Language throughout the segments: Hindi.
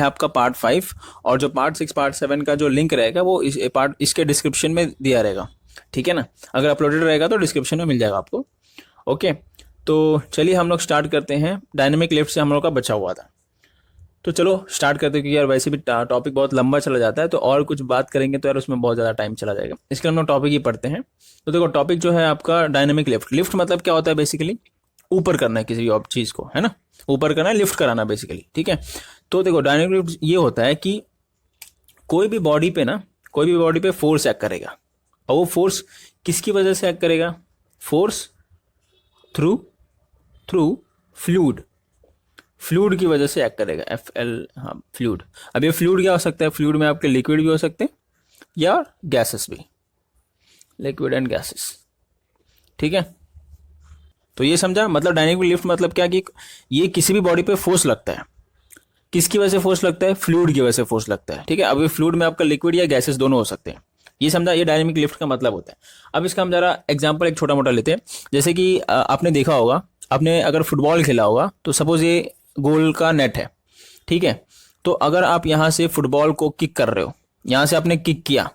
आपका पार्ट 5 और जो पार्ट 6 पार्ट 7 का जो लिंक रहेगा वो इसके डिस्क्रिप्शन में दिया रहेगा, ठीक है ना। अगर अपलोडेड रहेगा तो डिस्क्रिप्शन में मिल जाएगा आपको। ओके, तो चलिए हम लोग स्टार्ट करते हैं। डायनेमिक लिफ्ट से हम लोग का बचा हुआ था, तो चलो स्टार्ट करते हैं, क्योंकि यार वैसे भी टॉपिक बहुत लंबा चला जाता है, तो और कुछ बात करेंगे तो यार उसमें बहुत ज़्यादा टाइम चला जाएगा। इसके लिए हम लोग टॉपिक ही पढ़ते हैं। तो देखो टॉपिक जो है आपका डायनेमिक लिफ्ट। लिफ्ट मतलब क्या होता है, बेसिकली ऊपर करना है किसी भी चीज़ को, है ना, ऊपर करना है, लिफ्ट कराना बेसिकली, ठीक है। तो देखो डायनेमिक लिफ्ट ये होता है कि कोई भी बॉडी पे फोर्स एक्ट करेगा, और वो फोर्स किसकी वजह से एक्ट करेगा, फोर्स थ्रू फ्लूइड की वजह से एक्ट करेगा, हाँ फ्लूइड। अब ये फ्लूइड क्या हो सकता है, फ्लूइड में आपके लिक्विड भी हो सकते हैं या गैसेस भी, लिक्विड एंड गैसेस, ठीक है। तो ये समझा, मतलब डायनेमिक लिफ्ट मतलब क्या कि ये किसी भी बॉडी पे फोर्स लगता है, किसकी वजह से फोर्स लगता है, फ्लूइड की वजह से फोर्स लगता है, ठीक है। अब ये फ्लूइड में आपका लिक्विड या गैसेस दोनों हो सकते हैं, ये समझा, ये डायनेमिक लिफ्ट का मतलब होता है। अब इसका हम जरा एग्जांपल एक छोटा मोटा लेते हैं। जैसे कि आपने देखा होगा, आपने अगर फुटबॉल खेला होगा, तो सपोज ये गोल का नेट है, ठीक है। तो अगर आप यहाँ से फुटबॉल को किक कर रहे हो, यहाँ से आपने किक किया,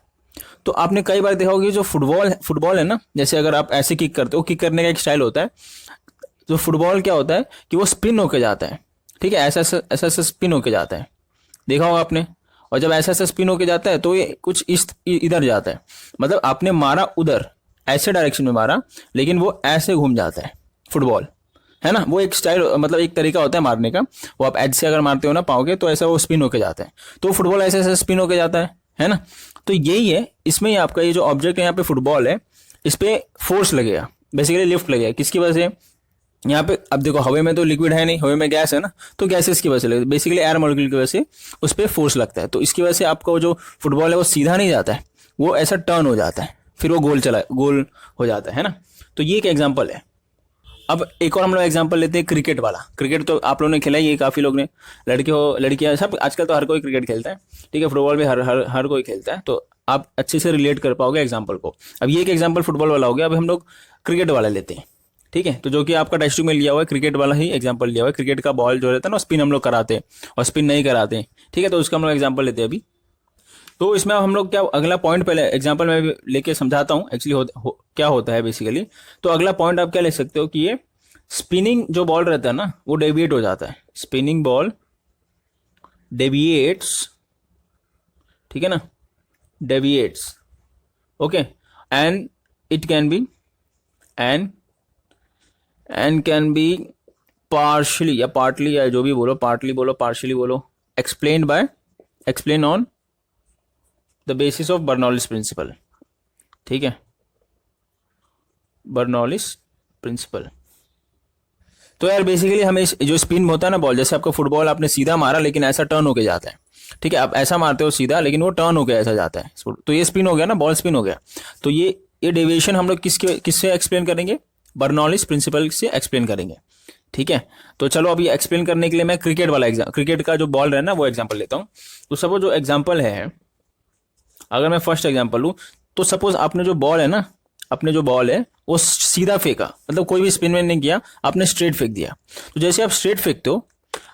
तो आपने कई बार देखा होगा जो फुटबॉल है ना, जैसे अगर आप ऐसे किक करते हो, किक करने का एक स्टाइल होता है, तो फुटबॉल क्या होता है कि वो स्पिन होके जाता है, ठीक है, ऐसा स्पिन होके जाता है, देखा होगा आपने। और जब ऐसा स्पिन होके जाता है तो ये कुछ इधर जाता है, मतलब आपने मारा उधर, ऐसे डायरेक्शन में मारा, लेकिन वो ऐसे घूम जाता है फुटबॉल, है ना। वो एक स्टाइल, मतलब एक तरीका होता है मारने का। वो आप एज से अगर मारते हो ना पाओ के, तो ऐसा वो स्पिन होके जाता है, तो फुटबॉल ऐसे स्पिन होके जाता है ना। तो यही है, इसमें ही आपका ये जो ऑब्जेक्ट है यहाँ पे फुटबॉल है, इस पे फोर्स लगेगा, बेसिकली लिफ्ट लगेगा, किसकी वजह से, यहाँ पे अब देखो हवा में तो लिक्विड है नहीं, हवा में गैस है ना, तो गैसेस की वजह से लगेगा, बेसिकली एयर मॉलिक्यूल की वजह से उस पर फोर्स लगता है। तो इसकी वजह से आपका जो फुटबॉल है वो सीधा नहीं जाता है, वो ऐसा टर्न हो जाता है, फिर वो गोल हो जाता है ना। तो ये एक एग्जाम्पल है। अब एक और हम लोग एग्जांपल लेते हैं क्रिकेट वाला। क्रिकेट तो आप लोगों ने खेला ही है, काफ़ी लोग ने, लड़के हो लड़कियां सब, आजकल तो हर कोई क्रिकेट खेलता है, ठीक है। फुटबॉल भी हर कोई खेलता है, तो आप अच्छे से रिलेट कर पाओगे एग्जांपल को। अब ये एक एग्जांपल फुटबॉल वाला हो गया, अब हम लोग क्रिकेट वाला लेते हैं, ठीक है। तो जो कि आपका टेक्स्ट में लिया हुआ है, क्रिकेट वाला ही एग्जाम्पल लिया हुआ है। क्रिकेट का बॉल जो रहता है ना, स्पिन हम लोग कराते हैं और स्पिन नहीं कराते हैं, ठीक है। तो उसका हम लोग एग्जाम्पल लेते हैं अभी। तो इसमें हम लोग क्या, अगला पॉइंट पहले एग्जाम्पल में भी लेके समझाता हूँ एक्चुअली क्या होता है बेसिकली। तो अगला पॉइंट आप क्या ले सकते हो कि ये स्पिनिंग जो बॉल रहता है ना, वो डेविएट हो जाता है, स्पिनिंग बॉल डेविएट्स, ठीक है ना, deviates, okay. And it can be and can be partially या पार्टली, या जो भी बोलो, पार्टली बोलो, पार्शली बोलो, explain on the basis of Bernoulli's principle, ठीक है, बर्नौलिस प्रिंसिपल। तो यार बेसिकली हमें जो स्पिन होता है ना बॉल, जैसे आपका फुटबॉल आपने सीधा मारा लेकिन ऐसा टर्न होके जाता है, ठीक है। आप ऐसा मारते हो सीधा, लेकिन वो टर्न होके ऐसा जाता है, तो ये स्पिन हो गया ना, बॉल स्पिन हो गया। तो ये डेविएशन हम लोग किससे एक्सप्लेन करेंगे, बर्नौलिस प्रिंसिपल से एक्सप्लेन करेंगे, ठीक है। तो चलो अभी एक्सप्लेन करने के लिए मैं क्रिकेट का जो बॉल है ना वो एग्जाम्पल लेता हूँ। तो सपोज जो एग्जाम्पल है, अगर मैं फर्स्ट एग्जाम्पल लूँ, तो सपोज आपने जो बॉल है वो सीधा फेंका, मतलब कोई भी स्पिन में नहीं किया, आपने स्ट्रेट फेंक दिया। तो जैसे आप स्ट्रेट फेंकते हो,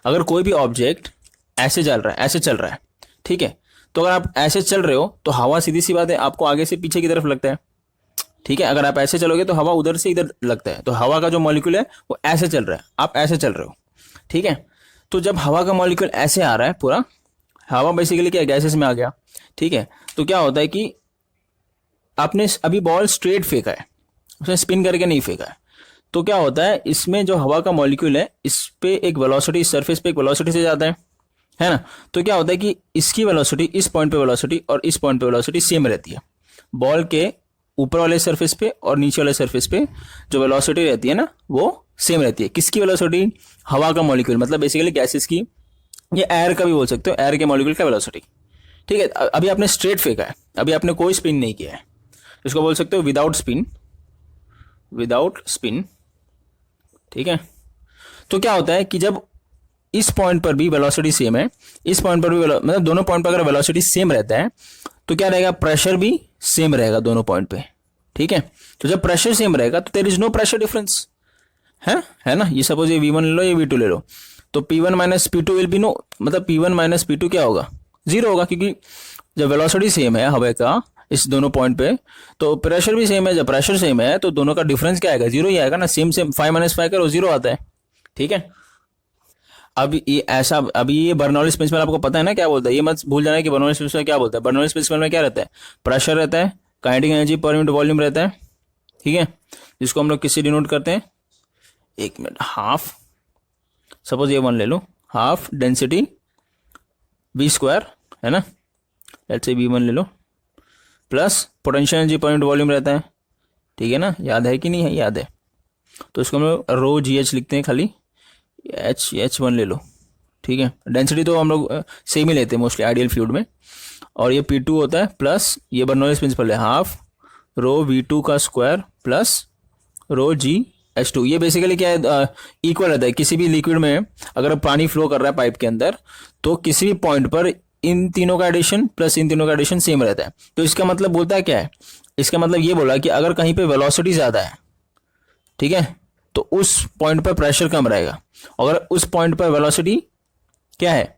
अगर कोई भी ऑब्जेक्ट ऐसे चल रहा है, ठीक है, तो अगर आप ऐसे चल रहे हो तो हवा, सीधी सी बात है, आपको आगे से पीछे की तरफ लगता है, ठीक है। अगर आप ऐसे चलोगे तो हवा उधर से इधर लगता है, तो हवा का जो मॉलिक्यूल है वो ऐसे चल रहा है, आप ऐसे चल रहे हो, ठीक है। तो जब हवा का मॉलिक्यूल ऐसे आ रहा है, पूरा हवा बेसिकली क्या, गैसेस में आ गया, ठीक है। तो क्या होता है कि आपने अभी बॉल स्ट्रेट फेंका है, उसने स्पिन करके नहीं फेंका है, तो क्या होता है, इसमें जो हवा का मॉलिक्यूल है, इस पे एक वेलोसिटी, सरफेस पे एक वेलोसिटी से जाता है ना। तो क्या होता है कि इसकी वेलोसिटी, इस पॉइंट पे वेलोसिटी और इस पॉइंट पे वेलोसिटी सेम रहती है। बॉल के ऊपर वाले सरफेस पे और नीचे वाले सरफेस पे जो वेलोसिटी रहती है ना, वो सेम रहती है। किसकी वेलोसिटी, हवा का मॉलिक्यूल, मतलब बेसिकली गैसेस की, ये एयर का भी बोल सकते हो, एयर के मॉलिक्यूल का वेलोसिटी, ठीक है। अभी आपने स्ट्रेट फेंका है, अभी आपने कोई स्पिन नहीं किया है, इसको बोल सकते हो विदाउट स्पिन, ठीक है। तो क्या होता है कि जब इस पॉइंट पर भी वेलोसिटी सेम है, इस पॉइंट पर भी मतलब दोनों पॉइंट पर अगर वेलोसिटी सेम रहता है, तो क्या रहेगा, प्रेशर भी सेम रहेगा दोनों पॉइंट पे, ठीक है। तो जब प्रेशर सेम रहेगा तो there is no pressure difference, है ना। ये सपोज ये V1 ले लो, ये V2 ले लो, तो तो P1 minus P2 will be no, मतलब P1 माइनस P2 क्या होगा, जीरो होगा, क्योंकि जब वेलोसिटी सेम है हवा का इस दोनों पॉइंट पे, तो प्रेशर भी सेम है, जब प्रेशर सेम है तो दोनों का डिफरेंस क्या आएगा, जीरो ही आएगा ना, सेम सेम 5 माइनस 5 करो जीरो आता है। ठीक है, अब ये ऐसा, अभी ये बर्नौलीज प्रिंसिपल आपको पता है ना क्या बोलता है, ये मत भूल जाना कि बर्नौलीज प्रिंसिपल क्या बोलता है। बर्नौलीज प्रिंसिपल में क्या रहता है, प्रेशर रहता है, kinetic energy per unit volume रहता है, ठीक है, जिसको हम लोग किससे डिनोट करते हैं, एक मिनट, हाफ, सपोज ये वन ले लो, हाफ डेंसिटी v स्क्वायर है ना, लेट्स से v1 ले लो, plus potential energy per unit volume रहता है, ठीक है ना, याद है कि नहीं है, याद है, तो इसको हम लोग रो जी एच लिखते हैं, खाली H1 ले लो, ठीक है। डेंसिटी तो हम लोग सेम ही लेते हैं मोस्टली आइडियल फ्लूइड में, और ये P2 होता है, प्लस ये बर्नौलीज प्रिंसिपल है, हाफ रो V2 का स्क्वायर प्लस रो GH2। ये बेसिकली क्या है, इक्वल रहता है किसी भी लिक्विड में, अगर पानी फ्लो कर रहा है पाइप के अंदर, तो किसी भी पॉइंट पर इन तीनों का एडिशन प्लस इन तीनों का एडिशन सेम रहता है। तो इसका मतलब बोलता है क्या है, इसका मतलब ये बोला कि अगर कहीं पे वेलोसिटी ज़्यादा है, ठीक है, तो उस पॉइंट पर प्रेशर कम रहेगा, अगर उस पॉइंट पर वेलोसिटी क्या है,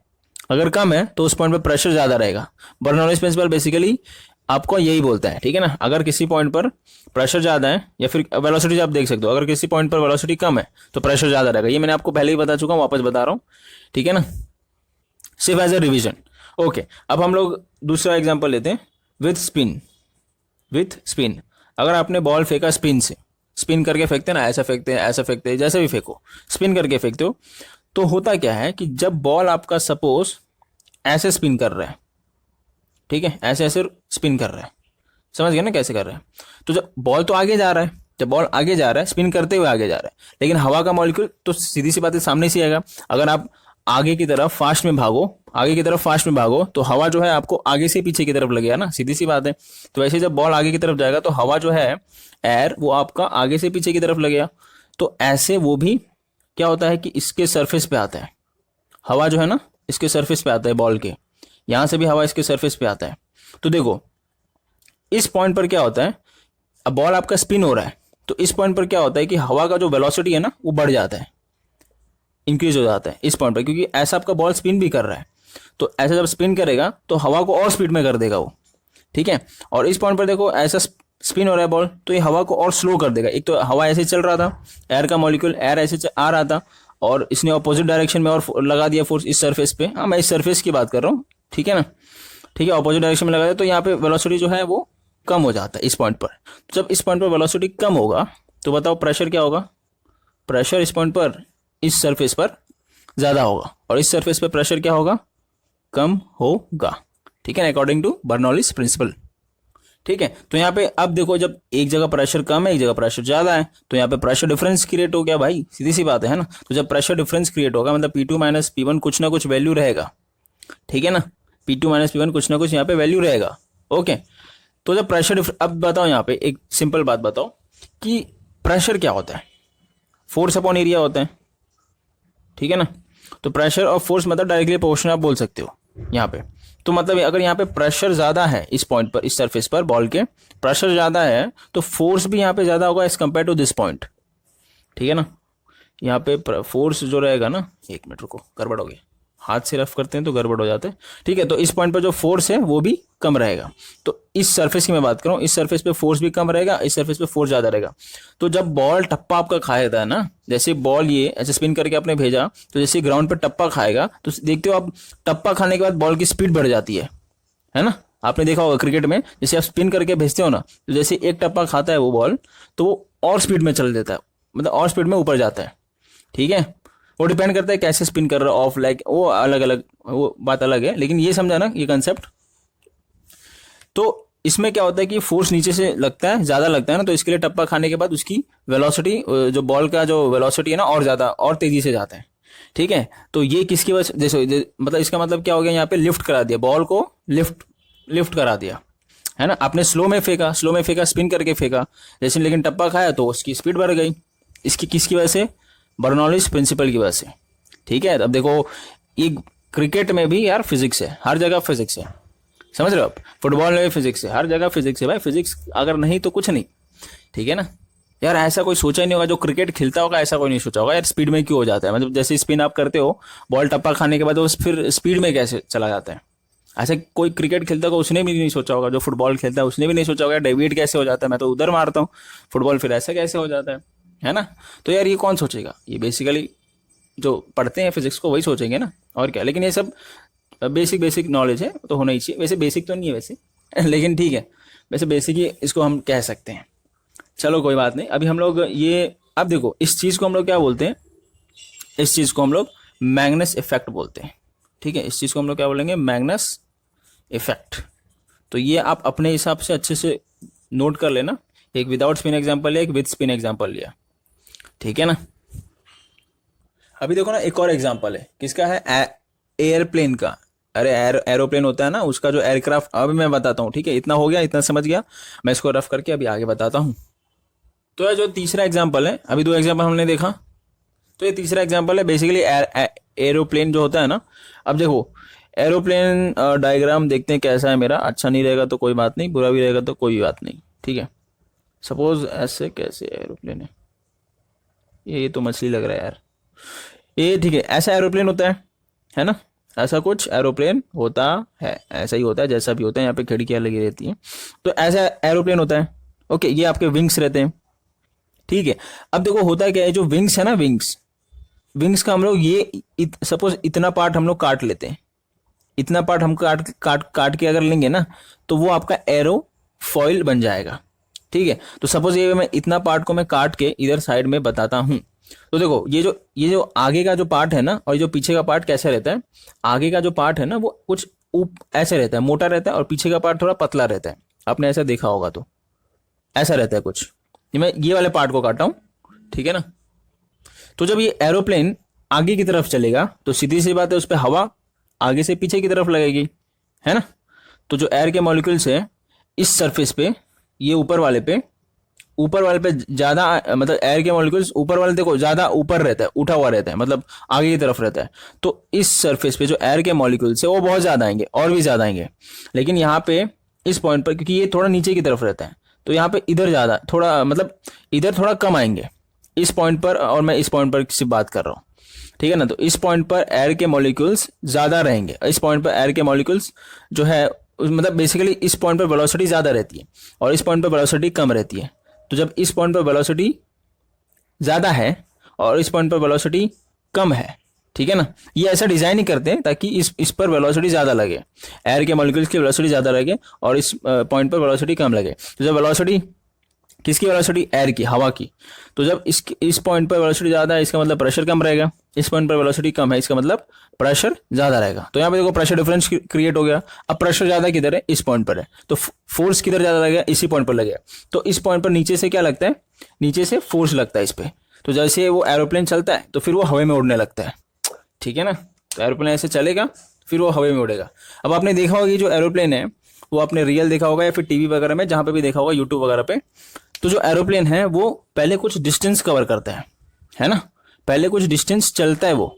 अगर कम है तो उस पॉइंट पर प्रेशर ज़्यादा रहेगा। बर्नौलीज प्रिंसिपल बेसिकली आपको यही बोलता है, ठीक है ना, अगर किसी पॉइंट पर प्रेशर ज़्यादा है, या फिर वेलोसिटी आप देख सकते हो, अगर किसी पॉइंट पर वेलोसिटी कम है तो प्रेशर ज़्यादा रहेगा। ये मैंने आपको पहले ही बता चुका हूँ, वापस बता रहा हूँ, ठीक है ना, सिर्फ एज ए रिविजन। ओके, अब हम लोग दूसरा एग्जाम्पल लेते हैं, विथ स्पिन। विथ स्पिन, अगर आपने बॉल फेंका स्पिन से, स्पिन करके फेंकते हैं ना, ऐसा फेंकते हैं, ऐसा फेंकते हैं, जैसे भी फेंको, स्पिन करके फेंकते हो, तो होता क्या है कि जब बॉल आपका सपोज ऐसे स्पिन कर रहा है, ठीक है, ऐसे ऐसे स्पिन कर रहा है, समझ गए ना कैसे कर रहा है, तो जब बॉल तो आगे जा रहा है, जब बॉल आगे जा रहा है स्पिन करते हुए आगे जा रहा है, लेकिन हवा का मॉलिक्यूल तो सीधी सी बात है सामने से आएगा। अगर आप आगे की तरफ फास्ट में भागो, आगे की तरफ फास्ट में भागो, तो हवा जो है आपको आगे से पीछे की तरफ लगेगा ना, सीधी सी बात है। तो वैसे जब बॉल आगे की तरफ जाएगा तो हवा जो है, एयर, वो आपका आगे से पीछे की तरफ लगेगा। तो ऐसे वो भी क्या होता है कि इसके सरफेस पे आता है, हवा जो है ना इसके सरफेस पे आता है, बॉल के यहाँ से भी हवा इसके सरफेस पे आता है। तो देखो इस पॉइंट पर क्या होता है, अब बॉल आपका स्पिन हो रहा है, तो इस पॉइंट पर क्या होता है कि हवा का जो वेलोसिटी है ना वो बढ़ जाता है, इंक्रीज हो जाता है इस पॉइंट पर, क्योंकि ऐसा आपका बॉल स्पिन भी कर रहा है, तो ऐसा जब स्पिन करेगा तो हवा को और स्पीड में कर देगा वो, ठीक है। और इस पॉइंट पर देखो ऐसा स्पिन हो रहा है बॉल, तो ये हवा को और स्लो कर देगा। एक तो हवा ऐसे चल रहा था, एयर का मॉलिक्यूल एयर ऐसे आ रहा था, और इसने अपोजिट डायरेक्शन में और लगा दिया फोर्स इस सरफेस पे, हाँ मैं इस सरफेस की बात कर रहा हूँ, ठीक है ना, ठीक है, अपोजिट डायरेक्शन में लगा दिया, तो यहाँ पे वेलोसिटी जो है वो कम हो जाता है इस पॉइंट पर। तो जब इस पॉइंट पर वेलोसिटी कम होगा तो बताओ प्रेशर क्या होगा, प्रेशर इस पॉइंट पर इस सरफेस पर ज़्यादा होगा, और इस सरफेस पर प्रेशर क्या होगा, कम होगा, ठीक है ना, अकॉर्डिंग टू बर्नौलीज प्रिंसिपल, ठीक है। तो यहाँ पे अब देखो जब एक जगह प्रेशर कम है एक जगह प्रेशर ज़्यादा है, तो यहाँ पे प्रेशर डिफरेंस क्रिएट हो गया भाई, सीधी सी बात है ना। तो जब प्रेशर डिफरेंस क्रिएट होगा मतलब P2 माइनस P1 कुछ ना कुछ वैल्यू रहेगा, ठीक है ना, P2 माइनस P1 कुछ ना कुछ यहाँ पे वैल्यू रहेगा, ओके। तो जब प्रेशर, अब बताओ यहाँ पे एक सिंपल बात बताओ कि प्रेशर क्या होता है, फोर्स अपॉन एरिया होता है, ठीक है ना। तो प्रेशर और फोर्स मतलब डायरेक्टली प्रोपोर्शनल आप बोल सकते हो यहाँ पे। तो मतलब अगर यहाँ पे प्रेशर ज़्यादा है इस पॉइंट पर, इस सरफेस पर बॉल के प्रेशर ज़्यादा है, तो फोर्स भी यहाँ पे ज़्यादा होगा as compare to this point, ठीक है ना। यहाँ पे फोर्स जो रहेगा ना, एक मिनट रुको, गड़बड़ हो गया, हाथ से रफ करते हैं तो गड़बड़ हो जाते हैं, ठीक है। तो इस पॉइंट पर जो फोर्स है वो भी कम रहेगा। तो इस सरफेस की मैं बात करूँ, इस सरफेस पे फोर्स भी कम रहेगा, इस सरफेस पे फोर्स ज़्यादा रहेगा। तो जब बॉल टप्पा आपका खाएगा ना, जैसे बॉल ये ऐसे स्पिन करके आपने भेजा, तो जैसे ग्राउंड पर टप्पा खाएगा तो देखते हो आप, टप्पा खाने के बाद बॉल की स्पीड बढ़ जाती है ना। आपने देखा होगा क्रिकेट में, जैसे आप स्पिन करके भेजते हो ना, तो जैसे एक टप्पा खाता है वो बॉल, तो वो और स्पीड में चल देता है, मतलब और स्पीड में ऊपर जाता है, ठीक है। वो डिपेंड करता है कैसे स्पिन कर रहा है, ऑफ लाइक, वो अलग अलग, वो बात अलग है, लेकिन ये समझा ना ये कंसेप्ट। तो इसमें क्या होता है कि फोर्स नीचे से लगता है, ज़्यादा लगता है ना, तो इसके लिए टप्पा खाने के बाद उसकी वेलोसिटी, जो बॉल का जो वेलोसिटी है ना, और ज़्यादा और तेज़ी से जाता है, ठीक है। तो ये किसकी वजह, जैसे मतलब इसका मतलब क्या हो गया, यहाँ पे लिफ्ट करा दिया, बॉल को लिफ्ट करा दिया, है ना। आपने स्लो में फेंका, स्पिन करके फेंका जैसे, लेकिन टप्पा खाया तो उसकी स्पीड बढ़ गई, इसकी किसकी वजह से, बर्नौलीज प्रिंसिपल की वजह से, ठीक है। अब देखो ये क्रिकेट में भी यार फिजिक्स है, हर जगह फिजिक्स है, समझ रहे हो आप, फुटबॉल में भी फिजिक्स है, हर जगह फिजिक्स है भाई, फिजिक्स अगर नहीं तो कुछ नहीं, ठीक है ना। यार ऐसा कोई सोचा ही नहीं होगा, जो क्रिकेट खेलता होगा ऐसा कोई नहीं सोचा होगा यार स्पीड में क्यों हो जाता है, मतलब जैसे स्पिन आप करते हो बॉल टप्पा खाने के बाद वो फिर स्पीड में कैसे चला जाता है। ऐसे कोई क्रिकेट खेलता होगा उसने भी नहीं सोचा होगा, जो फुटबॉल खेलता है उसने भी नहीं सोचा होगा डेविड कैसे हो जाता है, मैं तो उधर मारता हूँ फुटबॉल, फिर ऐसा कैसे हो जाता है ना। तो यार ये कौन सोचेगा, ये बेसिकली जो पढ़ते हैं फिजिक्स को वही सोचेंगे ना, और क्या। लेकिन ये सब बेसिक बेसिक नॉलेज है तो होना ही चाहिए, वैसे बेसिक तो नहीं है वैसे लेकिन ठीक है, वैसे बेसिक ही इसको हम कह सकते हैं। चलो कोई बात नहीं, अभी हम लोग ये, अब देखो इस चीज़ को हम लोग क्या बोलते हैं, इस चीज़ को हम लोग मैग्नस इफेक्ट बोलते हैं। ठीक है, इस चीज़ को हम लोग क्या बोलेंगे, मैग्नस इफेक्ट। तो ये आप अपने हिसाब से अच्छे से नोट कर लेना, एक विदाउट स्पिन एग्जाम्पल लिया, एक विद स्पिन एग्जाम्पल लिया, ठीक है ना। अभी देखो ना एक और एग्जाम्पल है, किसका है, एयरप्लेन का। अरे एरोप्लेन होता है ना, उसका जो एयरक्राफ्ट, अभी मैं बताता हूँ, ठीक है, इतना हो गया, इतना समझ गया, मैं इसको रफ करके अभी आगे बताता हूँ। तो ये जो तीसरा एग्जाम्पल है, अभी दो एग्जाम्पल हमने देखा, तो ये तीसरा एग्जाम्पल है बेसिकली एरोप्लेन जो होता है ना। अब देखो एरोप्लेन डायग्राम देखते हैं कैसा है मेरा, अच्छा नहीं रहेगा तो कोई बात नहीं, बुरा भी रहेगा तो कोई बात नहीं, ठीक है। सपोज ऐसे कैसे एरोप्लेन है, ये तो मछली लग रहा है यार, ये ठीक है, ऐसा एरोप्लेन होता है ना, ऐसा कुछ एरोप्लेन होता है, ऐसा ही होता है जैसा भी होता है, यहाँ पे खिड़कियाँ लगी रहती हैं, तो ऐसा एरोप्लेन होता है। ओके, ये आपके विंग्स रहते हैं, ठीक है। अब देखो होता है क्या है, जो विंग्स है ना, विंग्स का हम लोग ये सपोज इतना पार्ट हम लोग काट लेते हैं, इतना पार्ट हम काट काट काट के अगर लेंगे ना, तो वो आपका एरो फॉइल बन जाएगा, ठीक है। तो सपोज ये मैं इतना पार्ट को मैं काट के इधर साइड में बताता हूँ, तो देखो ये जो आगे का जो पार्ट है ना, और जो पीछे का पार्ट कैसा रहता है, आगे का जो पार्ट है ना वो कुछ ऐसे रहता है, मोटा रहता है, और पीछे का पार्ट थोड़ा पतला रहता है, आपने ऐसा देखा होगा, तो ऐसा रहता है कुछ। मैं ये वाले पार्ट को काटा हूँ, ठीक है ना। तो जब ये एरोप्लेन आगे की तरफ चलेगा तो सीधी सी बात है, उस पर हवा आगे से पीछे की तरफ लगेगी, है ना। तो जो एयर के मॉलिक्यूल्स है इस सरफेस पे, ये ऊपर वाले पे ज्यादा, मतलब एयर के मॉलिक्यूल्स ऊपर वाले देखो ज्यादा ऊपर रहता है, उठा हुआ रहता है, मतलब आगे की तरफ रहता है। तो इस सरफेस पे जो एयर के मॉलिक्यूल्स है वो बहुत ज्यादा आएंगे, और भी ज्यादा आएंगे। लेकिन यहाँ पे इस पॉइंट पर, क्योंकि ये थोड़ा नीचे की तरफ रहता है, तो यहाँ पे इधर ज्यादा, थोड़ा मतलब इधर थोड़ा कम आएंगे इस पॉइंट पर, और मैं इस पॉइंट पर सिर्फ बात कर रहा हूँ, ठीक है ना। तो इस पॉइंट पर एयर के मॉलिक्यूल्स ज्यादा रहेंगे, इस पॉइंट पर एयर के मॉलिक्यूल्स जो है, मतलब बेसिकली इस पॉइंट पर वेलोसिटी ज्यादा रहती है और इस पॉइंट पर वेलोसिटी कम रहती है। तो जब इस पॉइंट पर वेलोसिटी ज्यादा है और इस पॉइंट पर वेलोसिटी कम है, ठीक है ना, ये ऐसा डिजाइन ही करते हैं ताकि इस पर वेलोसिटी ज्यादा लगे, एयर के मॉलिक्यूल्स की वेलोसिटी ज्यादा लगे और इस पॉइंट पर वेलोसिटी कम लगे। तो जब वेलोसिटी, किसकी वेलोसिटी, एयर की, हवा की, तो जब इस पॉइंट पर वेलोसिटी ज्यादा है इसका मतलब प्रेशर कम रहेगा, इस पॉइंट पर वेलोसिटी कम है इसका मतलब प्रेशर ज्यादा रहेगा। तो यहाँ पे देखो प्रेशर डिफरेंस क्रिएट हो गया। अब प्रेशर ज्यादा किधर है, इस पॉइंट पर है, तो फोर्स किधर ज्यादा लगेगा, इसी पॉइंट पर लगेगा। तो इस पॉइंट पर नीचे से क्या लगता है, नीचे से फोर्स लगता है इस पे। तो जैसे वो एरोप्लेन चलता है तो फिर वो हवा में उड़ने लगता है, ठीक है ना। तो एरोप्लेन ऐसे चलेगा फिर वो हवा में उड़ेगा। अब आपने देखा होगा कि जो एरोप्लेन है वो आपने रियल देखा होगा या फिर टीवी वगैरह में, जहां पे भी देखा होगा, यूट्यूब वगैरह पे। तो जो एरोप्लेन है वो पहले कुछ डिस्टेंस कवर करता है ना, पहले कुछ डिस्टेंस चलता है वो।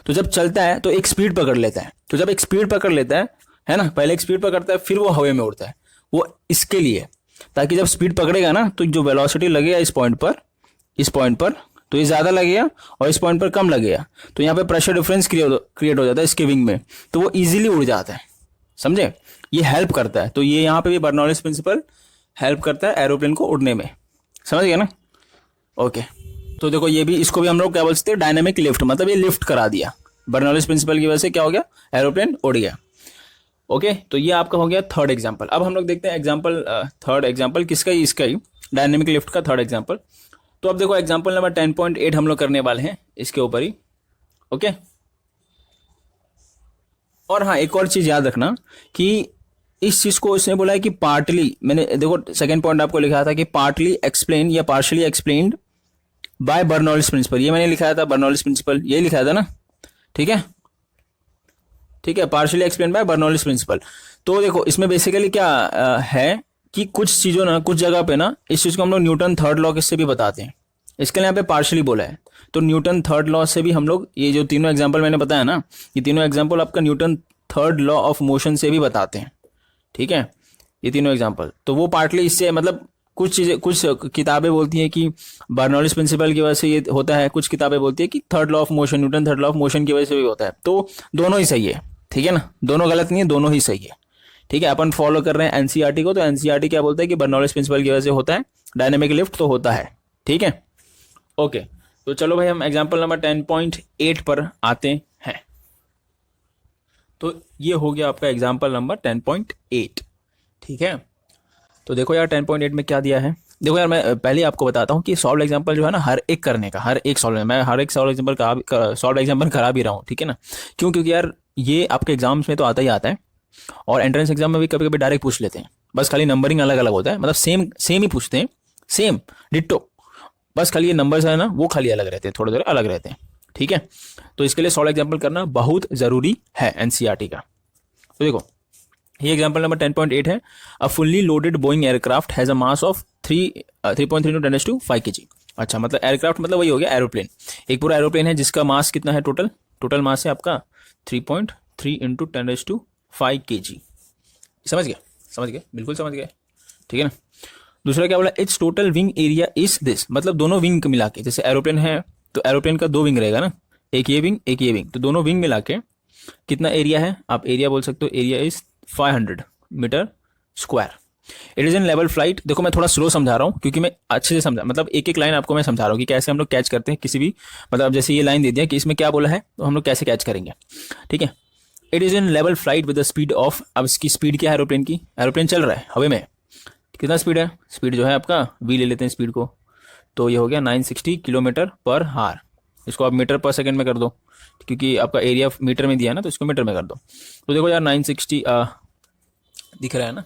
तो जब चलता है तो एक स्पीड पकड़ लेता है, तो जब एक स्पीड पकड़ लेता है ना, पहले एक स्पीड पकड़ता है फिर वो हवा में उड़ता है। वो इसके लिए, ताकि जब स्पीड पकड़ेगा ना तो जो वेलोसिटी लगेगा इस पॉइंट पर तो ये ज्यादा लगेगा और इस पॉइंट पर कम लगेगा। तो यहाँ पे प्रेशर डिफरेंस क्रिएट हो जाता है इसके विंग में, तो वो इजीली उड़ जाता है, समझे। ये हेल्प करता है, तो ये यहाँ पे भी बर्नौलीज प्रिंसिपल हेल्प करता है एरोप्लेन को उड़ने में, समझ गया ना। ओके, तो देखो ये भी, इसको भी हम लोग क्या बोल सकते हैं, डायनामिक लिफ्ट, मतलब ये लिफ्ट करा दिया बर्नौलीज प्रिंसिपल की वजह से, क्या हो गया, एरोप्लेन उड़ गया। ओके, तो ये आपका हो गया थर्ड एग्जाम्पल। अब हम लोग देखते हैं एग्जाम्पल, थर्ड एग्जाम्पल किसका ही, इसका ही, डायनेमिक लिफ्ट का थर्ड एग्जाम्पल। तो अब देखो एग्जाम्पल नंबर 10.8 हम लोग करने वाले हैं इसके ऊपर ही। ओके, और हाँ एक और चीज याद रखना कि इस चीज को इसने बोला है कि पार्टली, मैंने देखो सेकंड पॉइंट आपको लिखा था कि पार्टली एक्सप्लेन या partially explained by Bernoulli's principle, ये मैंने लिखाया था, बर्नौलीज प्रिंसिपल यही लिखाया था ना, ठीक है, ठीक है, partially explain by Bernoulli's principle. तो देखो इसमें बेसिकली क्या है कि कुछ चीजों ना, कुछ जगह पे ना, इस चीज को हम लोग न्यूटन थर्ड लॉ से भी बताते हैं, इसके लिए यहाँ पे पार्शली बोला है। तो न्यूटन थर्ड लॉ से भी हम लोग, ये जो तीनों एग्जाम्पल मैंने बताया ना, ये तीनों एग्जाम्पल आपका Newton third law of motion से भी बताते हैं, ठीक है, ये तीनों एग्जाम्पल। तो वो पार्टली इससे, मतलब कुछ चीज़ें, कुछ किताबें बोलती हैं कि बर्नौलीज प्रिंसिपल की वजह से ये होता है, कुछ किताबें बोलती है कि third law of motion, Newton third law of motion की वजह से भी होता है। तो दोनों ही सही है, ठीक है ना, दोनों गलत नहीं है, दोनों ही सही है। ठीक है, अपन फॉलो कर रहे हैं एनसीईआरटी को, तो एनसीईआरटी क्या बोलता है कि बर्नौलीज प्रिंसिपल की वजह से होता है, डायनेमिक लिफ्ट तो होता है। ठीक है, ओके। तो चलो भाई हम एग्जाम्पल नंबर 10.8 पर आते हैं। तो ये हो गया आपका एग्जाम्पल नंबर 10.8। ठीक है, तो देखो यार 10.8 में क्या दिया है। देखो यार मैं पहले आपको बताता हूँ कि सॉल्व एग्जाम्पल जो है ना, हर एक करने का, हर एक सॉल्व, मैं हर एक सॉल्व एग्जाम्पल करा भी रहा हूँ। ठीक है ना, क्योंकि यार ये आपके एग्जाम्स में तो आता ही आता है, और एंट्रेंस एग्जाम में भी कभी कभी डायरेक्ट पूछ लेते हैं, बस खाली नंबरिंग अलग अलग होता है, मतलब सेम सेम ही पूछते हैं, सेम डिट्टो, बस खाली ये नंबर्स है ना वो खाली अलग रहते हैं, थोड़े थोड़े अलग रहते हैं। ठीक है, तो इसके लिए सॉल्व एग्जाम्पल करना बहुत ज़रूरी है एनसीईआरटी का। तो देखो ये एग्जाम्पल नंबर 10.8 है। A fully loaded Boeing aircraft has a mass of 3.3 × 10⁵ kg। अच्छा, मतलब एयरक्राफ्ट मतलब वही हो गया एरोप्लेन, एक पूरा एरोप्लेन है जिसका मास कितना है, टोटल मास है आपका 3.3 × 10⁵ kg। समझ गए, बिल्कुल समझ गए। ठीक है ना, दूसरा क्या बोला, it's total wing area is this, मतलब दोनों विंग मिला के, जैसे एरोप्लेन है तो एरोप्लेन का 2 विंग रहेगा ना, एक ये विंग एक ये विंग, तो दोनों विंग मिला के कितना एरिया है, आप एरिया बोल सकते हो, area is 500 metre square. It is in level flight. देखो मैं थोड़ा स्लो समझा रहा हूँ क्योंकि मैं अच्छे से समझा, मतलब एक एक लाइन आपको मैं समझा रहा हूँ कि कैसे हम लोग कैच करते हैं किसी भी, मतलब जैसे ये लाइन दे दिया कि इसमें क्या बोला है तो हम लोग कैसे कैच करेंगे। ठीक है, it is in level flight with the speed of, अब इसकी स्पीड क्या है एरोप्लेन की, एरोप्लेन चल रहा है हवा में, कितना स्पीड है, स्पीड जो है आपका वी ले लेते हैं स्पीड को, तो ये हो गया 960 किलोमीटर पर हार। इसको आप मीटर पर सेकंड में कर दो क्योंकि आपका एरिया मीटर में दिया है ना, तो इसको मीटर में कर दो। तो देखो यार 960 दिख रहा है ना,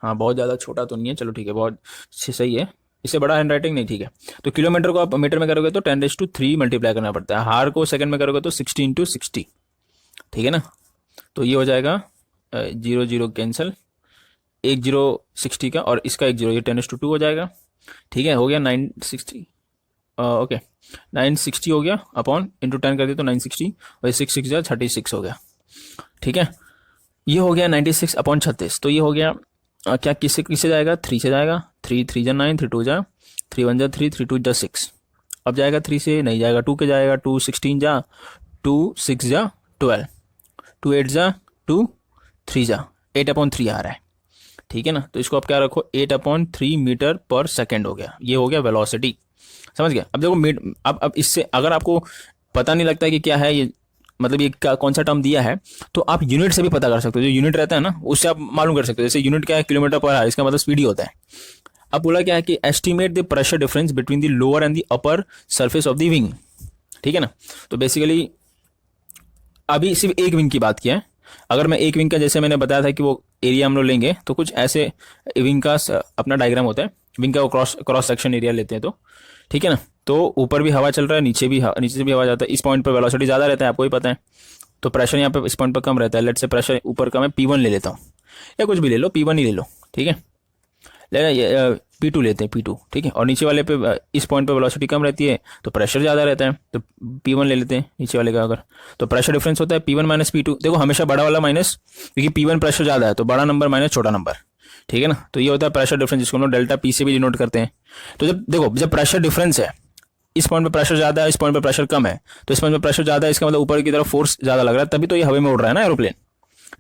हाँ बहुत ज़्यादा छोटा तो नहीं है, चलो ठीक है, बहुत सही है, इससे बड़ा हैंड राइटिंग नहीं। ठीक है, तो किलोमीटर को आप मीटर में करोगे तो 10⁵ मल्टीप्लाई करना पड़ता है, हार को सेकंड में करोगे तो 60 × 60। ठीक है ना, तो ये हो जाएगा 0 0 कैंसिल, 1 0 60 का और इसका 1 0, ये 10⁵ हो जाएगा। ठीक है, हो गया 960, ओके 960 हो गया अपॉन इंटू 10 कर दिया तो 960, और 6 6 36 हो गया। ठीक है, ये हो गया 96 अपॉन 36, तो ये हो गया क्या, किससे जाएगा, 3 से जाएगा, 3 3 जा 9, 3 2 जा 3 1 जा 3, 3 2 जा 6, अब जाएगा 3 से नहीं जाएगा, 2 के जाएगा, 2 16 जा 2 6 जा 12, 2 8 जा 2 3 जा 8/3 आ रहा है। ठीक है ना, तो इसको आप क्या रखो, 8/3 मीटर पर सेकेंड हो गया, ये हो गया वेलोसिटी। समझ गया। अब देखो अब इससे अगर आपको पता नहीं लगता है कि क्या है ये, मतलब ये कौन सा टर्म दिया है, तो आप यूनिट से भी पता कर सकते हो, जो यूनिट रहता है ना उससे आप मालूम कर सकते हो। जैसे यूनिट क्या है, किलोमीटर पर आवर, इसका मतलब स्पीड ही होता है। अब बोला क्या है कि estimate the pressure difference between the lower and the upper surface of the wing. ठीक है ना, तो बेसिकली अभी सिर्फ एक विंग की बात किया है। अगर मैं एक विंग का, जैसे मैंने बताया था कि वो एरिया हम लोग लेंगे, तो कुछ ऐसे विंग का अपना डायग्राम होता है, विंग का वो क्रॉस सेक्शन एरिया लेते हैं। तो ठीक है ना, तो ऊपर भी हवा चल रहा है, नीचे से भी हवा जाता है, इस पॉइंट पर वेलोसिटी ज़्यादा रहता है, आपको ही पता है, तो प्रेशर यहाँ पे इस पॉइंट पर कम रहता है। लेट से प्रेशर ऊपर का मैं P1 ले लेता हूँ, या कुछ भी ले लो, P1 ही ले लो। ठीक है, लेना P2 लेते हैं, P2। ठीक है, और नीचे वाले पे इस पॉइंट पे वेलोसिटी कम रहती है तो प्रेशर ज़्यादा रहता है, तो P1 ले लेते हैं नीचे वाले का। अगर तो प्रेशर डिफरेंस होता है P1 - P2। देखो हमेशा बड़ा वाला माइनस, क्योंकि P1 प्रेशर ज़्यादा है तो बड़ा नंबर माइनस छोटा नंबर। ठीक है ना, तो ये होता है प्रेशर डिफरेंस, जिसको हम लोग डेल्टा P से भी डिनोट करते हैं। तो जब प्रेशर डिफरेंस है, इस पॉइंट पे प्रेशर ज़्यादा है, इस पॉइंट पे प्रेशर कम है, तो इस पॉइंट पे प्रेशर ज़्यादा है, इसका मतलब ऊपर की तरफ फोर्स ज़्यादा लग रहा है, तभी तो ये हवा में उड़ रहा है ना एरोप्लेन।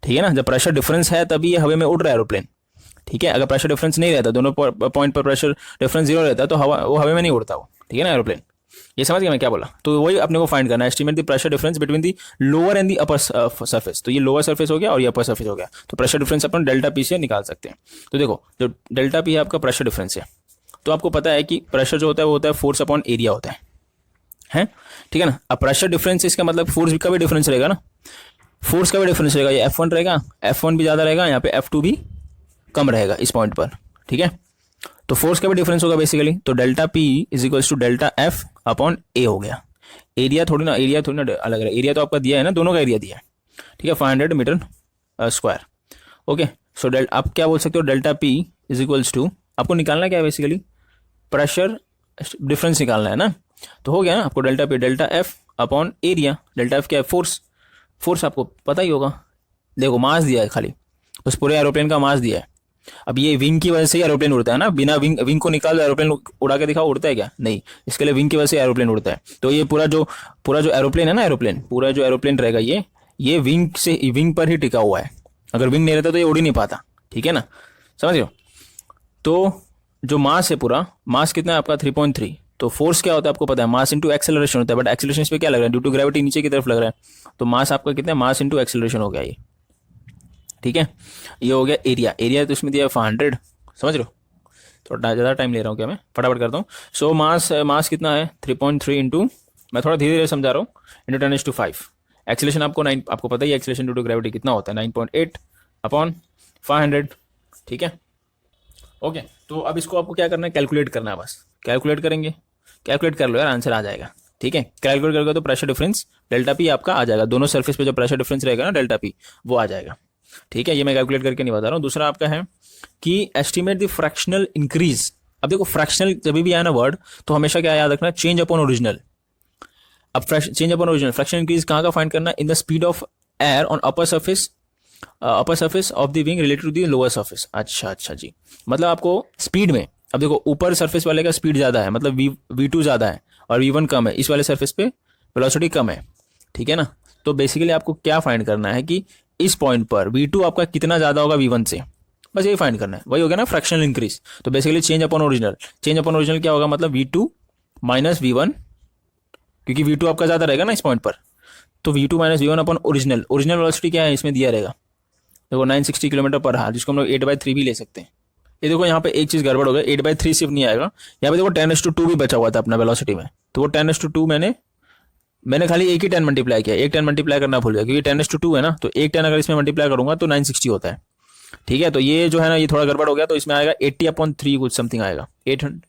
ठीक है ना, जब प्रेशर डिफरेंस है तभी ये हवा में उड़ रहा है एरोप्लेन। ठीक है, अगर प्रेशर डिफरेंस नहीं रहता, दोनों पॉइंट पर प्रेशर डिफरेंस 0 रहता है, तो वो हवा में नहीं उड़ता वो। ठीक है ना एरोप्लेन, ये समझ गया मैं क्या बोला। तो वही अपने को फाइंड करना है, estimate the pressure difference between the lower and the upper surface. तो ये लोअर सरफेस हो गया और ये अपर सरफेस हो गया, तो प्रेशर डिफरेंस अपन डेल्टा P से निकाल सकते हैं। तो देखो जो डेल्टा P है आपका प्रेशर डिफरेंस है, तो आपको पता है कि प्रेशर जो होता है वो होता है फोर्स अपॉन एरिया होता है। ठीक है ना, अब प्रेशर डिफरेंस इसका मतलब फोर्स का भी डिफरेंस रहेगा ना, फोर्स का भी डिफरेंस रहेगा, ये F1 रहेगा, F1 भी ज़्यादा रहेगा, यहाँ पे F2 भी कम रहेगा इस पॉइंट पर। ठीक है, तो फोर्स का भी डिफरेंस होगा बेसिकली, तो delta P is equals to delta F upon A हो गया। एरिया थोड़ी ना अलग है, एरिया तो आपका दिया है ना, दोनों का एरिया दिया है। ठीक है, 500 मीटर स्क्वायर। ओके, सो आप क्या बोल सकते हो, delta P is equals to, आपको निकालना क्या है बेसिकली, प्रेशर डिफरेंस निकालना है ना, तो हो गया ना आपको delta P delta F upon area. Delta F क्या है, फोर्स आपको पता ही होगा। देखो मास दिया है खाली, उस पूरे एरोप्लेन का मास दिया है, अब ये विंग की वजह से एरोप्लेन उड़ता है ना, बिना विंग विंग को निकाल एरोप्लेन उड़ा के दिखाओ, उड़ता है क्या? नहीं, इसके लिए विंग की वजह से एरोप्लेन उड़ता है। तो ये पूरा जो एरोप्लेन है ना, एरोप्लेन पूरा जो एरोप्लेन रहेगा ये विंग पर ही टिका हुआ है। अगर विंग नहीं रहता तो ये उड़ ही नहीं पाता, ठीक है ना, समझ रहे हो? तो जो मास है, पूरा मास कितना है आपका 3.3। तो फोर्स क्या होता है आपको पता है, मास इंटू एक्सेलरेशन होता है, बट एक्सेलरेशन इस पे क्या लग रहा है, ड्यू टू ग्रेविटी नीचे की तरफ लग रहा है। तो मास आपका कितना है, मास इंटू एक्सेलरेशन हो गया ये, ठीक है। ये हो गया एरिया। एरिया तो इसमें दिया है 500, समझ रहे हो? थोड़ा ज़्यादा टाइम ले रहा हूँ क्या मैं, फटाफट करता हूँ। सो मास कितना है 3.3 इंटू, मैं थोड़ा धीरे धीरे समझा रहा हूँ, इंटू 10⁵। एक्सेलरेशन आपको पता ही है, एक्सेलरेशन ड्यू टू ग्रेविटी कितना होता है, 9.8 अपॉन 500, ठीक है। ओके, तो अब इसको आपको क्या करना है, कैलकुलेट करना है, बस कैलकुलेट करेंगे। कैलकुलेट कर लो यार, आंसर आ जाएगा, ठीक है। कैलकुलेट करोगे तो प्रेशर डिफरेंस डेल्टा पी आपका आ जाएगा, दोनों सरफेस पे जो प्रेशर डिफरेंस रहेगा ना डेल्टा पी, वो आ जाएगा, ठीक है। ये मैं कैलकुलेट करके नहीं बता रहा हूँ। दूसरा आपका है कि एस्टिमेट द फ्रैक्शनल इंक्रीज। अब देखो फ्रैक्शनल जब भी आया ना वर्ड, तो हमेशा क्या याद रखना, चेंज अपॉन ओरिजिनल। अब change upon original, fractional increase कहाँ का फाइंड करना, in the speed of air on upper surface of the wing related to the lower surface. अच्छा जी, मतलब आपको स्पीड में, अब देखो ऊपर सरफेस वाले का स्पीड ज्यादा है, मतलब V2 ज्यादा है और V1 कम है, इस वाले सरफेस पे वेलोसिटी कम है, ठीक है ना। तो बेसिकली आपको क्या फाइंड करना है कि इस पॉइंट पर V2 आपका कितना ज्यादा होगा V1 से, बस यही फाइंड करना है। वही हो गया ना फ्रैक्शनल इंक्रीज। तो basically change upon original, change upon original क्या होगा, मतलब V2 माइनस V1, क्योंकि V2 आपका ज्यादा रहेगा ना इस पॉइंट पर। तो V2 minus V1 upon original. Original velocity क्या है इसमें दिया रहेगा, देखो 960 किलोमीटर पर हार, जिसको हम लोग 8/3 भी ले सकते हैं। ये देखो यहाँ पे एक चीज गड़बड़ हो गया, 8/3 सिर्फ नहीं आएगा, यहाँ पे देखो 10⁻² भी बचा हुआ था अपना वेलोसिटी में। तो वो 10⁻² मैंने खाली एक ही 10 मल्टीप्लाई किया, एक 10 मल्टीप्लाई करना भूल गया, क्योंकि 10⁻² है ना, तो एक 10 अगर इसमें मल्टीप्लाई करूंगा तो 960 होता है, ठीक है। तो ये जो है ना, ये थोड़ा गड़बड़ हो गया, तो इसमें आएगा 80/3 कुछ समथिंग आएगा, 800।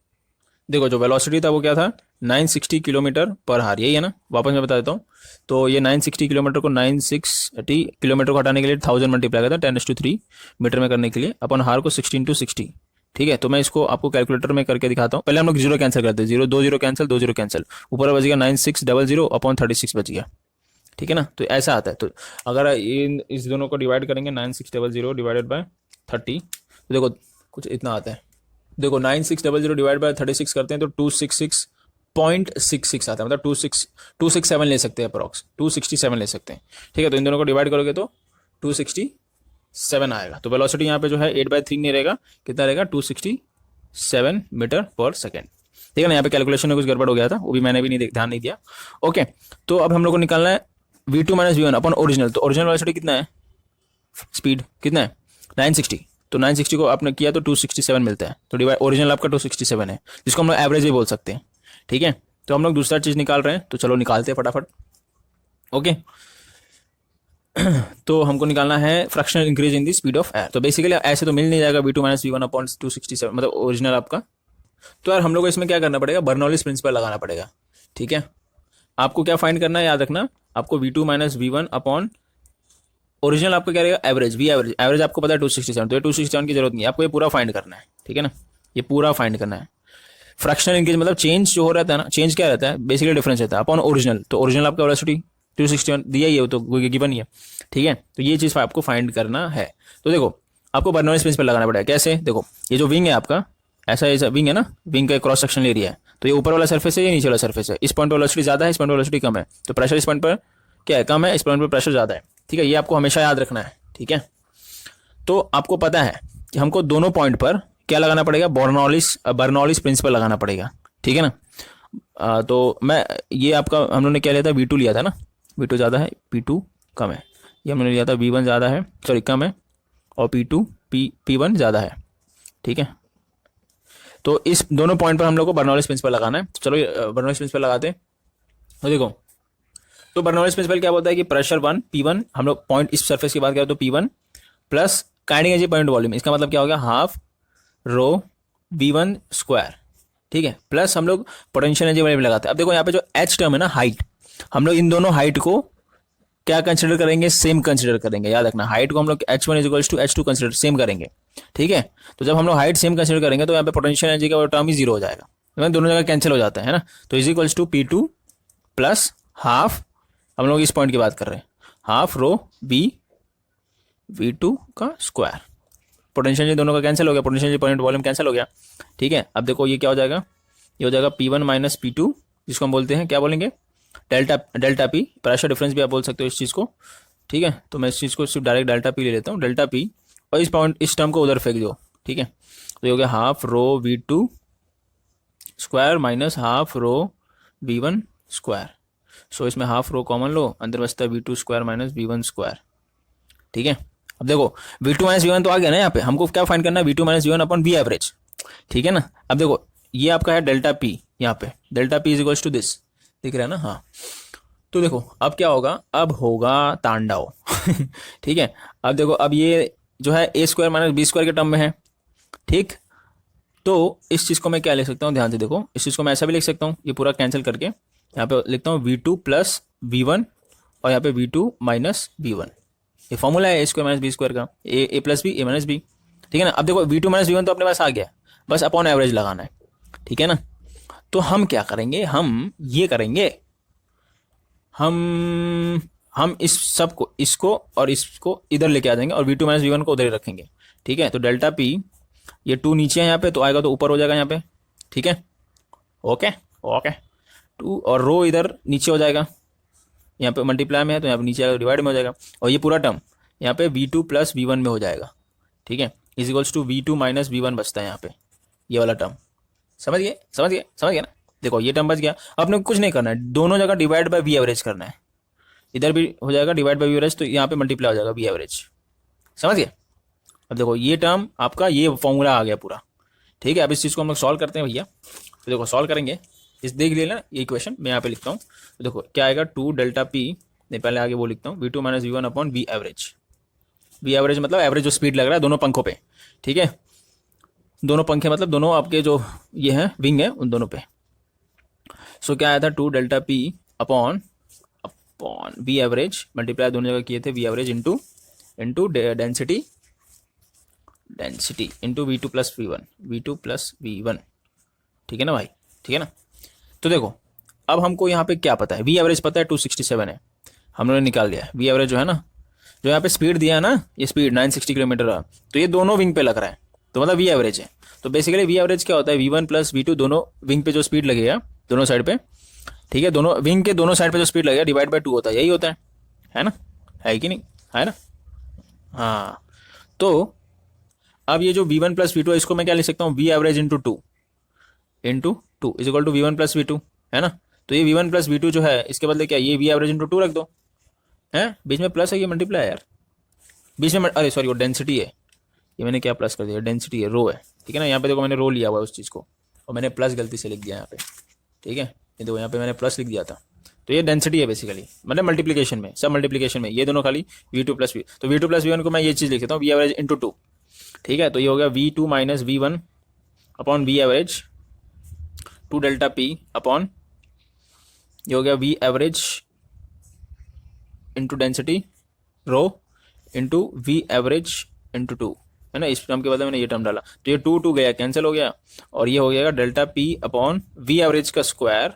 देखो जो वेलोसिटी था वो क्या था, 960 किलोमीटर पर हार, यही है ना, वापस मैं बता देता हूँ। तो ये 960 किलोमीटर को 960 किलोमीटर को हटाने के लिए 1000 मल्टीप्लाई करता है 10⁻3 मीटर में करने के लिए, अपन हार को 16/60, ठीक है। तो मैं इसको आपको कैलकुलेटर में करके दिखाता हूँ। पहले हम लोग जीरो कैंसिल करते हैं, 2 0 कैंसिल, 2 0 कैंसिल, ऊपर बच गया 9600 अपॉन 36 बच गया, ठीक है ना। तो ऐसा आता है। तो अगर इस दोनों को डिवाइड करेंगे 9600 डिवाइडेड बाय 30, तो देखो कुछ इतना आता है। देखो 9600 डिवाइड बाय 36 करते हैं तो 266.66 आता है, मतलब 267 ले सकते हैं, अप्रॉक्स 267 ले सकते हैं, ठीक है। तो इन दोनों को डिवाइड करोगे तो 267 आएगा। तो वेलोसिटी यहाँ पे जो है 8/3 नहीं रहेगा, कितना रहेगा 267 मीटर पर सेकेंड, ठीक है ना। यहाँ पे कैलकुलेशन में कुछ गड़बड़ हो गया था, वो भी मैंने भी नहीं ध्यान नहीं दिया। ओके, तो अब हम लोग को निकालना है V2 minus V1 upon original. तो ओरिजिनल वेलोसिटी कितना है, स्पीड कितना है 960, तो 960 को आपने किया तो 267 मिलता है। तो डिवाइड ओरिजिनल आपका 267 है, जिसको हम लोग एवरेज भी बोल सकते हैं, ठीक है। तो हम लोग दूसरा चीज निकाल रहे हैं, तो चलो निकालते हैं फटाफट। ओके, तो हमको निकालना है fractional increase in the speed of air. तो बेसिकली ऐसे तो मिल नहीं जाएगा V2 माइनस V1 अपॉन 267, मतलब ओरिजिनल आपका। तो यार हम लोग को इसमें क्या करना पड़ेगा, बर्नौलिस प्रिंसिपल लगाना पड़ेगा, ठीक है। आपको क्या फाइंड करना है, याद रखना, आपको V2 minus V1 upon original आपका क्या रहेगा, एवरेज, V एवरेज आपको पता है 267, तो ये 267 की जरूरत नहीं है, आपको ये पूरा फाइंड करना है, ठीक है ना। ये पूरा फाइंड करना है। फ्रैक्शनल इंक्रीज मतलब चेंज जो हो रहता है ना, चेंज क्या रहता है, बेसिकली डिफरेंस रहता है अपॉन ओरिजिनल। तो ओरिजिनल आपका वेलोसिटी 261 दिया ही है, तो गिवन ही है, ठीक है। तो ये चीज आपको फाइंड करना है। तो देखो आपको बर्नौलिस प्रिंसिपल लगाना पड़ेगा। कैसे, देखो ये जो विंग है आपका, ऐसा विंग है ना, विंग का क्रॉस सेक्शनल एरिया है, तो ये ऊपर वाला सरफेस है, ये नीचे वाला सरफेस है। इस पॉइंट पर वेलोसिटी ज्यादा है, इस पॉइंट पर वेलोसिटी कम है, तो प्रेशर इस पॉइंट पर क्या है, कम है, इस पॉइंट पर प्रेशर ज्यादा है, ठीक है। ये आपको हमेशा याद रखना है, ठीक है। तो आपको पता है कि हमको दोनों पॉइंट पर क्या लगाना पड़ेगा, बर्नौलिस प्रिंसिपल लगाना पड़ेगा, ठीक है ना। तो मैं ये आपका हम लोगों ने क्या लिया था, V2 लिया था ना, V2 ज़्यादा है, P2 कम है। ये हमने लिया था V1 ज़्यादा है, सॉरी कम है, और P1 ज़्यादा है, ठीक है। तो इस दोनों पॉइंट पर हम लोग को बर्नौलिस प्रिंसिपल लगाना है। तो चलो बर्नौलिस प्रिंसिपल लगाते हैं। तो देखो, तो बर्नौलिस प्रिंसिपल क्या बोलता है कि प्रेशर 1 P1, हम लोग पॉइंट इस सरफेस की बात करें तो P1 plus kinetic energy point volume, इसका मतलब क्या हो गया, हाफ रो V1 स्क्वायर, ठीक है, प्लस हम लोग पोटेंशियल एनर्जी वॉल्यूम लगाते हैं। अब देखो यहाँ पे जो H टर्म है ना, हाइट, हम लोग इन दोनों हाइट को क्या कंसिडर करेंगे, सेम कंसिडर करेंगे। याद रखना, हाइट को हम लोग H1 = H2 कंसिडर सेम करेंगे, ठीक है। तो जब हम लोग हाइट सेम कंसिडर करेंगे तो यहाँ पे पोटेंशियल एनर्जी का टर्म ही जीरो हो जाएगा, दोनों जगह कैंसिल हो जाता है ना। तो = P2 प्लस हाफ, हम लोग इस पॉइंट की बात कर रहे हैं, हाफ रो V2 का स्क्वायर, पोटेंशियल एनर्जी दोनों का कैंसिल हो गया, potential energy point volume cancel हो गया, ठीक है। अब देखो ये क्या हो जाएगा, ये हो जाएगा P1 माइनस P2, जिसको हम बोलते हैं क्या बोलेंगे, डेल्टा पी, प्रेशर डिफरेंस भी आप बोल सकते हो इस चीज़ को, ठीक है। तो मैं इस चीज़ को सिर्फ डायरेक्ट डेल्टा पी ले लेता हूँ, डेल्टा पी, और इस टर्म को उधर फेंक दो, ठीक है। तो ये हो गया half rho V2 square minus half rho V1 square. So इसमें हाफ रो कॉमन लो, अंदर बचता है V2 square minus V1 square, ठीक है। अब देखो V2 माइनस V1 तो आ गया ना, यहाँ पे हमको क्या फाइंड करना है, V2 minus V1 upon V average, ठीक है ना। अब देखो ये आपका है डेल्टा पी, यहाँ पे delta P is equals to this, दिख रहा है ना, हाँ। तो देखो अब क्या होगा, अब होगा तांडव ठीक है। अब देखो अब ये जो है ए स्क्वायर माइनस बी स्क्वायर के टर्म में है, ठीक। तो इस चीज़ को मैं क्या लिख सकता हूँ, ध्यान से देखो, इस चीज़ को मैं ऐसा भी लिख सकता हूँ, ये पूरा कैंसिल करके यहाँ पे लिखता हूँ V2 प्लस V1 और यहाँ पे V2 माइनस V1, ये फॉर्मूला है ए स्क्वायर माइनस बी स्क्वायर का, ए प्लस बी ए माइनस बी, ठीक है ना। अब देखो V2 माइनस V1 तो अपने पास आ गया, बस अपॉन एवरेज लगाना है, ठीक है ना। तो हम क्या करेंगे, हम ये करेंगे, हम इस सब को, इसको और इसको इधर लेके आ जाएंगे और V2 माइनस V1 को उधर ही रखेंगे, ठीक है। तो डेल्टा पी, ये 2 नीचे है यहाँ पे, तो आएगा तो ऊपर हो जाएगा यहाँ पे, ठीक है, ओके ओके। 2 और रो इधर नीचे हो जाएगा, यहाँ पे मल्टीप्लाई में है तो यहाँ पे नीचे आएगा, डिवाइड में हो जाएगा, और ये पूरा टर्म यहाँ पे V2 प्लस V1 में हो जाएगा, ठीक है, is equals to V2 minus V1 बचता है यहाँ पे, ये वाला टर्म, समझ गए समझ गए समझ गए ना। देखो ये टर्म बच गया, अपने को कुछ नहीं करना है, दोनों जगह डिवाइड बाय वी एवरेज करना है, इधर भी हो जाएगा डिवाइड बाय वी एवरेज, तो यहाँ पे मल्टीप्लाई हो जाएगा वी एवरेज, समझ गए। अब देखो ये टर्म आपका, ये फॉर्मूला आ गया पूरा, ठीक है। अब इस चीज़ को हम लोग सॉल्व करते हैं भैया, तो देखो सॉल्व करेंगे, इस देख लिया ना ये इक्वेशन, मैं यहाँ पे लिखता हूँ, तो देखो क्या आएगा, 2 डेल्टा पी, नहीं पहले आगे वो लिखता हूँ, V2 minus V1 upon V average, V average मतलब एवरेज जो स्पीड लग रहा है दोनों पंखों पे, ठीक है, दोनों पंखे मतलब दोनों आपके जो ये हैं विंग है उन दोनों पे। सो क्या आया था, 2 delta P upon V average, multiply दोनों जगह किए थे, V average into density into V2 plus V1, ठीक है ना भाई, ठीक है ना। तो देखो अब हमको यहाँ पे क्या पता है, वी एवरेज पता है 267 है, हम लोगों ने निकाल लिया है। वी एवरेज जो है ना, जो यहाँ पे स्पीड दिया है ना, ये स्पीड 960 किलोमीटर है, तो ये दोनों विंग पे लग रहा है, तो मतलब वी एवरेज है। तो बेसिकली वी एवरेज क्या होता है, V1 प्लस V2 दोनों विंग पे जो स्पीड लगेगा दोनों साइड पे, ठीक है, दोनों विंग के दोनों साइड पे जो स्पीड लगेगा डिवाइड बाय 2 होता है, यही होता है ना, है कि नहीं, है ना, हाँ। तो अब ये जो V1 प्लस V2 है, इसको मैं क्या लिख सकता हूँ, V average into two is equal to V1 plus V2, है ना। तो ये V1 प्लस V2 जो है, इसके बदले क्या, ये वी एवरेज इंटू 2 रख दो, है, बीच में प्लस है, ये मल्टीप्लाई है यार, बीच में अरे सॉरी वो डेंसिटी है, ये मैंने क्या प्लस कर दिया, डेंसिटी है, रो है, ठीक है ना। यहाँ पे देखो मैंने रो लिया हुआ है उस चीज़ को, और मैंने प्लस गलती से लिख दिया यहाँ पे, ठीक है, ये देखो यहाँ पे मैंने प्लस लिख दिया था, तो ये डेंसिटी है बेसिकली, मतलब मल्टीप्लिकेशन में, सब मल्टीप्लिकेशन में, ये दोनों खाली V2 प्लस V, तो V2 प्लस V1 को मैं ये चीज़ लिख देता हूँ, वी एवरेज इंटू 2, ठीक है। तो ये हो गया V2 minus V1 upon V average 2 delta P upon, ये हो गया V average into density rho into V average into 2, है ना। इस टर्म के बदले मैंने ये टर्म डाला, तो ये 2 गया कैंसिल हो गया, और ये हो गया delta P upon V average का स्क्वायर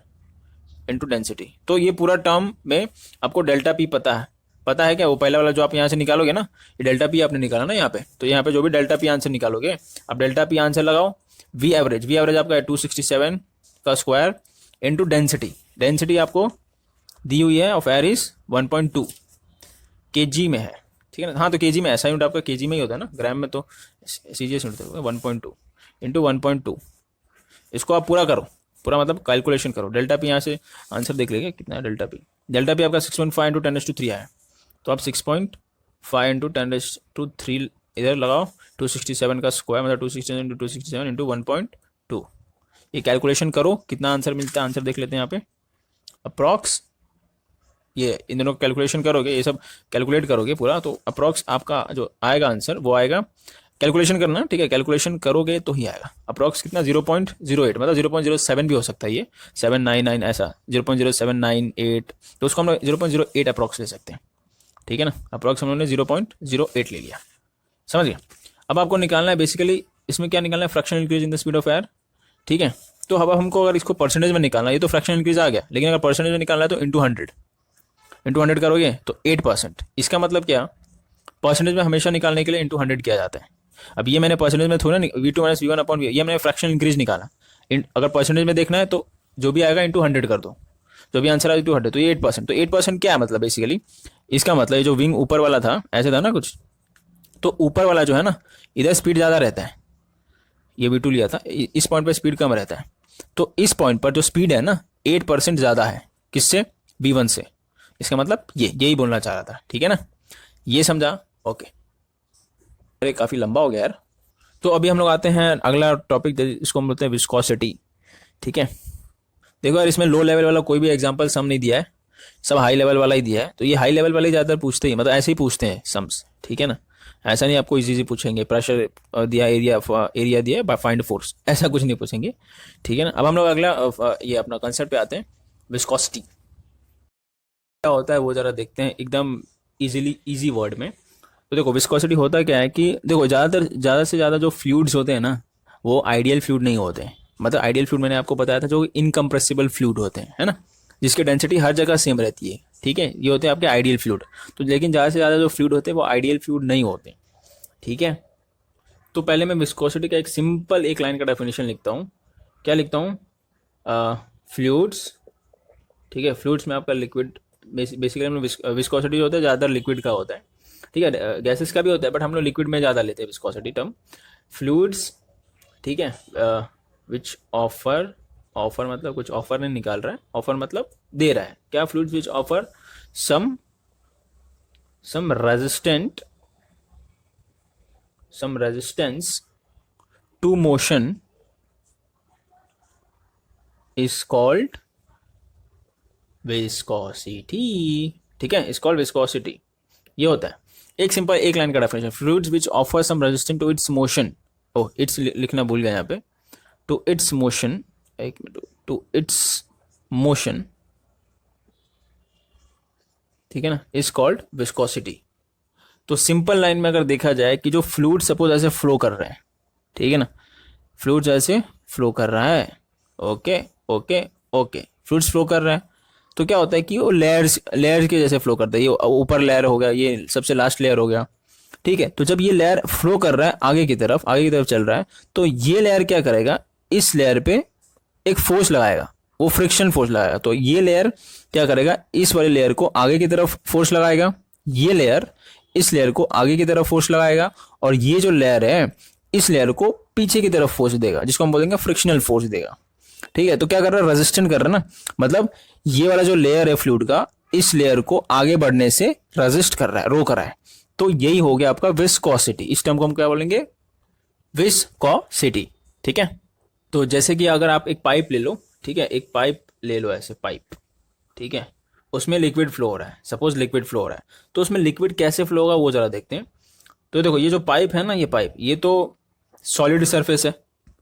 इंटू डेंसिटी। तो ये पूरा टर्म में आपको डेल्टा पी पता है क्या, वो पहला वाला जो आप यहाँ से निकालोगे ना, ये डेल्टा पी आपने निकाला ना यहाँ पे, तो यहाँ पे जो भी डेल्टा पी आंसर निकालोगे, अब डेल्टा पी आंसर लगाओ, वी एवरेज आपका है 267 का स्क्वायर इंटू डेंसिटी आपको दी हुई है ऑफ एयर इज 1.2 kg में है, ठीक है ना। हाँ तो kg में, ऐसा यूनिट आपका kg में ही होता है ना, ग्राम में तो सीजीएस यूनिट होता है, 1.2 इंटू 1.2, इसको आप पूरा करो, पूरा मतलब कैलकुलेशन करो। डेल्टा पी यहाँ से आंसर देख लेंगे कितना है डेल्टा पी आपका 6.5 इंटू 10⁻³ आया है, तो आप 6.5 इंटू 10⁻³ इधर लगाओ, 267 का स्क्वायर मतलब 267 इंटू 267 इंटू 1.2, ये कैलकुलेशन करो कितना आंसर मिलता है। आंसर देख लेते हैं यहाँ पे, अप्रॉक्स, ये इन दोनों कैलकुलेशन करोगे, ये सब कैलकुलेट करोगे पूरा, तो अप्रॉक्स आपका जो आएगा आंसर वो आएगा, कैलकुलेशन करना, ठीक है, कैलकुलेशन करोगे तो ही आएगा। अप्रॉक्स कितना, 0.08, मतलब 0.07 भी हो सकता है, ये 799 ऐसा 0.0798, तो उसको हम लोग 0.08 अप्रॉक्स ले सकते हैं, ठीक है ना। अप्रॉक्स हम लोगों ने 0.08 ले लिया, समझ गया। अब आपको निकालना है बेसिकली, इसमें क्या निकालना है, fractional increase in the speed of air, ठीक है। तो अब हमको अगर इसको परसेंटेज में निकालना है, ये तो फ्रैक्शनल इंक्रीज आ गया, लेकिन अगर परसेंटेज में निकालना है तो इंटू 100 करोगे तो 8%। इसका मतलब क्या, परसेंटेज में हमेशा निकालने के लिए इंटू 100 किया जाता है, अब ये मैंने परसेंटेज में थोड़ा V2 minus V1 upon V, ये मैंने फ्रैक्शनल इंक्रीज निकाला। अगर परसेंटेज में देखना है तो जो भी आएगा इंटू 100 कर दो, जो भी आंसर आएगा इंटू 100, तो ये 8%। तो 8% क्या है मतलब बेसिकली, इसका मतलब ये जो विंग ऊपर वाला था ऐसे था ना कुछ, तो ऊपर वाला जो है ना इधर स्पीड ज़्यादा रहता है, ये V2 लिया था, इस पॉइंट पर स्पीड कम रहता है, तो इस पॉइंट पर जो स्पीड है ना 8% ज़्यादा है किससे, V1 से। इसका मतलब ये यही बोलना चाह रहा था, ठीक है ना, ये समझा, ओके। अरे काफ़ी लंबा हो गया यार। तो अभी हम लोग आते हैं अगला टॉपिक, इसको हम बोलते हैं विस्कोसिटी, ठीक है। देखो यार, इसमें लो लेवल वाला कोई भी एग्जांपल सम नहीं दिया है, सब हाई लेवल वाला ही दिया है। तो ये हाई लेवल वाले ज़्यादातर पूछते ही, मतलब ऐसे ही पूछते हैं सम्स, ठीक है ना, ऐसा नहीं आपको इजी पूछेंगे प्रेशर दिया, एरिया दिया, फाइंड फोर्स, ऐसा कुछ नहीं पूछेंगे, ठीक है ना। अब हम लोग अगला ये अपना कंसेप्ट पे आते हैं, विस्कोसिटी क्या होता है वो ज़रा देखते हैं एकदम इजी वर्ड में। तो देखो विस्कोसिटी होता क्या है कि देखो ज़्यादा से ज़्यादा जो फ्लूइड्स होते हैं ना वो आइडियल फ्लूइड नहीं होते हैं। मतलब आइडियल फ्लूइड मैंने आपको बताया था जो इनकम्प्रेसिबल फ्लूइड होते हैं, है ना, जिसकी डेंसिटी हर जगह सेम रहती है, ठीक है, ये होते हैं आपके आइडियल फ्लूइड। तो लेकिन ज़्यादा से ज़्यादा जो फ्लूइड होते हैं वो आइडियल फ्लूइड नहीं होते, ठीक है। तो पहले मैं विस्कोसिटी का एक सिंपल एक लाइन का डेफिनेशन लिखता हूँ। क्या लिखता हूँ, फ्लूइड्स, ठीक है, फ्लूइड्स में आपका लिक्विड, बेसिकली हम विस्कोसिटी जो होता है ज़्यादातर लिक्विड का होता है, ठीक है, गैसेस का भी होता है बट हम लोग लिक्विड में ज़्यादा लेते हैं विस्कोसिटी टर्म। फ्लूइड्स, ठीक है, विच ऑफर मतलब कुछ ऑफर नहीं निकाल रहा है, ऑफर मतलब दे रहा है, क्या, fluids which offer some resistance to motion is called viscosity, ठीक है, इज कॉल्ड विस्कोसिटी, ये होता है। एक सिंपल एक लाइन का definition, fluids which offer some resistance to its motion, oh its लिखना भूल गया यहाँ पे, टू इट्स मोशन, एक मिनट, टू इट्स मोशन, ठीक है ना, इज कॉल्ड विस्कोसिटी। तो सिंपल लाइन में अगर देखा जाए कि जो फ्लूइड सपोज ऐसे फ्लो कर रहे हैं, ठीक है ना, फ्लूइड्स ऐसे फ्लो कर रहा है, okay okay okay, fluids flow कर रहा है, तो क्या होता है कि वो लेयर्स के जैसे फ्लो करता है, ये ऊपर लेयर हो गया, ये सबसे लास्ट लेयर हो गया, ठीक है। तो जब ये लेयर फ्लो कर रहा है आगे की तरफ चल रहा है, तो ये लेयर क्या करेगा, इस लेयर पे एक फोर्स लगाएगा, वो फ्रिक्शन फोर्स लगाएगा। तो ये लेयर क्या करेगा, इस वाले लेयर को आगे की तरफ फोर्स लगाएगा, ये लेयर इस लेयर को आगे की तरफ फोर्स लगाएगा, और ये जो लेयर है इस लेयर को पीछे की तरफ फोर्स देगा, जिसको हम बोलेंगे फ्रिक्शनल फोर्स देगा, ठीक है। तो क्या कर रहा है, रेजिस्टेंट कर रहा है ना, मतलब ये वाला जो लेयर है फ्लूइड का, इस लेयर को आगे बढ़ने से रेजिस्ट कर रहा है, रोक रहा है। तो यही हो गया आपका विस्कोसिटी। इस टर्म को हम क्या बोलेंगे, विस्कोसिटी, ठीक है। तो जैसे कि अगर आप एक पाइप ले लो, ठीक है, एक पाइप ले लो, ऐसे पाइप, ठीक है, उसमें लिक्विड फ्लो हो रहा है, सपोज लिक्विड फ्लो हो रहा है, तो उसमें लिक्विड कैसे फ्लो होगा वो जरा देखते हैं। तो देखो ये जो पाइप है ना, ये पाइप, ये तो सॉलिड सरफेस है,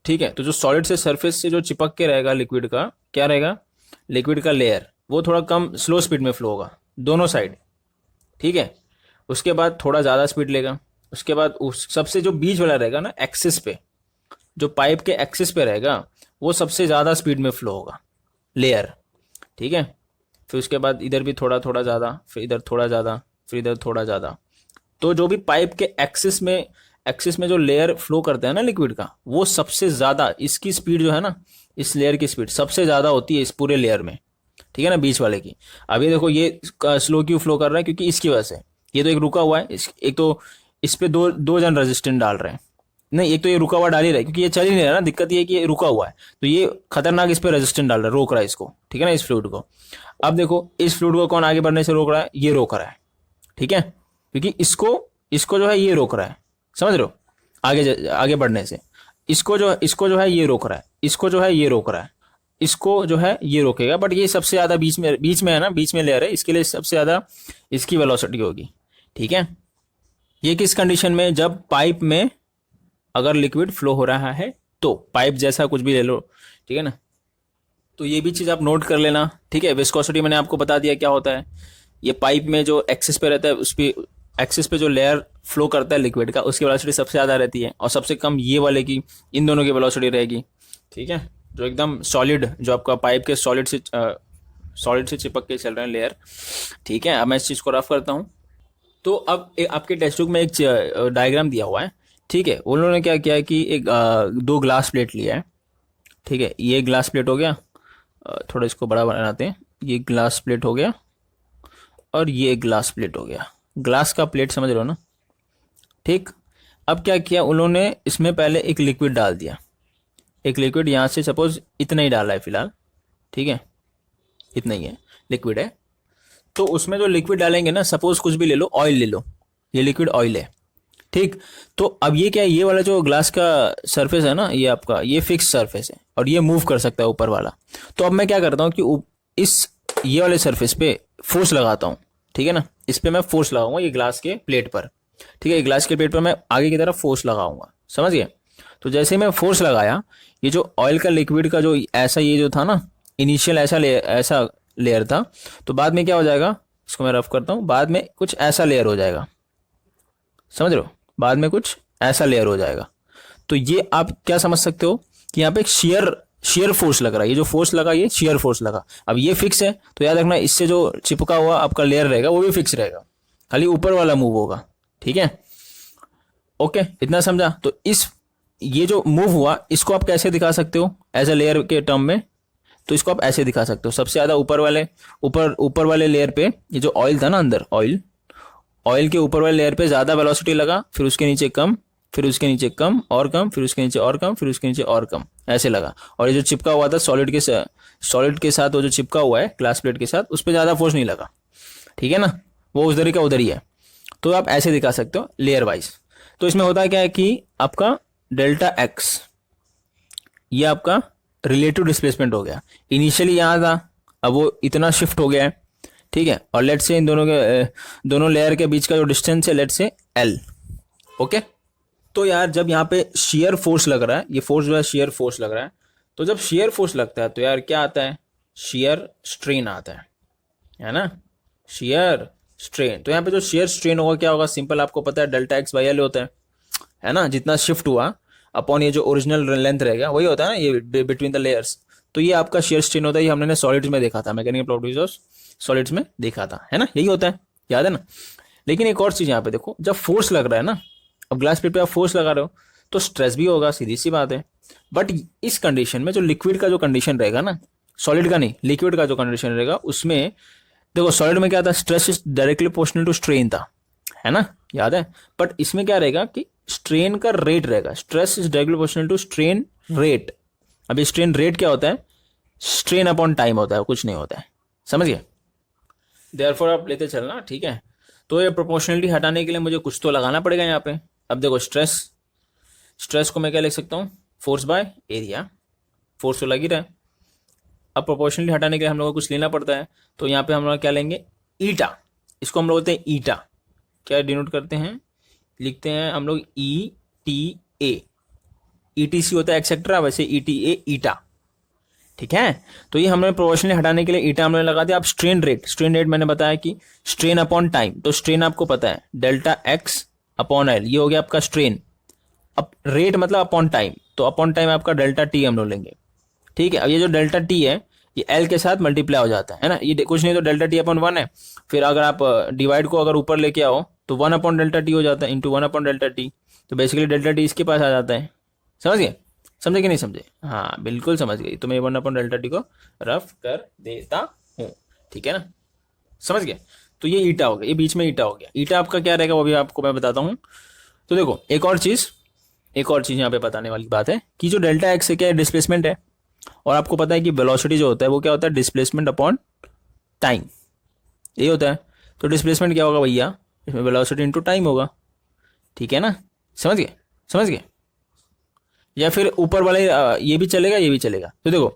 ठीक है। तो जो सॉलिड से सरफेस से जो चिपक के रहेगा लिक्विड का, क्या रहेगा, लिक्विड का लेयर, वो थोड़ा कम स्लो स्पीड में फ्लो होगा दोनों साइड, ठीक है। उसके बाद थोड़ा ज़्यादा स्पीड लेगा, उसके बाद उस सबसे जो बीच वाला रहेगा ना एक्सिस पे, जो पाइप के एक्सिस पे रहेगा वो सबसे ज़्यादा स्पीड में फ्लो होगा लेयर, ठीक है। फिर उसके बाद इधर भी थोड़ा थोड़ा ज़्यादा, फिर इधर थोड़ा ज़्यादा, फिर इधर थोड़ा ज़्यादा। तो जो भी पाइप के एक्सिस में जो लेयर फ्लो करता है ना लिक्विड का, वो सबसे ज़्यादा, इसकी स्पीड जो है ना, इस लेयर की स्पीड सबसे ज़्यादा होती है इस पूरे लेयर में, ठीक है ना, बीच वाले की। अब ये देखो ये स्लो क्यों फ्लो कर रहा है, क्योंकि इसकी वजह से, ये तो एक रुका हुआ है, एक तो इस पे दो जन रेजिस्टेंट डाल रहे हैं, नहीं एक तो ये रुका हुआ डाल ही रहा है क्योंकि ये चल ही नहीं रहा ना, दिक्कत ये है कि ये रुका हुआ है, तो ये खतरनाक इस पे रेजिस्टेंट डाल रहा है, रोक रहा है इसको, ठीक है ना, इस फ्लूइड को। अब देखो इस फ्लूइड को कौन आगे बढ़ने से रोक रहा है, ये रोक रहा है, ठीक है, क्योंकि इसको जो है ये रोक रहा है, समझ रहे हो, आगे बढ़ने से। इसको जो है ये रोक रहा है, इसको जो है ये रोक रहा है, इसको जो है ये रोकेगा, बट ये सबसे ज़्यादा बीच में है ना, बीच में लेयर है, इसके लिए सबसे ज़्यादा इसकी वेलोसिटी होगी, ठीक है। ये किस कंडीशन में, जब पाइप में अगर लिक्विड फ्लो हो रहा है, तो पाइप जैसा कुछ भी ले लो, ठीक है ना। तो ये भी चीज़ आप नोट कर लेना, ठीक है। विस्कोसिटी मैंने आपको बता दिया क्या होता है, ये पाइप में जो एक्सिस पे रहता है, उस पर एक्सिस पे जो लेयर फ्लो करता है लिक्विड का, उसकी वेलोसिटी सबसे ज़्यादा रहती है, और सबसे कम ये वाले की, इन दोनों की वेलोसिटी रहेगी, ठीक है। जो एकदम सॉलिड, जो आपका पाइप के सॉलिड से चिपक के चल रहे हैं लेयर, ठीक है। अब मैं इस चीज़ को रफ करता हूँ। तो अब आपके टेक्स्ट बुक में एक डायग्राम दिया हुआ है, ठीक है, उन्होंने क्या किया है कि एक दो ग्लास प्लेट लिया है। ठीक है, ये ग्लास प्लेट हो गया, थोड़ा इसको बड़ा बनाते हैं, ये ग्लास प्लेट हो गया और ये ग्लास प्लेट हो गया। ग्लास का प्लेट समझ रहे हो ना। ठीक, अब क्या किया उन्होंने, इसमें पहले एक लिक्विड डाल दिया। एक लिक्विड यहाँ से सपोज इतना ही डाला है फिलहाल, ठीक है, इतना ही है लिक्विड है। तो उसमें जो लिक्विड डालेंगे ना, सपोज कुछ भी ले लो, ऑयल ले लो, ये लिक्विड ऑयल है। ठीक, तो अब ये क्या है, ये वाला जो ग्लास का सरफेस है ना, ये आपका ये फिक्स सरफेस है और ये मूव कर सकता है ऊपर वाला। तो अब मैं क्या करता हूँ कि इस ये वाले सरफेस पे फोर्स लगाता हूँ। ठीक है ना, इस पे मैं फोर्स लगाऊंगा ये ग्लास के प्लेट पर। ठीक है, ये ग्लास के प्लेट पर मैं आगे की तरफ फोर्स लगाऊंगा, समझ गए। तो जैसे मैं फोर्स लगाया, ये जो ऑयल का लिक्विड का जो ऐसा ये जो था ना, इनिशियल ऐसा लेयर था, तो बाद में क्या हो जाएगा, इसको मैं रफ करता हूँ, बाद में कुछ ऐसा लेयर हो जाएगा, समझ रहे हो, बाद में कुछ ऐसा लेयर हो जाएगा। तो ये आप क्या समझ सकते हो कि यहाँ पे एक शेयर फोर्स लग रहा है, ये जो फोर्स लगा ये शेयर फोर्स लगा। अब ये फिक्स है तो याद रखना, इससे जो चिपका हुआ आपका लेयर रहेगा वो भी फिक्स रहेगा, खाली ऊपर वाला मूव होगा। ठीक है, ओके, इतना समझा। तो ये जो मूव हुआ इसको आप कैसे दिखा सकते हो एज अ लेयर के टर्म में, तो इसको आप ऐसे दिखा सकते हो, सबसे ज्यादा ऊपर वाले लेयर पे ये जो ऑयल था ना अंदर, ऑयल के ऊपर वाले लेयर पे ज्यादा वेलोसिटी लगा, फिर उसके नीचे कम, फिर उसके नीचे कम और कम, फिर उसके नीचे और कम, फिर उसके नीचे और कम, ऐसे लगा। और ये जो चिपका हुआ था सॉलिड के साथ, वो जो चिपका हुआ है ग्लास प्लेट के साथ, उस पर ज्यादा फोर्स नहीं लगा। ठीक है ना, वो उधर ही का उधर ही है। तो आप ऐसे दिखा सकते हो लेयर वाइज। तो इसमें होता क्या है कि आपका डेल्टा एक्स, ये आपका रिलेटिव डिस्प्लेसमेंट हो गया। इनिशियली यहाँ था, अब वो इतना शिफ्ट हो गया है। ठीक है, और लेट से इन दोनों लेयर के बीच का जो डिस्टेंस है, लेट से एल। ओके, तो यार जब यहाँ पे शेयर फोर्स लग रहा है, ये फोर्स जो है शेयर फोर्स लग रहा है, तो जब शेयर फोर्स लगता है तो यार क्या आता है, शेयर स्ट्रेन आता है ना, शेयर स्ट्रेन। तो यहाँ पे जो शेयर स्ट्रेन होगा क्या होगा, सिंपल आपको पता है, डेल्टा एक्स बाई एल होता है ना, जितना शिफ्ट हुआ अपॉन ये जो ओरिजिनल लेंथ रहेगा वही होता है ना, ये बिटवीन द लेयर्स। तो ये आपका शेयर स्ट्रेन होता है, ये हमने सॉलिड्स में देखा था, मैकेनिकल प्रॉपर्टीज ऑफ सॉलिड्स में देखा था, है ना, यही होता है, याद है ना। लेकिन एक और चीज यहाँ पे देखो, जब फोर्स लग रहा है ना, अब ग्लास प्लेट पे आप फोर्स लगा रहे हो तो स्ट्रेस भी होगा, सीधी सी बात है। बट इस कंडीशन में जो लिक्विड का जो कंडीशन रहेगा ना, सॉलिड का नहीं, लिक्विड का जो कंडीशन रहेगा, उसमें देखो सॉलिड में क्या था, stress is directly proportional to strain था, है ना, याद है। बट इसमें क्या रहेगा कि स्ट्रेन का रेट रहेगा, stress is directly proportional to strain rate. अभी स्ट्रेन रेट क्या होता है, स्ट्रेन अपॉन टाइम होता है, कुछ नहीं होता है, समझ गए। देयरफॉर आप लेते चलना, ठीक है। तो ये प्रोपोर्शनलिटी हटाने के लिए मुझे कुछ तो लगाना पड़ेगा यहाँ पे। अब देखो स्ट्रेस को मैं क्या लिख सकता हूँ, फोर्स बाय एरिया, फोर्स तो लग ही रहा है। अब प्रोपोर्शनलिटी हटाने के लिए हम लोग को कुछ लेना पड़ता है, तो यहाँ पे हम लोग क्या लेंगे, ईटा, इसको हम लोग बोलते हैं ईटा। क्या डिनोट करते हैं, लिखते हैं हम लोग ई टी ए, ईटीसी होता है एक्सेट्रा, वैसे ई टी ए ईटा, ठीक है। तो ये हमने प्रोपोर्शनली हटाने के लिए ईटा हमने लगा दिया। अब स्ट्रेन रेट मैंने बताया कि स्ट्रेन अपॉन टाइम, तो स्ट्रेन आपको पता है डेल्टा एक्स अपॉन एल, ये हो गया आपका स्ट्रेन। अब रेट मतलब अपॉन टाइम, तो अपॉन टाइम आपका डेल्टा टी हम लोग लेंगे, ठीक है। अब ये जो डेल्टा टी है ये एल के साथ मल्टीप्लाई हो जाता है ना, ये कुछ नहीं तो डेल्टा टी अपॉन 1 है। फिर अगर आप डिवाइड को अगर ऊपर लेके आओ तो 1 अपॉन डेल्टा टी हो जाता है, इंटू 1 अपॉन डेल्टा टी। तो बेसिकली डेल्टा टी इसके पास आ जाता है, समझ गए, समझे कि नहीं समझे, हाँ बिल्कुल समझ गई। तो मैं 1 अपॉन डेल्टा टी को रफ कर देता हूँ, ठीक है ना, समझ गए। तो ये ईटा हो गया, ये बीच में ईटा हो गया। ईटा आपका क्या रहेगा वो भी आपको मैं बताता हूँ। तो देखो एक और चीज यहाँ पे बताने वाली बात है कि जो डेल्टा एक्स है क्या है, डिस्प्लेसमेंट है। और आपको पता है कि वेलोसिटी जो होता है वो क्या होता है, डिस्प्लेसमेंट अपॉन टाइम, ये होता है। तो डिस्प्लेसमेंट क्या होगा भैया, इसमें वेलोसिटी इंटू टाइम होगा, ठीक है ना, समझ गए। या फिर ऊपर वाले ये भी चलेगा, ये भी चलेगा। तो देखो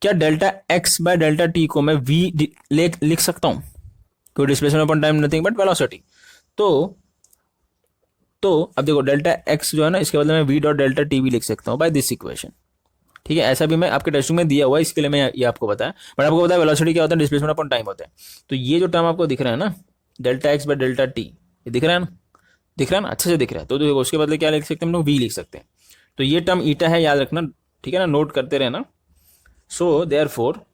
क्या delta x by delta T को मैं वी लिख सकता हूं, क्योंकि displacement upon time nothing but velocity. तो अब देखो डेल्टा एक्स जो है ना, इसके बदले में वी डॉट डेल्टा टी भी लिख सकता हूँ बाय दिस इक्वेशन, ठीक है। ऐसा भी मैं आपके टेस्ट में दिया हुआ है, इसके लिए मैं ये आपको बताया। बट आपको पता है वेलोसिटी क्या होता है, डिस्प्लेसमेंट अपॉन टाइम होता है। तो ये जो टर्म आपको दिख रहा है ना, delta x by delta T, ये दिख रहा है ना, अच्छे से दिख रहा है। तो देखो उसके बदले क्या लिख सकते हैं हम लोग, वी लिख सकते हैं। तो ये टर्म ईटा है, याद रखना, ठीक है ना, नोट करते रहना। सो देयरफॉर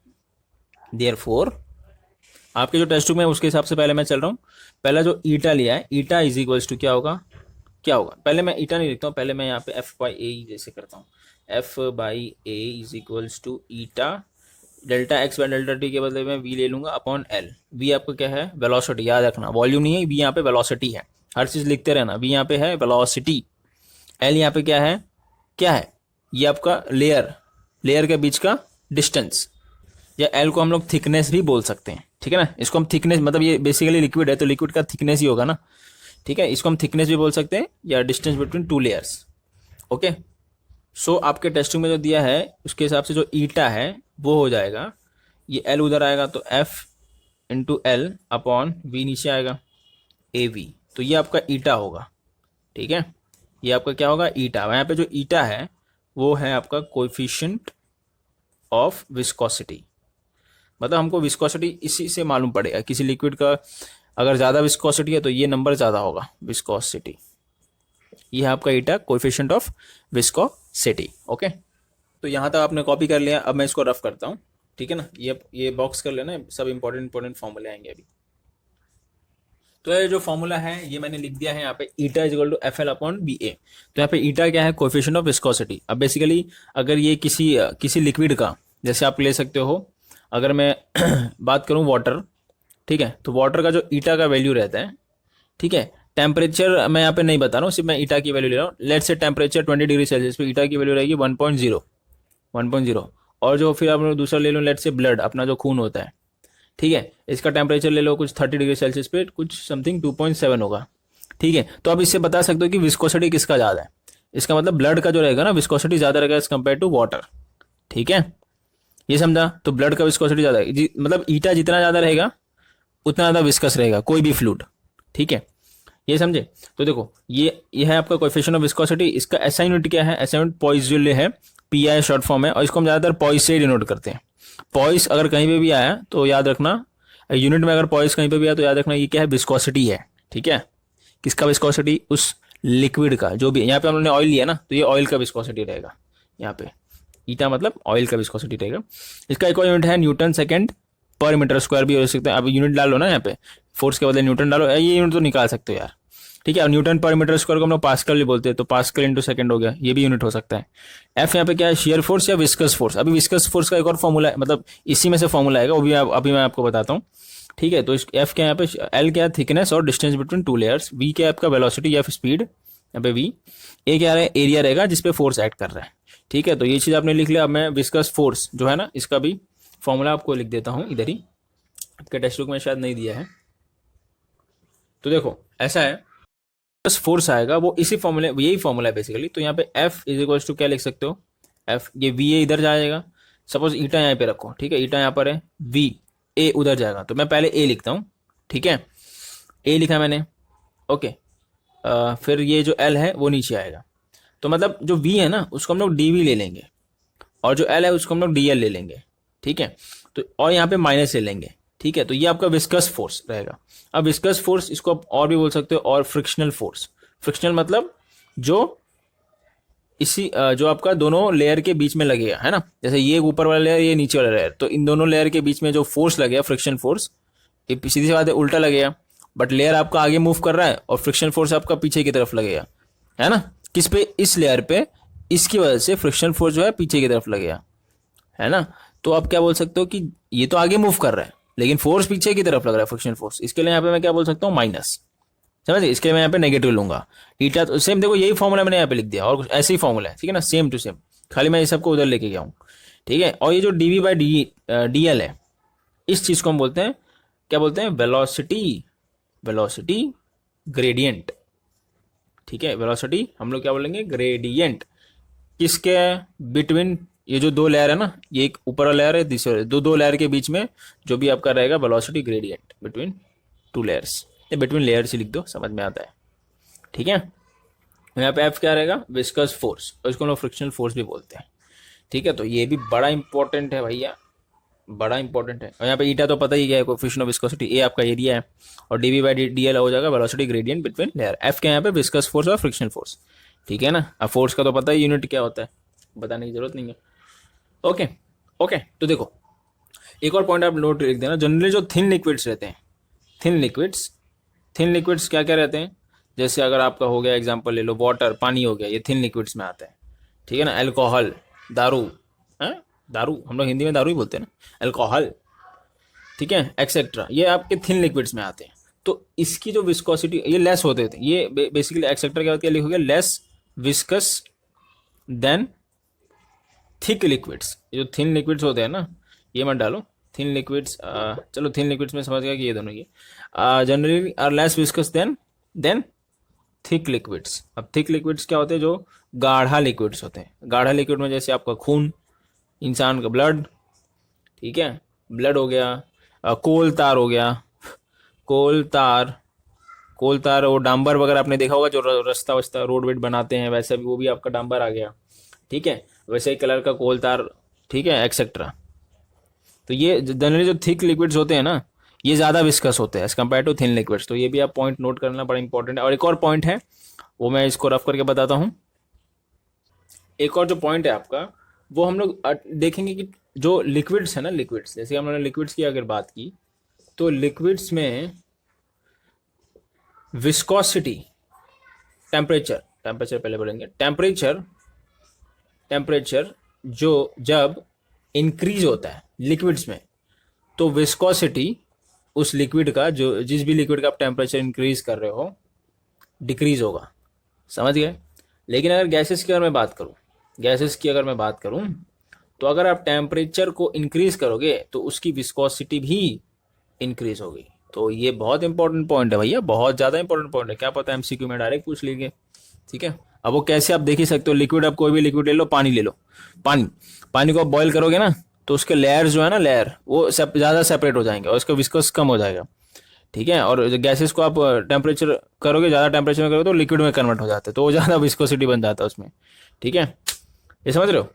आपके जो टेस्ट बुक में उसके हिसाब से पहले मैं चल रहा हूँ। पहला जो ईटा लिया है, ईटा इज इक्वल्स टू क्या होगा, क्या होगा, पहले मैं ईटा नहीं लिखता हूँ, पहले मैं यहाँ पे एफ बाई ए जैसे करता हूँ, F by A is equals to eta delta X by delta T के बदले में वी ले लूंगा अपॉन एल। वी आपका क्या है, वेलोसिटी, याद रखना वॉल्यूम नहीं है, वी यहाँ पे वेलोसिटी है, हर चीज़ लिखते रहना, वी यहाँ पे है वेलोसिटी, एल यहाँ पे क्या है, क्या है, ये आपका लेयर, लेयर के बीच का डिस्टेंस, या एल को हम लोग थिकनेस भी बोल सकते हैं, ठीक है ना, इसको हम थिकनेस, मतलब ये बेसिकली लिक्विड है तो लिक्विड का थिकनेस ही होगा ना, ठीक है, इसको हम थिकनेस भी बोल सकते हैं या distance between two layers. Okay, so आपके टेस्टिंग में जो दिया है उसके हिसाब से जो ईटा है वो हो जाएगा, ये एल उधर आएगा तो F into L upon V नीचे आएगा ए वी, तो ये आपका ईटा होगा, ठीक है, ये आपका क्या होगा, ईटा। यहाँ पे जो ईटा है वो है आपका कोएफिशिएंट ऑफ विस्कोसिटी, मतलब हमको विस्कोसिटी इसी से मालूम पड़ेगा, किसी लिक्विड का अगर ज़्यादा विस्कोसिटी है तो ये नंबर ज़्यादा होगा विस्कोसिटी, ये है आपका ईटा कोएफिशिएंट ऑफ विस्कोसिटी। ओके, तो यहाँ तक आपने कॉपी कर लिया, अब मैं इसको रफ करता हूँ, ठीक है ना, ये बॉक्स कर लेना, सब इंपॉर्टेंट फॉर्मूले आएंगे अभी। तो ये जो फॉर्मूला है ये मैंने लिख दिया है यहाँ पे, eta is equal to F L upon B A. तो यहाँ पे ईटा क्या है, कोएफिशिएंट ऑफ विस्कोसिटी। अब बेसिकली अगर ये किसी लिक्विड का, जैसे आप ले सकते हो, अगर मैं बात करूँ वाटर, ठीक है, तो वाटर का जो ईटा का वैल्यू रहता है, ठीक है, टेम्परेचर मैं यहाँ पे नहीं बता रहा हूँ, सिर्फ मैं ईटा की वैल्यू ले रहा हूँ, लेट से टेम्परेचर 20 डिग्री सेल्सियस पे ईटा की वैल्यू रहेगी 1.0, और जो फिर आप दूसरा ले लो, लेट से ब्लड, अपना जो खून होता है, ठीक है, इसका टेम्परेचर ले लो कुछ 30 डिग्री सेल्सियस पे, कुछ समथिंग 2.7 होगा, ठीक है, तो आप इससे बता सकते हो कि विस्कोसिटी किसका ज़्यादा है, इसका मतलब ब्लड का जो रहेगा ना विस्कोसिटी ज़्यादा रहेगा एज कम्पेयर टू वाटर, ठीक है, ये समझा, तो ब्लड का विस्कोसिटी ज़्यादा है, मतलब ईटा जितना ज़्यादा रहेगा उतना ज़्यादा विस्कस रहेगा कोई भी फ्लूइड, ठीक है, ये समझे। तो देखो ये है आपका कोएफिशिएंट ऑफ विस्कोसिटी, इसका एसआई यूनिट क्या है, एसआई यूनिट पॉइस है, पीआई शॉर्ट फॉर्म है, और इसको हम ज़्यादातर पॉइस से डिनोट करते हैं। पॉइस अगर कहीं पे भी आया तो याद रखना, यूनिट में अगर पॉइस कहीं पे भी आया तो याद रखना ये क्या है, विस्कोसिटी है, ठीक है, किसका विस्कोसिटी, उस लिक्विड का, जो भी, यहाँ पे हम लोगों ने ऑयल लिया ना तो ये ऑयल का विस्कोसिटी रहेगा, यहाँ पे ईटा मतलब ऑयल का विस्कोसिटी रहेगा। इसका एक और यूनिट है न्यूटन सेकेंड पर मीटर स्क्वायर भी हो सकता है, अब यूनिट डालो ना यहाँ पे, फोर्स के बदले न्यूटन डालो, ये यूनिट तो निकाल सकते हो यार, ठीक है, और न्यूटन पर मीटर स्क्वायर को हम लोग पास्कल भी बोलते हैं, तो पास्कल इंटू सेकंड हो गया, ये भी यूनिट हो सकता है। एफ यहाँ पे क्या है, शेयर फोर्स या विस्कस फोर्स, अभी विस्कस फोर्स का एक और फॉर्मूला है, मतलब इसी में से फॉर्मूला आएगा, वो भी अभी मैं आपको बताता हूँ, ठीक है, तो एफ क्या है यहाँ पे, एल क्या है थिकनेस और distance between two layers, V क्या है आपका वेलोसिटी या स्पीड, यहाँ पे वी, ए क्या है एरिया रहेगा जिसपे फोर्स एक्ट कर रहा है, ठीक है, तो ये चीज़ आपने लिख लिया। अब मैं विस्कस फोर्स जो है ना इसका भी फॉर्मूला आपको लिख देता हूँ इधर ही, आपके टेक्स्ट बुक में शायद नहीं दिया है, तो देखो ऐसा है, फोर्स आएगा वो इसी फॉर्मूले, यही फॉर्मूला है बेसिकली, तो यहाँ पे एफ इज इक्वल टू क्या लिख सकते हो, एफ, ये वी ए इधर जाएगा, सपोज ईटा यहाँ पे रखो, ठीक है, ईटा यहाँ पर है, वी ए उधर जाएगा, तो मैं पहले ए लिखता हूँ, ठीक है, ए लिखा मैंने, ओके, फिर ये जो एल है वो नीचे आएगा, तो मतलब जो वी है ना उसको हम लोग डी वी ले लेंगे, और जो एल है उसको हम लोग डी एल ले लेंगे, ठीक है, तो और यहाँ पे माइनस ले लेंगे, ठीक है, तो ये आपका विस्कस फोर्स रहेगा। अब विस्कस फोर्स इसको आप और भी बोल सकते हो, और फ्रिक्शनल फोर्स, फ्रिक्शनल मतलब जो जो आपका दोनों लेयर के बीच में लगेगा, है ना, जैसे ये ऊपर वाला लेयर ये नीचे वाला लेयर, तो इन दोनों लेयर के बीच में जो फोर्स लगेगा फ्रिक्शन फोर्स, ये सीधी सी बात है उल्टा लगेगा, बट लेयर आपका आगे मूव कर रहा है और फ्रिक्शन फोर्स आपका पीछे की तरफ लगेगा, है ना, किस पे, इस लेयर पे, इसकी वजह से फ्रिक्शन फोर्स जो है पीछे की तरफ लगेगा, है ना, तो आप क्या बोल सकते हो कि ये तो आगे मूव कर रहा है लेकिन फोर्स पीछे की तरफ लग रहा है फ्रिक्शन फोर्स, इसके लिए यहाँ पे मैं क्या बोल सकता हूँ, माइनस, समझिए, इसके लिए मैं यहाँ पे नेगेटिव लूंगा, ईटा, तो सेम देखो यही फॉर्मूला मैंने यहाँ पे लिख दिया, और कुछ ऐसे ही फॉर्मूला है, ठीक है ना, सेम टू सेम, खाली मैं ये सबको उधर लेके गया हूँ, ठीक है, और ये जो D V by D L है, इस चीज को हम बोलते हैं, क्या बोलते हैं, वेलोसिटी ग्रेडियंट, ठीक है, वेलोसिटी हम लोग क्या बोलेंगे, ग्रेडियंट, किसके बिटवीन, ये जो दो लेयर है ना, ये एक ऊपर वाला लेयर है, दूसरे दो लेयर के बीच में जो भी आपका रहेगा velocity gradient between two layers, या बिटवीन लेयर्स ही लिख दो, समझ में आता है, ठीक है। यहाँ पे एफ क्या रहेगा, विस्कस फोर्स, और इसको हम लोग फ्रिक्शनल फोर्स भी बोलते हैं, ठीक है, तो ये भी बड़ा इंपॉर्टेंट है भैया, बड़ा इंपॉर्टेंट है। और यहाँ पे ईटा तो पता ही क्या है, कोएफिशिएंट ऑफ विस्कोसिटी, ए आपका एरिया है, और डीवी बाई डी एल हो जाएगा velocity gradient between layer, F के यहाँ पे विस्कस फोर्स और फ्रिक्शनल फोर्स, ठीक है ना। अब फोर्स का तो पता ही यूनिट क्या होता है, बताने की जरूरत नहीं है, ओके ओके। तो देखो एक और पॉइंट आप नोट लिख देना, जनरली जो थिन लिक्विड्स रहते हैं, थिन लिक्विड्स क्या क्या रहते हैं, जैसे अगर आपका हो गया एग्जांपल ले लो, वाटर पानी हो गया, ये थिन लिक्विड्स में आता है, ठीक है ना। अल्कोहल दारू, हैं दारू हम लोग हिंदी में दारू ही बोलते हैं ना, अल्कोहल, ठीक है, एक्सेट्रा, ये आपके थिन लिक्विड्स में आते हैं। तो इसकी जो विस्कोसिटी ये लेस होते थे, ये बेसिकली एक्सेट्रा क्या होती है, लिखोगे less viscous than thick liquids. ये जो थिन लिक्विड्स होते हैं ना, ये मत डालो थिन लिक्विड्स, चलो थिन लिक्विड्स में समझ गया कि ये दोनों ये generally are less viscous than thick liquids. अब थिक लिक्विड्स क्या होते हैं, जो गाढ़ा लिक्विड्स होते हैं। गाढ़ा लिक्विड में जैसे आपका खून, इंसान का ब्लड, ठीक है, ब्लड हो गया, कोल तार हो गया, कोल तार, कोल तार वो डांबर वगैरह आपने देखा होगा, जो रास्ता वस्ता रोड वेड बनाते हैं, वैसे भी वो भी आपका डांबर आ गया, ठीक है, वैसे ही कलर का कोल तार, ठीक है, एक्सेट्रा। तो ये जनरली जो थिक लिक्विड्स होते हैं ना, ये ज़्यादा विस्कस होते हैं as compare to thin liquids. तो ये भी आप पॉइंट नोट करना बड़ा इंपॉर्टेंट है। और एक और पॉइंट है, वो मैं इसको रफ करके बताता हूँ। एक और जो पॉइंट है आपका, वो हम लोग देखेंगे कि जो लिक्विड्स है ना, लिक्विड्स, जैसे हमने लिक्विड्स की अगर बात की, तो लिक्विड्स में विस्कोसिटी, टेम्परेचर, टेम्परेचर पहले बोलेंगे, टेम्परेचर जो जब इंक्रीज होता है लिक्विड्स में, तो विस्कोसिटी उस लिक्विड का, जो जिस भी लिक्विड का आप टेम्परेचर इंक्रीज कर रहे हो, डिक्रीज होगा। समझ गए। लेकिन अगर गैसेस की अगर मैं बात करूं, गैसेस की अगर मैं बात करूं, तो अगर आप टेम्परेचर को इंक्रीज करोगे तो उसकी विस्कोसिटी भी इंक्रीज होगी। तो ये बहुत इंपॉर्टेंट पॉइंट है भैया, बहुत ज़्यादा इंपॉर्टेंट पॉइंट है। क्या पता एमसीक्यू में डायरेक्ट पूछ लीजिए, ठीक है। अब वो कैसे आप देख ही सकते हो, लिक्विड, आप कोई भी लिक्विड ले लो, पानी ले लो, पानी को आप बॉईल करोगे ना, तो उसके लेयर्स जो है ना, लेयर वो ज़्यादा सेपरेट हो जाएंगे और उसका विस्कस कम हो जाएगा, ठीक है। और गैसेस को आप टेम्परेचर करोगे, ज़्यादा टेम्परेचर में करोगे तो लिक्विड में कन्वर्ट हो जाते हैं, तो वो ज़्यादा विस्कोसिटी बन जाता है उसमें, ठीक है। ये समझ रहे हो।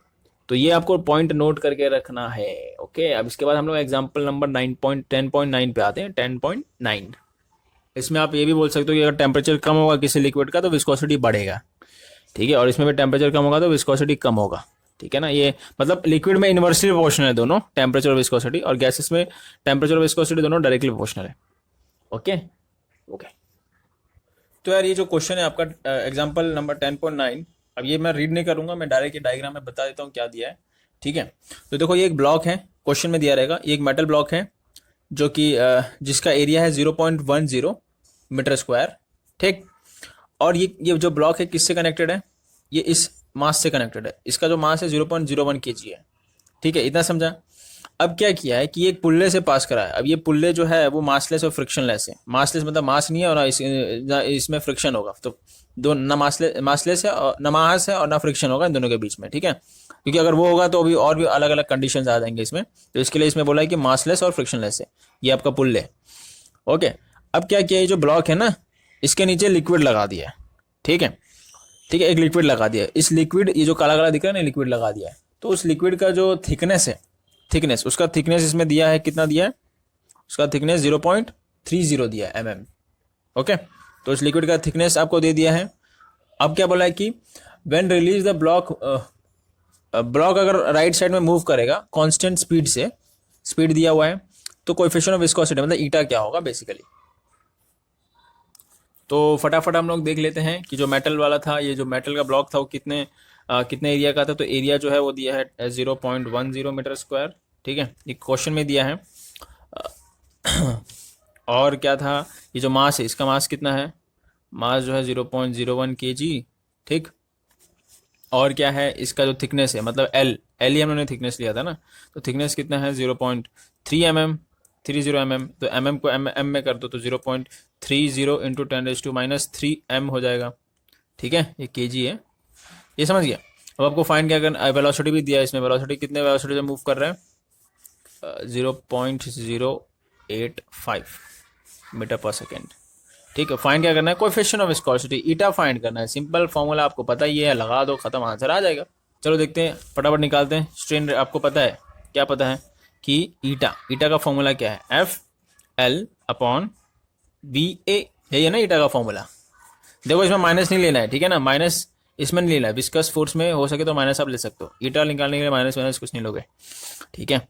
तो ये आपको पॉइंट नोट करके रखना है, ओके। अब इसके बाद हम लोग एग्जाम्पल नंबर 10.9 पे आते हैं। 10.9, इसमें आप ये भी बोल सकते हो कि अगर टेम्परेचर कम होगा किसी लिक्विड का तो विस्कोसिटी बढ़ेगा, ठीक है, और इसमें भी टेम्परेचर कम होगा तो विस्कोसिटी कम होगा, ठीक है ना। ये मतलब लिक्विड में इन्वर्सली प्रोपोर्शनल है दोनों, टेम्परेचर और विस्कोसिटी, और गैसेस में टेम्परेचर और विस्कोसिटी दोनों डायरेक्टली प्रोपोर्शनल है, ओके ओके। तो यार ये जो क्वेश्चन है आपका एग्जाम्पल नंबर 10.9, अब ये मैं रीड नहीं करूंगा, मैं डायरेक्ट डायग्राम में बता देता हूँ क्या दिया है, ठीक है। तो देखो ये एक ब्लॉक है, क्वेश्चन में दिया रहेगा, ये एक मेटल ब्लॉक है जो कि जिसका एरिया है 0.10 मीटर स्क्वायर, ठीक। और ये जो ब्लॉक है किससे कनेक्टेड है, ये इस मास से कनेक्टेड है। इसका जो मास है 0.01 kg है, ठीक है, इतना समझा। अब क्या किया है कि एक पुल्ले से पास करा है। अब ये पुल्ले जो है वो मासलेस और फ्रिक्शनलेस है। मासलेस मतलब मास नहीं है और इसमें फ्रिक्शन होगा, तो दो ना मासलेस है और ना मास है और ना फ्रिक्शन होगा इन दोनों के बीच में, ठीक है। क्योंकि अगर वो होगा तो अभी और भी अलग अलग कंडीशंस आ जाएंगे इसमें, तो इसके लिए इसमें बोला है कि मासलेस और फ्रिक्शनलेस है ये आपका पुल्ले, ओके। अब क्या किया, ये जो ब्लॉक है ना, इसके नीचे लिक्विड लगा दिया है, ठीक है, ठीक है, एक लिक्विड लगा दिया है। इस लिक्विड, ये जो काला काला दिख रहा है ना, लिक्विड लगा दिया है। तो उस लिक्विड का जो थिकनेस है, थिकनेस, उसका थिकनेस इसमें दिया है, कितना दिया है, उसका थिकनेस 0.30 दिया है mm, ओके। तो इस लिक्विड का थिकनेस आपको दे दिया है। अब क्या बोला है कि when release the block, block अगर राइट साइड में मूव करेगा कांस्टेंट स्पीड से, स्पीड दिया हुआ है, तो कोएफिशिएंट ऑफ विस्कोसिटी मतलब ईटा क्या होगा बेसिकली। तो फटाफट हम लोग देख लेते हैं कि जो मेटल वाला था, ये जो मेटल का ब्लॉक था वो कितने एरिया का था। तो एरिया जो है वो दिया है 0.10 मीटर स्क्वायर, ठीक है, ये क्वेश्चन में दिया है। और क्या था, ये जो मास है, इसका मास कितना है, मास जो है 0.01 kg, ठीक। और क्या है, इसका जो थिकनेस है, मतलब एल ही हम लोगों ने थिकनेस लिया था ना, तो थिकनेस कितना है 0.3 mm, 30 mm। तो mm को m में कर दो तो 0.30 इंटू 10⁻³ m हो जाएगा, ठीक है, ये kg है, ये समझ गया। अब आपको फाइंड क्या करना, वेलोसिटी भी दिया है इसमें, वेलोसिटी कितने वेलोसिटी से मूव कर रहे हैं, 0.085 मीटर पर सेकेंड, ठीक है। फाइंड क्या करना है, coefficient of viscosity, eta find करना है। सिंपल फॉर्मूला आपको पता ही है, लगा दो, खत्म, आंसर आ जाएगा। चलो देखते हैं, फटाफट निकालते हैं। स्ट्रेन आपको पता है, क्या पता है कि ईटा का फॉर्मूला क्या है, FL/VA, यही है ना ईटा का फॉर्मूला। देखो इसमें माइनस नहीं लेना है, ठीक है ना, माइनस इसमें नहीं लेना है। विस्कस फोर्स में हो सके तो माइनस आप ले सकते हो, ईटा निकालने के लिए माइनस कुछ नहीं लोगे, ठीक है।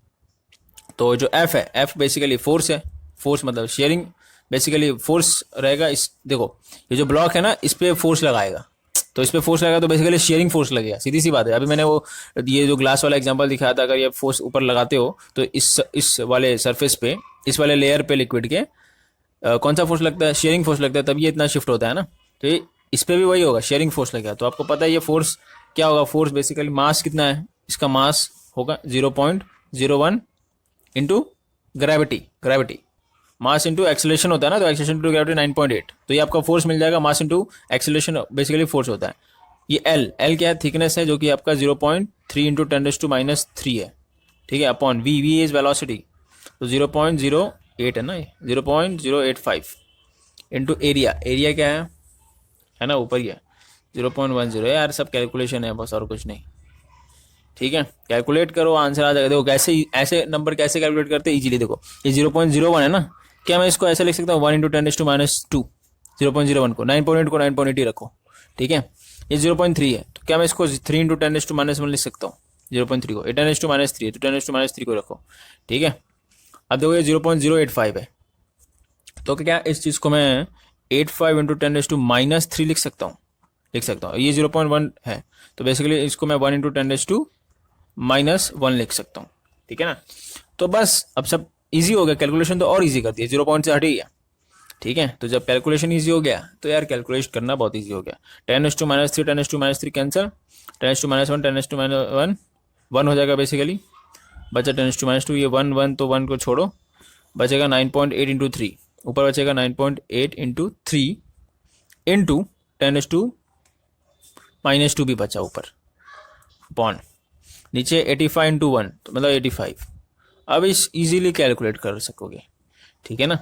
तो जो F है, F बेसिकली फोर्स है, फोर्स मतलब शेयरिंग, बेसिकली फोर्स रहेगा इस, देखो ये जो ब्लॉक है ना इस पर फोर्स लगाएगा, तो इस पर फोर्स लगाएगा तो बेसिकली शेयरिंग फोर्स लगेगा, सीधी सी बात है। अभी मैंने वो ये जो ग्लास वाला एग्जांपल दिखाया था, अगर ये फोर्स ऊपर लगाते हो तो इस वाले सरफेस पे, इस वाले लेयर पे लिक्विड के कौन सा फोर्स लगता है, शेयरिंग फोर्स लगता है, तब ये इतना शिफ्ट होता है ना। तो ये इस पर भी वही होगा, शेयरिंग फोर्स लगेगा। तो आपको पता है ये फोर्स क्या होगा, फोर्स बेसिकली मास कितना है, इसका मास होगा 0.01 into gravity mass into acceleration होता है ना, तो एक्सेलरेशन इंटू ग्रेविटी 9.8, तो ये आपका फोर्स मिल जाएगा, mass into acceleration basically force होता है। ये एल क्या है, थिकनेस है, जो कि आपका 0.3 इंटू 10⁻³ है, ठीक है, अपॉन वी इज वेलोसिटी, तो 0.08 है ना, 0.085 इंटू एरिया क्या है ना, ऊपर ही है 0.10। यार सब कैलकुलेशन है बस, और कुछ नहीं, ठीक है, कैलकुलेट करो आंसर आ जाएगा। देखो कैसे, ऐसे नंबर कैसे कैलकुलेट करते हैं इजीली, देखो ये 0.01 है ना, क्या मैं इसको ऐसे लिख सकता हूँ 1 इंटू 10⁻², 0.01 को 9.8 को 9.8 ही रखो, ठीक है। ये 0.3 है, तो क्या मैं इसको 3 इंटू 10⁻1 लिख सकता हूँ, 0.3 को, 10⁻3 है तो 10⁻3 को रखो, ठीक है। अब देखो ये 0.085 है, तो क्या इस चीज़ को मैं 85 इंटू 10⁻³ लिख सकता हूँ, ये 0.1 है, तो बेसिकली इसको मैं 1 इंटू 10⁻1 लिख सकता हूँ, ठीक है ना। तो बस अब सब इजी हो गया, कैलकुलेशन तो और इजी कर दिया, 0 पॉइंट से हट ही गया, ठीक है। तो जब कैलकुलेशन इजी हो गया तो यार कैलकुलेट करना बहुत इजी हो गया। 10⁻3 10⁻3 कैंसिल, 10⁻1 10⁻1 1 हो जाएगा बेसिकली, बचा 10⁻2, ये 1 तो 1 को छोड़ो, बचेगा 9.8 इंटू 3, ऊपर बचेगा 9.8 इंटू 3 इंटू 10⁻2 भी बचा ऊपर, अपॉन नीचे 85 इंटू 1 तो मतलब 85। अब इस इजीली कैलकुलेट कर सकोगे, ठीक है ना।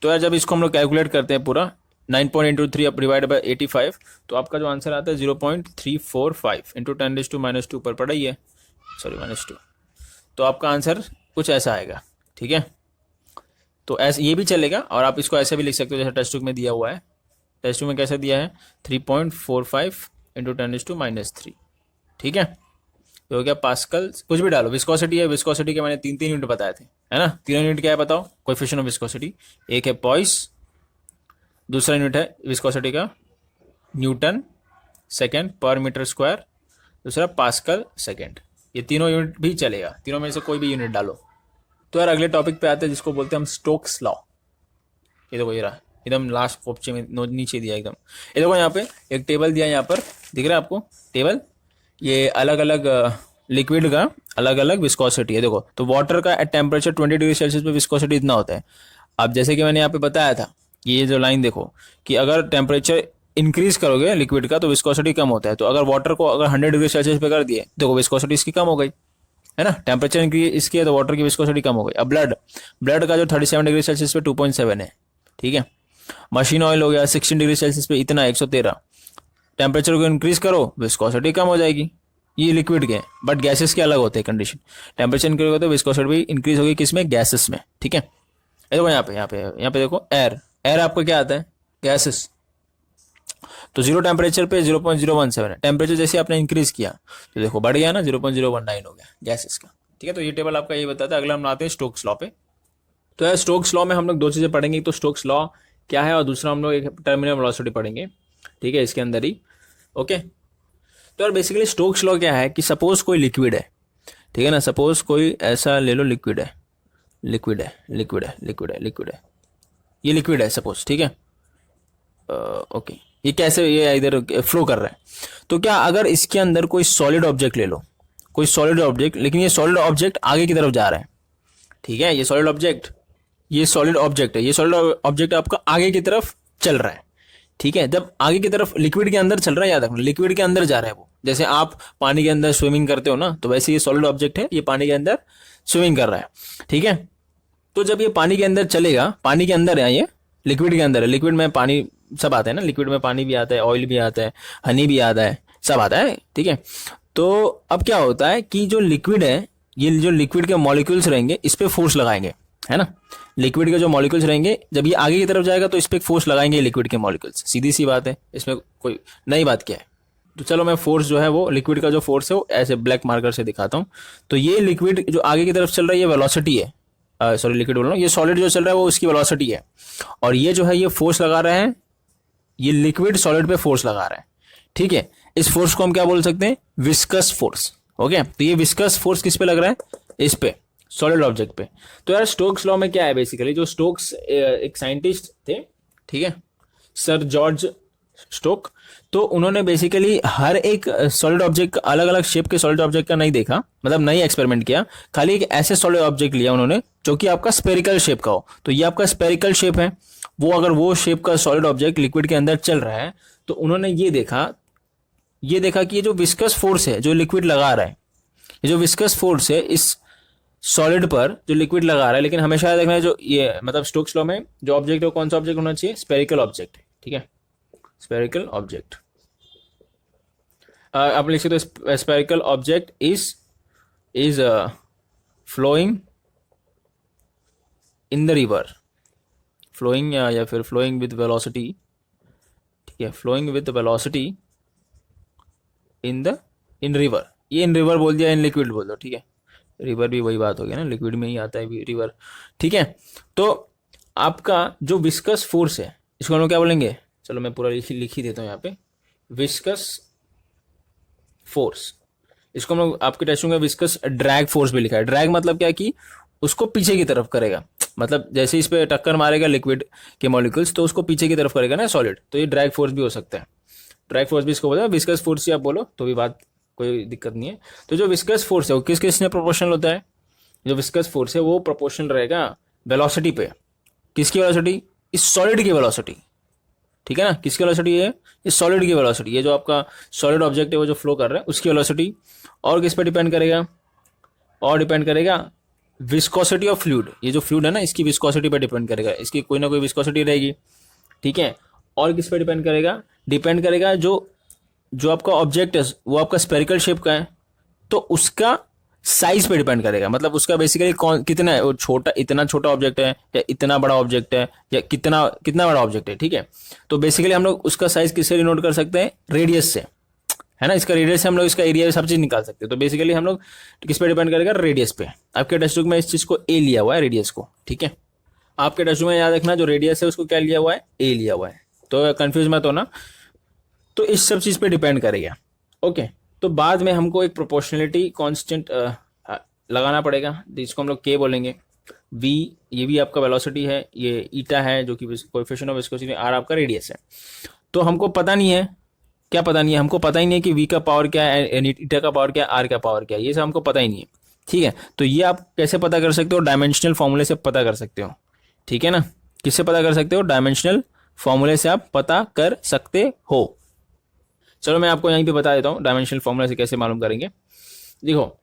तो यार जब इसको हम लोग कैलकुलेट करते हैं पूरा 9.8 इंटू 3 डिवाइड बाई 85, तो आपका जो आंसर आता है 0.345 इंटू 10⁻2 ऊपर पड़ा ही है, सॉरी -2, तो आपका आंसर कुछ ऐसा आएगा, ठीक है। तो ऐसे ये भी चलेगा, और आप इसको ऐसे भी लिख सकते हो जैसे टेक्स्ट बुक में दिया हुआ है। टेक्स्ट बुक में कैसे दिया है, 3.45 इंटू 10⁻3, ठीक है। तो हो गया पास्कल, कुछ भी डालो, विस्कोसिटी है, विस्कोसिटी के मैंने 3 यूनिट बताए थे, है ना। 3 यूनिट क्या है बताओ, कोएफिशिएंट ऑफ विस्कोसिटी, एक है पॉइस, दूसरा यूनिट है विस्कोसिटी का न्यूटन सेकेंड पर मीटर स्क्वायर, दूसरा पास्कल सेकेंड, ये तीनों यूनिट भी चलेगा, तीनों में से कोई भी यूनिट डालो। तो यार अगले टॉपिक पे आते हैं जिसको बोलते हैं हम स्टोक्स लॉ। ये देखो ये रहा एकदम लास्ट ऑप्शन में नीचे दिया एकदम, ये देखो यहाँ पे एक टेबल दिया है, यहाँ पर दिख रहा है आपको टेबल, ये अलग अलग लिक्विड का अलग अलग विस्कोसिटी है। देखो तो वाटर का एट टेम्परेचर 20 डिग्री सेल्सियस पे विस्कोसिटी इतना होता है। अब जैसे कि मैंने यहाँ पे बताया था, ये जो लाइन देखो कि अगर टेम्परेचर इंक्रीज करोगे लिक्विड का तो विस्कोसिटी कम होता है, तो अगर वाटर को अगर 100 डिग्री सेल्सियस पे कर दिए देखो विस्कोसिटी इसकी कम हो गई, है ना, टेम्परेचर इंक्रीज इसकी है तो वाटर की विस्कोसिटी कम हो गई। अब ब्लड का जो 37 डिग्री सेल्सियस पे 2.7 है, ठीक है। मशीन ऑयल हो गया 16 डिग्री सेल्सियस पे इतना 113, टेम्परेचर को इंक्रीज करो विस्कोसिटी कम हो जाएगी, ये लिक्विड के, बट गैसेस के अलग होते हैं कंडीशन, टेम्परेचर इंक्रीज होगा तो विस्कोसिटी भी इंक्रीज होगी किसमें, गैसेस में, ठीक है। देखो यहाँ पे देखो एयर आपका क्या आता है, गैसेस, तो 0 टेम्परेचर पे 0.017 है, टेम्परेचर जैसे आपने इंक्रीज किया तो देखो बढ़ गया ना, 0.019 हो गया गैसेस का, ठीक है। तो ये टेबल आपका ये बताता है। अगला हम आते हैं स्टोक्स लॉ पे। तो यार स्टोक्स लॉ में हम लोग दो चीज़ें पढ़ेंगे, तो स्टोक्स लॉ क्या है और दूसरा हम लोग एक टर्मिनल वेलोसिटी पढ़ेंगे, ठीक है, इसके अंदर ही, ओके। तो यार बेसिकली स्टोक्स लॉ क्या है कि सपोज कोई लिक्विड है, ठीक है ना, सपोज कोई ऐसा ले लो लिक्विड है, ये लिक्विड है सपोज, ठीक है, ओके। ये कैसे, ये इधर फ्लो कर रहा है, तो क्या अगर इसके अंदर कोई सॉलिड ऑब्जेक्ट ले लो, कोई सॉलिड ऑब्जेक्ट, लेकिन ये सॉलिड ऑब्जेक्ट आगे की तरफ जा रहा है, ठीक है, ये सॉलिड ऑब्जेक्ट है, ये सॉलिड ऑब्जेक्ट आपका आगे की तरफ चल रहा है, ठीक है। जब आगे की तरफ लिक्विड के अंदर चल रहा है, याद रखना लिक्विड के अंदर जा रहा है वो, जैसे आप पानी के अंदर स्विमिंग करते हो ना, तो वैसे ये सॉलिड ऑब्जेक्ट है, ये पानी के अंदर स्विमिंग कर रहा है, ठीक है। तो जब ये पानी के अंदर चलेगा, पानी के अंदर है, ये लिक्विड के अंदर है, लिक्विड में पानी सब आता है ना, लिक्विड में पानी भी आता है, ऑयल भी आता है, हनी भी आता है, सब आता है, ठीक है। तो अब क्या होता है कि जो लिक्विड है, ये जो लिक्विड के मॉलिक्यूल्स रहेंगे इस पे फोर्स लगाएंगे, है ना, लिक्विड के जो मॉलिक्यूल्स रहेंगे जब ये आगे की तरफ जाएगा तो इस पे फोर्स लगाएंगे लिक्विड के मॉलिक्यूल्स, सीधी सी बात है, इसमें कोई नई बात क्या है। तो चलो मैं फोर्स जो है वो लिक्विड का जो फोर्स है वो ऐसे ब्लैक मार्कर से दिखाता हूँ। तो ये लिक्विड जो आगे की तरफ चल रहा है ये वेलोसिटी है, सॉरी लिक्विड बोल रहा हूँ, ये सॉलिड जो चल रहा है वो उसकी वेलोसिटी है, और ये जो है ये फोर्स लगा रहे हैं, ये लिक्विड सॉलिड पे फोर्स लगा रहा है, ठीक है। इस फोर्स को हम क्या बोल सकते हैं, विस्कस फोर्स। ओके, तो ये विस्कस फोर्स किस पे लग रहा है, इस पे, सॉलिड ऑब्जेक्ट पे। तो यार स्टोक्स लॉ में क्या है बेसिकली, जो स्टोक्स एक साइंटिस्ट थे, ठीक है, सर जॉर्ज स्टोक, तो उन्होंने बेसिकली हर एक सॉलिड ऑब्जेक्ट, अलग अलग शेप के सॉलिड ऑब्जेक्ट का नहीं देखा, मतलब नहीं एक्सपेरिमेंट किया, खाली एक ऐसे सॉलिड ऑब्जेक्ट लिया उन्होंने जो कि आपका स्पेरिकल शेप का हो। तो ये आपका स्पेरिकल शेप है, वो अगर वो शेप का सॉलिड ऑब्जेक्ट लिक्विड के अंदर चल रहा है, तो उन्होंने ये देखा कि ये जो विस्कस फोर्स है जो लिक्विड लगा रहा है, ये जो विस्कस फोर्स है इस सॉलिड पर जो लिक्विड लगा रहा है, लेकिन हमेशा याद रखना है जो ये मतलब स्टोक्स लॉ में जो ऑब्जेक्ट है कौन सा ऑब्जेक्ट होना चाहिए, स्पेरिकल ऑब्जेक्ट, ठीक है, स्पेरिकल ऑब्जेक्ट। आप लिख सकते हो spherical object is flowing in the river, flowing या फिर फ्लोइंग विद वेलोसिटी, ठीक है, flowing with velocity in river, ये इन रिवर बोल दिया, इन लिक्विड बोल दो, ठीक है, रिवर भी वही बात हो गया ना, लिक्विड में ही आता है रिवर, ठीक है। तो आपका जो विस्कस फोर्स है इसको हम लोग क्या बोलेंगे, चलो मैं पूरा लिख ही देता हूँ यहाँ पे, विस्कस फोर्स, इसको हम लोग आपके टेस्ट में विस्कस ड्रैग फोर्स भी लिखा है। ड्रैग मतलब क्या कि उसको पीछे की तरफ करेगा, मतलब जैसे इस पे टक्कर मारेगा लिक्विड के मॉलिक्यूल्स तो उसको पीछे की तरफ करेगा ना सॉलिड, तो ये ड्रैग फोर्स भी हो सकता है, ड्रैग फोर्स भी इसको बोलते हैं। विस्कस फोर्स ही आप बोलो तो भी बात कोई दिक्कत नहीं है। तो जो विस्कस फोर्स है वो किस किस में प्रोपोर्शनल होता है, जो विस्कस फोर्स है वो प्रोपोर्शनल रहेगा वेलोसिटी पे, किसकी वेलोसिटी, इस सॉलिड की वेलोसिटी, ठीक है ना, किसकी वेलोसिटी है, इस सॉलिड की वेलोसिटी, ये जो आपका सॉलिड ऑब्जेक्ट है वो जो फ्लो कर रहा है उसकी वेलोसिटी। और किस पे डिपेंड करेगा, और डिपेंड करेगा विस्कोसिटी ऑफ फ्लूइड, ये जो फ्लूइड है ना इसकी विस्कोसिटी पे डिपेंड करेगा, इसकी कोई ना कोई विस्कोसिटी रहेगी, ठीक है। और किस पे डिपेंड करेगा, डिपेंड करेगा जो जो आपका ऑब्जेक्ट है वो आपका स्पेरिकल शेप का है, तो उसका साइज पे डिपेंड करेगा, मतलब उसका बेसिकली कौन कितना है, वो छोटा, इतना छोटा ऑब्जेक्ट है या इतना बड़ा ऑब्जेक्ट है या कितना कितना बड़ा ऑब्जेक्ट है, ठीक है। तो बेसिकली हम लोग उसका साइज किससे डिनोट कर सकते हैं, रेडियस से, है ना, इसका रेडियस से हम लोग इसका एरिया सब चीज निकाल सकते हैं। तो बेसिकली हम लोग किस पे डिपेंड करेगा, रेडियस पे। आपके टेक्स्ट बुक में इस चीज को ए लिया हुआ है, रेडियस को, ठीक है। आपके टेक्स्ट बुक में याद रखना जो रेडियस है उसको क्या लिया हुआ है, ए लिया हुआ है, तो कंफ्यूज मत होना। तो इस सब चीज पे डिपेंड करेगा, ओके। तो बाद में हमको एक प्रोपोर्शनलिटी कांस्टेंट लगाना पड़ेगा जिसको हम लोग के बोलेंगे, वी ये भी आपका वेलोसिटी है, ये ईटा है जो कि कोएफिशिएंट ऑफ विस्कोसिटी, आर आपका रेडियस है। तो हमको पता नहीं है, क्या पता नहीं है, हमको पता ही नहीं है कि वी का पावर क्या है, ईटा का पावर क्या है, आर का पावर क्या है, ये सब हमको पता ही नहीं है, ठीक है। तो ये आप कैसे पता कर सकते हो, डायमेंशनल फॉर्मूले से पता कर सकते हो, ठीक है ना। किससे पता कर सकते हो, डायमेंशनल फॉर्मूले से आप पता कर सकते हो। चलो मैं आपको यहीं पे बता देता हूँ डायमेंशनल फॉर्मूला से कैसे मालूम करेंगे। देखो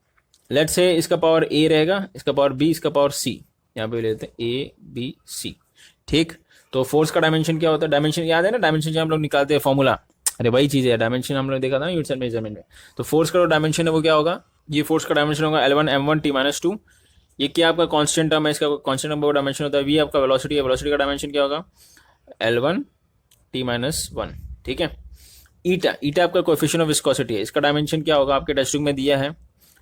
लेट से इसका पावर ए रहेगा, इसका पावर बी, इसका पावर सी, यहाँ पे लेते हैं ए बी सी, ठीक। तो फोर्स का डायमेंशन क्या होता है, डायमेंशन याद है ना, डायमेंशन जो हम लोग निकालते हैं फॉर्मूला, अरे वही चीज़ है, डायमेंशन हम लोग देखा था ना यूनिट मेजरमेंट में। तो फोर्स का जो डायमेंशन है वो क्या होगा, ये फोर्स का डायमेंशन होगा L1 M1 T-2। ये क्या आपका कांस्टेंट टर्म है, इसका कांस्टेंट टर्म का डायमेंशन होता है, वी आपका वेलोसिटी है, वेलोसिटी का डायमेंशन क्या होगा, L1 T-1, ठीक है। ईटा, ईटा आपका कोएफिशिएंट ऑफ विस्कोसिटी है, इसका डायमेंशन क्या होगा आपके टेक्स्ट बुक में दिया है,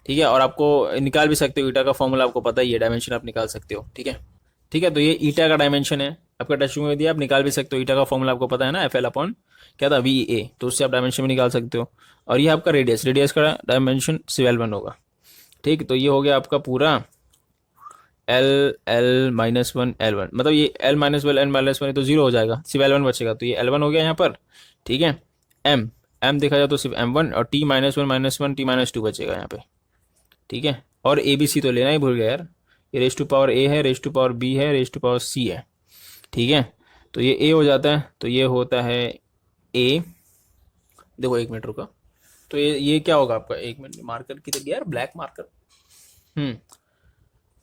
ठीक है। और आपको निकाल भी सकते हो, ईटा का फॉर्मूला आपको पता ही है, डायमेंशन आप निकाल सकते हो, ठीक है, ठीक है। तो ये ईटा का डायमेंशन है, आपका टेक्स्ट बुक में दिया, आप निकाल भी सकते हो, ईटा का फॉर्मूला आपको पता है ना, FL अपॉन क्या था, VA, तो उससे आप डायमेंशन भी निकाल सकते हो। और ये आपका रेडियस, रेडियस का डायमेंशन L1 होगा, ठीक। तो ये हो गया आपका पूरा L-1 L1, मतलब ये L-1 तो जीरो हो जाएगा, सिर्फ L1 बचेगा, तो ये L1 हो गया यहाँ पर, ठीक है। M देखा जाए तो सिर्फ M1 और T-1 T-2 बचेगा यहाँ पे, ठीक है। और ABC तो लेना ही भूल गया यार, ये रेज टू पावर A है, रेज टू पावर B है, रेज टू पावर C है, ठीक है। तो ये A हो जाता है, तो ये होता है A, देखो एक मिनट रुका, तो ये क्या होगा आपका, एक मिनट मार्कर की तो यार ब्लैक मार्कर,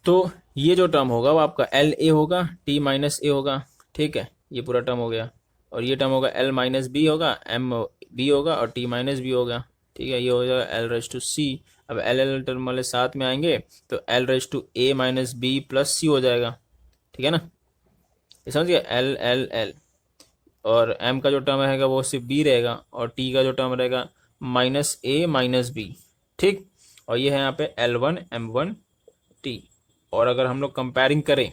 तो ये जो टर्म होगा वो आपका LA होगा, T-A होगा, ठीक है, ये पूरा टर्म हो गया। और ये टर्म होगा L-B होगा, MB होगा और T-B होगा, ठीक है। ये हो जाएगा L-C। अब L टर्म वाले साथ में आएंगे तो L-A-B प्लस C हो जाएगा, ठीक है ना, ये समझ गया, L। और M का जो टर्म रहेगा वो सिर्फ B रहेगा, और T का जो टर्म रहेगा -A -B, ठीक। और ये है यहाँ पे L1 M1 T, और अगर हम लोग कंपेयरिंग करें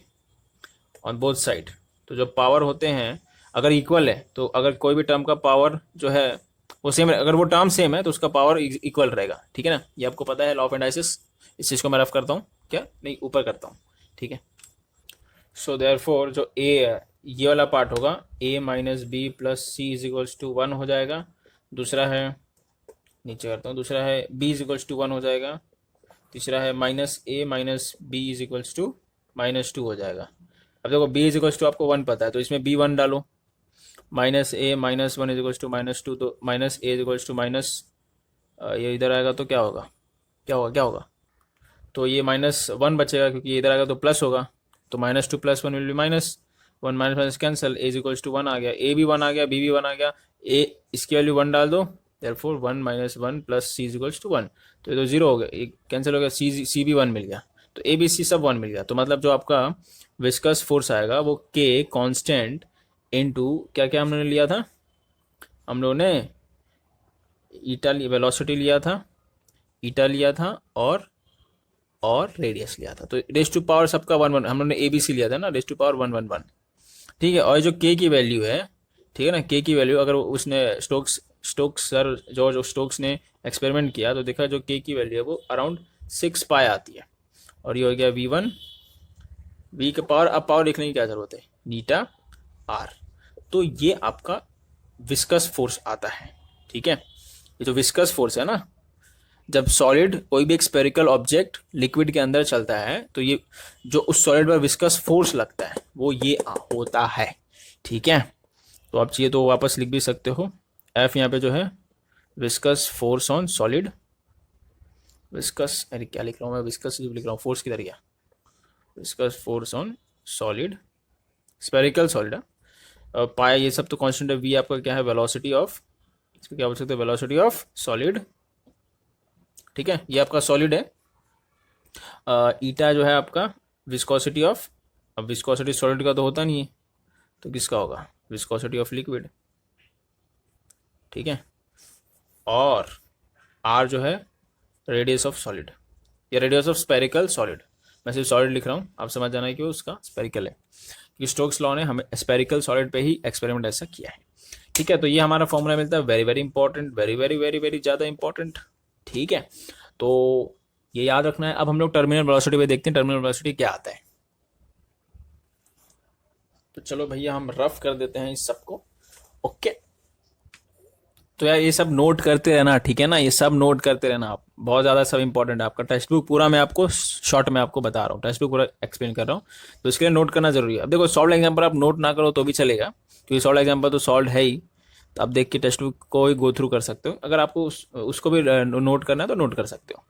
ऑन बोथ साइड, तो जो पावर होते हैं अगर इक्वल है, तो अगर कोई भी टर्म का पावर जो है वो सेम, अगर वो टर्म सेम है तो उसका पावर इक्वल रहेगा, ठीक है ना। ये आपको पता है लॉ ऑफ एंडाइसिस। इस चीज़ को मैं रफ करता हूँ, क्या नहीं ऊपर करता हूँ, ठीक है। सो देयरफॉर जो ए है ये वाला पार्ट होगा a minus B plus C is equals to 1 हो जाएगा। दूसरा है, नीचे करता हूँ, दूसरा है b इज इक्वल्स टू 1 हो जाएगा। तीसरा है minus A minus B is equals to -2 हो जाएगा। अब देखो b इज इक्वल्स टू आपको 1 पता है, तो इसमें b 1 डालो, minus A minus 1 is equals to -2, तो minus A is equals to minus, ये इधर आएगा तो क्या होगा, क्या होगा, तो ये -1 बचेगा, क्योंकि ये इधर आएगा तो प्लस होगा, तो -2 + 1 will be -1, minus minus cancel, A is equals to 1 आ गया, ए भी 1 आ गया, बी भी 1 आ गया, ए इसकी वैल्यू 1 डाल दो, therefore 1 - 1 + c is equals to 1, तो ये तो 0 हो गया, ये कैंसिल हो गया, सी भी 1 मिल गया, तो ए बी सी सब 1 मिल गया। तो मतलब जो आपका विस्कस फोर्स आएगा वो के कांस्टेंट इनटू क्या क्या हमने लिया था, हम लोगों ने ईटा वेलोसिटी लिया था, ईटा लिया था और रेडियस लिया था। तो रेस टू पावर सबका 1 1, हम लोगों ने ए बी सी लिया था ना, रेस टू पावर 1 1 1, ठीक है। और जो के की वैल्यू है, ठीक है ना, के की वैल्यू अगर उसने स्टोक्स सर जॉर्ज स्टोक्स ने एक्सपेरिमेंट किया तो देखा जो के की वैल्यू है वो अराउंड 6 पाई आती है। और ये हो गया v1, v का पावर, अब पावर लिखने की क्या जरूरत है, नीटा आर। तो ये आपका विस्कस फोर्स आता है, ठीक है। ये जो विस्कस फोर्स है ना, जब सॉलिड कोई भी एक स्पेरिकल ऑब्जेक्ट लिक्विड के अंदर चलता है तो ये जो उस सॉलिड पर विस्कस फोर्स लगता है वो ये होता है, ठीक है। तो आप चाहिए तो वापस लिख भी सकते हो, एफ यहाँ पे जो है viscous force on solid, viscous, अरे क्या लिख रहा हूँ मैं, विस्कस लिख रहा हूँ, फोर्स की तरह, viscous force on solid, spherical solid, पाया ये सब तो कांस्टेंट है। वी आपका क्या है, वेलोसिटी ऑफ, इसको क्या बोल सकते हैं, वेलोसिटी ऑफ सॉलिड, ठीक है, ये आपका सॉलिड है। ईटा जो है आपका विस्कोसिटी ऑफ, अब विस्कोसिटी सॉलिड का तो होता नहीं है, तो किसका होगा, विस्कोसिटी ऑफ लिक्विड, ठीक है। और आर जो है रेडियस ऑफ सॉलिड, या रेडियस ऑफ स्पेरिकल सॉलिड, मैं सिर्फ सॉलिड लिख रहा हूँ, आप समझ जाना है कि उसका स्पेरिकल है, क्योंकि स्टोक्स लॉ ने हमें स्पेरिकल सॉलिड पे ही एक्सपेरिमेंट ऐसा किया है, ठीक है। तो ये हमारा फॉर्मूला मिलता है, very very important, very very very very ज़्यादा इंपॉर्टेंट, ठीक है। तो ये याद रखना है। अब हम लोग टर्मिनल वेलोसिटी पे देखते हैं, टर्मिनल वेलोसिटी क्या आता है। तो चलो भैया हम रफ कर देते हैं इस सबको, ओके। तो यार ये सब नोट करते रहना, ठीक है ना, ये सब नोट करते रहना आप, बहुत ज़्यादा सब इंपॉर्टेंट है। आपका टेक्स्ट बुक पूरा मैं आपको शॉर्ट में आपको बता रहा हूँ, टेक्स्ट बुक पूरा एक्सप्लेन कर रहा हूँ, तो इसके लिए नोट करना जरूरी है। अब देखो सॉल्व एग्जाम्पल आप नोट ना करो तो भी चलेगा, क्योंकि सॉल्व एग्जाम्पल तो सॉल्व है ही, तो आप देख के टेक्स्ट बुक को ही गो थ्रू कर सकते हो। अगर आपको उसको भी नोट करना है तो नोट कर सकते हो।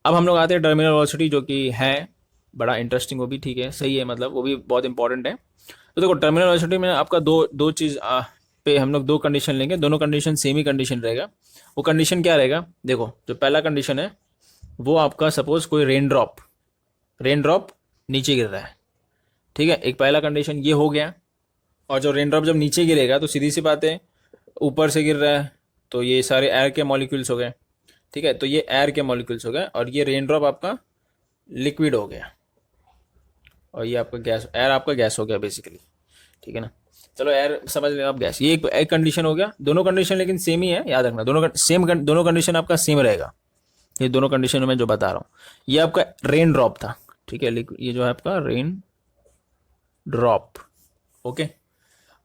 अब हम लोग आते हैं टर्मिनल वेलोसिटी, जो कि है बड़ा इंटरेस्टिंग, वो भी ठीक है, सही है, मतलब वो भी बहुत इंपॉर्टेंट है। तो देखो टर्मिनल वेलोसिटी में आपका दो चीज़ पे हम लोग दो कंडीशन लेंगे, दोनों कंडीशन सेम ही कंडीशन रहेगा। वो कंडीशन क्या रहेगा, देखो जो पहला कंडीशन है वो आपका, सपोज कोई रेन ड्रॉप नीचे गिर रहा है, ठीक है, एक पहला कंडीशन ये हो गया। और जो रेन ड्रॉप जब नीचे गिरेगा तो सीधी सी बात है, ऊपर से गिर रहा है तो ये सारे एयर के मॉलिक्यूल्स हो गए, ठीक है, तो ये एयर के मॉलिक्यूल्स हो गए, और ये रेन ड्रॉप आपका लिक्विड हो गया, और ये आपका गैस, एयर आपका गैस हो गया बेसिकली, ठीक है ना। चलो एयर समझ लें आप, गैस, ये एक कंडीशन हो गया। दोनों कंडीशन लेकिन सेम ही है, याद रखना, दोनों कंडीशन आपका सेम रहेगा। ये दोनों कंडीशन में जो बता रहा हूँ, ये आपका रेन ड्रॉप था, ठीक है, ये जो है आपका रेन ड्रॉप, ओके।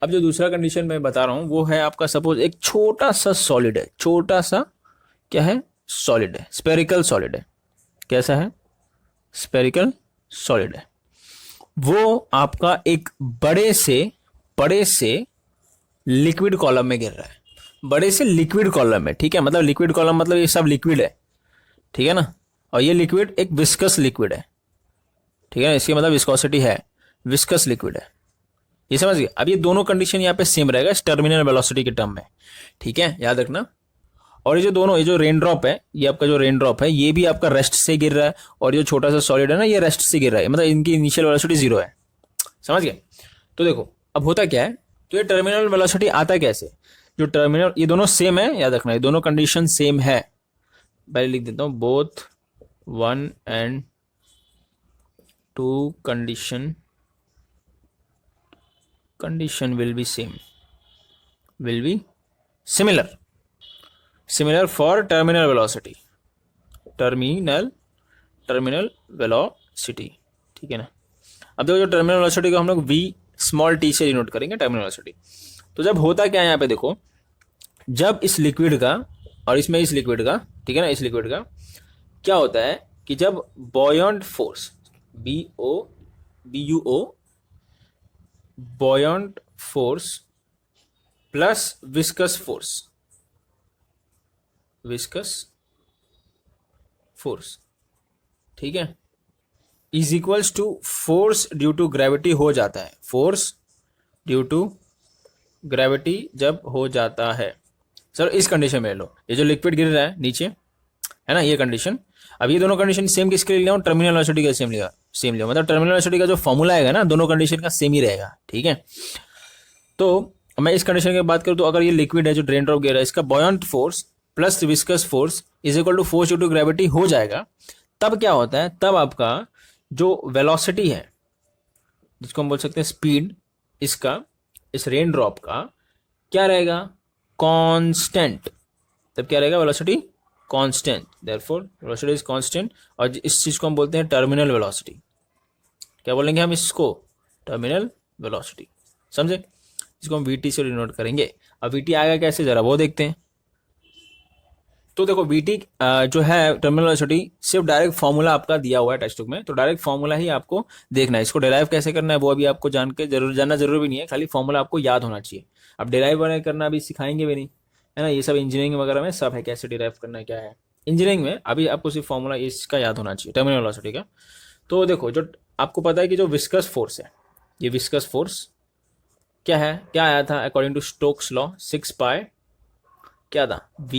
अब जो दूसरा कंडीशन मैं बता रहा हूँ वो है आपका, सपोज एक छोटा सा सॉलिड है, छोटा सा क्या है, सॉलिड है, स्पेरिकल सॉलिड है, कैसा है, स्पेरिकल सॉलिड है, वो आपका एक बड़े से लिक्विड कॉलम में गिर रहा है, बड़े से लिक्विड कॉलम में, ठीक है, मतलब लिक्विड कॉलम मतलब ये सब लिक्विड है, ठीक है ना, और ये लिक्विड एक विस्कस लिक्विड है, ठीक है ना, इसकी मतलब विस्कोसिटी है, विस्कस लिक्विड है, ये समझ गए। अब ये दोनों कंडीशन यहाँ पे सेम रहेगा इस टर्मिनल वेलोसिटी के टर्म में, ठीक है, याद रखना। और ये जो रेन ड्रॉप है, ये आपका जो रेन ड्रॉप है ये भी आपका रेस्ट से गिर रहा है, और ये छोटा सा सॉलिड है ना ये रेस्ट से गिर रहा है, मतलब इनकी इनिशियल वेलोसिटी 0 है, समझ गए। तो देखो अब होता क्या है, तो ये टर्मिनल वेलोसिटी आता कैसे, जो टर्मिनल, ये दोनों सेम है, याद रखना ये दोनों कंडीशन सेम है। पहले लिख देता हूँ, both 1 and two condition will be same, will be similar for terminal velocity, terminal velocity, ठीक है ना। अब देखो जो टर्मिनल वेलोसिटी को हम लोग v स्मॉल t से डिनोट करेंगे टर्मिनल वेलोसिटी। तो जब होता क्या है यहाँ पे देखो, जब इस लिक्विड का और इसमें इस लिक्विड का, ठीक है ना, इस लिक्विड का क्या होता है कि जब buoyant force BUO buoyant force plus viscous force, ठीक है, is equals to force due to gravity हो जाता है। फोर्स ड्यू टू ग्रेविटी जब हो जाता है, सर इस कंडीशन में ले लो, ये जो लिक्विड गिर रहा है नीचे है ना, ये कंडीशन। अब ये दोनों कंडीशन सेम किसके लिए लिया हूँ, टर्मिनल वेलोसिटी का सेम लिया, मतलब टर्मिनल वेलोसिटी का जो फॉर्मूला आएगा ना दोनों कंडीशन का सेम ही रहेगा, ठीक है। तो मैं इस कंडीशन की बात करूँ तो अगर ये लिक्विड है जो ड्रेन ड्रॉप गिर रहा है, इसका buoyant force plus viscous force is equal to force due to gravity हो जाएगा, तब क्या होता है, तब आपका जो वेलोसिटी है जिसको हम बोल सकते हैं स्पीड, इसका इस रेन ड्रॉप का क्या रहेगा, कांस्टेंट। तब क्या रहेगा, velocity constant, therefore velocity is constant. और इस चीज को हम बोलते हैं टर्मिनल वेलोसिटी। क्या बोलेंगे हम इसको, टर्मिनल वेलोसिटी, समझे। इसको हम VT से डिनोट करेंगे। अब VT आएगा कैसे, जरा वो देखते हैं। तो देखो VT जो है टर्मिनल वेलोसिटी, सिर्फ डायरेक्ट फॉर्मूला आपका दिया हुआ है टेक्स्ट बुक में, तो डायरेक्ट फॉर्मूला ही आपको देखना है। इसको डिराइव कैसे करना है वो अभी आपको जानना जरूर भी नहीं है, खाली फॉर्मूला आपको याद होना चाहिए। अब डिराइव वगैरह करना अभी सिखाएंगे भी नहीं, है ना, ये सब इंजीनियरिंग वगैरह में सब है, कैसे डिराइव करना है क्या है इंजीनियरिंग में। अभी आपको सिर्फ फॉर्मूला इसका याद होना चाहिए, टर्मिनल वेलोसिटी का। तो देखो जो आपको पता है कि जो विस्कस फोर्स है, ये विस्कस फोर्स क्या है, क्या आया था अकॉर्डिंग टू स्टोक्स लॉ, 6 पाई क्या था, V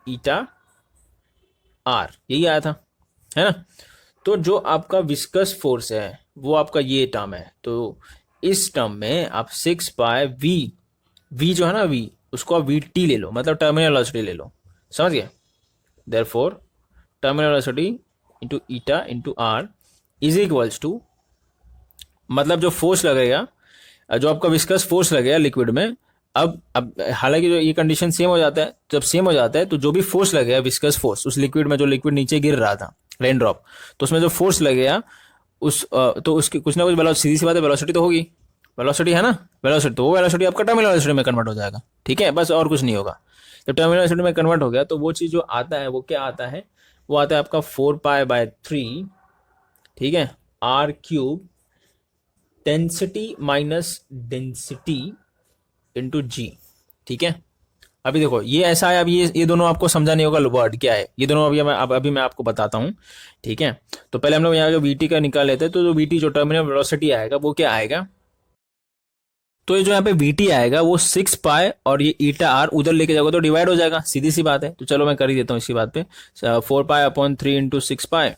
ईटा R, यही आया था, है ना। तो जो आपका विस्कस फोर्स है वो आपका ये टर्म है, तो इस टर्म में आप 6 पाई V जो है ना, V उसको आप VT ले लो, मतलब टर्मिनल वेलोसिटी ले लो, समझ गए। Therefore terminal velocity into eta into R is equals to, मतलब जो फोर्स लगेगा, जो आपका विस्कस फोर्स लगेगा लिक्विड में, अब हालांकि जो ये कंडीशन सेम हो जाता है, जब सेम हो जाता है तो जो भी फोर्स लगेगा विस्कस फोर्स उस लिक्विड में, जो लिक्विड नीचे गिर रहा था रेन ड्रॉप, तो उसमें जो फोर्स लगेगा तो उसकी कुछ ना कुछ वेलोसिटी, सीधी सी बात है, वेलोसिटी तो होगी, वेलोसिटी है ना, वेलोसिटी, तो वो वेलोसिटी आपका टर्मिनल वेलोसिटी में कन्वर्ट हो जाएगा, ठीक है, बस और कुछ नहीं होगा। जब टर्मिनल वेलोसिटी में कन्वर्ट हो गया तो वो चीज़ जो आता है वो क्या आता है, वो आता है आपका 4π/3, ठीक है, R³ density minus density into G, ठीक है। अभी देखो ये ऐसा है, अब ये दोनों आपको समझा नहीं होगा वर्ड क्या है, ये दोनों अभी मैं आपको बताता हूँ, ठीक है। तो पहले हम लोग यहाँ जो VT का निकाल लेते हैं, तो जो VT जो टर्मिनल वेलोसिटी आएगा वो क्या आएगा, तो ये जो यहाँ पे VT आएगा वो 6 पाई और ये ईटा R उधर लेके जाओगे तो डिवाइड हो जाएगा, सीधी सी बात है। तो चलो मैं कर ही देता हूँ इसी बात पे, 4π/3 इंटू 6 पाई,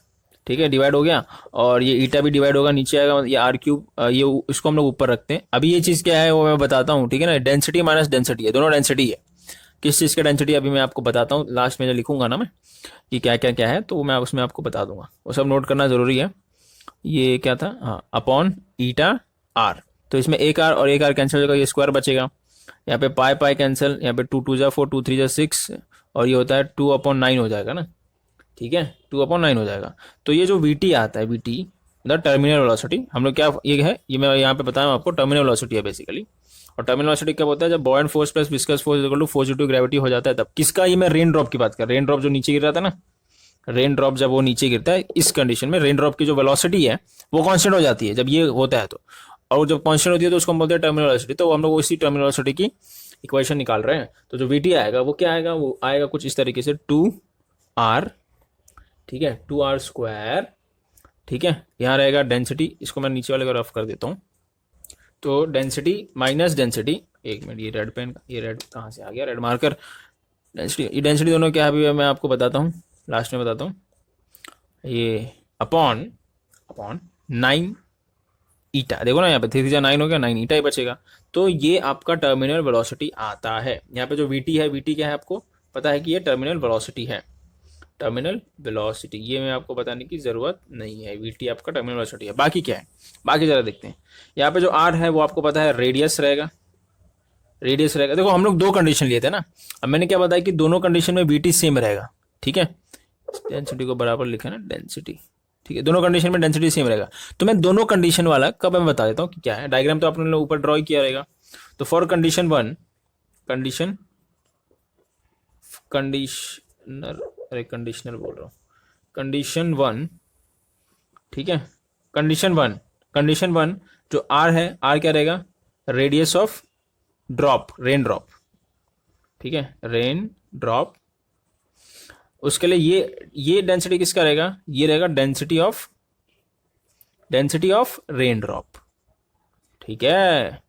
ठीक है, डिवाइड हो गया, और ये ईटा भी डिवाइड होगा, नीचे आएगा ये R³, ये इसको हम लोग ऊपर रखते हैं। अभी ये चीज़ क्या है वो मैं बताता हूँ, ठीक है ना, डेंसिटी माइनस डेंसिटी है, दोनों डेंसिटी है। किस चीज़ का डेंसिटी अभी मैं आपको बताता हूँ, लास्ट में जो लिखूंगा ना मैं कि क्या क्या क्या है, तो मैं उसमें आपको बता दूंगा, वो सब नोट करना जरूरी है। ये क्या था, हाँ, अपॉन ईटा R, तो इसमें एक R और एक R कैंसिल हो जाएगा, ये स्क्वायर बचेगा, यहाँ पे पाई पाई कैंसिल, यहाँ पे 2 2 जा 4, 2 3 जा 6, और ये होता है 2/9 हो जाएगा ना, ठीक है, 2/9 हो जाएगा। तो ये जो VT आता है, VT मतलब टर्मिनल वेलोसिटी, हम लोग क्या ये है, ये मैं यहाँ पे बताया आपको, टर्मिनल वेलोसिटी है बेसिकली। और टर्मिनल वेलोसिटी क्या होता है, जब buoyant force plus viscous force equal to force due to gravity हो जाता है तब। किसका, ये मैं रेन ड्रॉप की बात कर, रेन ड्रॉप जो नीचे गिर रहा था ना, रेन ड्रॉप जब वो नीचे गिरता है, इस कंडीशन में रेन ड्रॉप की जो वेलोसिटी है वो कांस्टेंट हो जाती है जब ये होता है, तो और जब कांस्टेंट होती है तो उसको हम बोलते हैं टर्मिनल वेलोसिटी। तो हम लोग इसी टर्मिनल वेलोसिटी की इक्वेशन निकाल रहे हैं। तो जो VT आएगा वो क्या आएगा, वो आएगा कुछ इस तरीके से 2R, ठीक है, 2R², ठीक है। यहाँ रहेगा डेंसिटी, इसको मैं नीचे वाले को रफ कर देता हूँ, तो डेंसिटी माइनस डेंसिटी, एक मिनट, ये रेड पेन, ये रेड कहाँ से आ गया, रेड मार्कर, डेंसिटी, ये डेंसिटी दोनों क्या है अभी मैं आपको बताता हूँ, लास्ट में बताता हूँ, ये अपॉन 9 ईटा, देखो ना यहाँ पे 3 3 9 हो गया, 9 ईटा ही बचेगा। तो ये आपका टर्मिनल वेलोसिटी आता है। यहाँ पे जो VT है, VT क्या है आपको पता है कि ये टर्मिनल वेलोसिटी है, टर्मिनल वेलोसिटी, ये मैं आपको बताने की ज़रूरत नहीं है, वीटी आपका टर्मिनल वेलोसिटी है। बाकी क्या है, बाकी ज़रा देखते हैं। यहाँ पे जो आर है वो आपको पता है रेडियस रहेगा, रेडियस रहेगा। देखो हम लोग दो कंडीशन लिए थे ना, अब मैंने क्या बताया कि दोनों कंडीशन में वीटी सेम रहेगा, ठीक है। डेंसिटी को बराबर लिखा है ना, डेंसिटी, ठीक है, दोनों कंडीशन में डेंसिटी सेम रहेगा। तो मैं दोनों कंडीशन वाला कब मैं बता देता हूँ कि क्या है। डायग्राम तो आपने ऊपर ड्रॉ किया रहेगा। तो फॉर कंडीशन वन, कंडीशनर बोल रहा हूँ, कंडीशन वन, ठीक है। कंडीशन वन जो आर है, आर क्या रहेगा, radius of drop, rain drop, ठीक है, रेन ड्रॉप। उसके लिए ये डेंसिटी किसका रहेगा, ये रहेगा डेंसिटी ऑफ रेन ड्रॉप, ठीक है।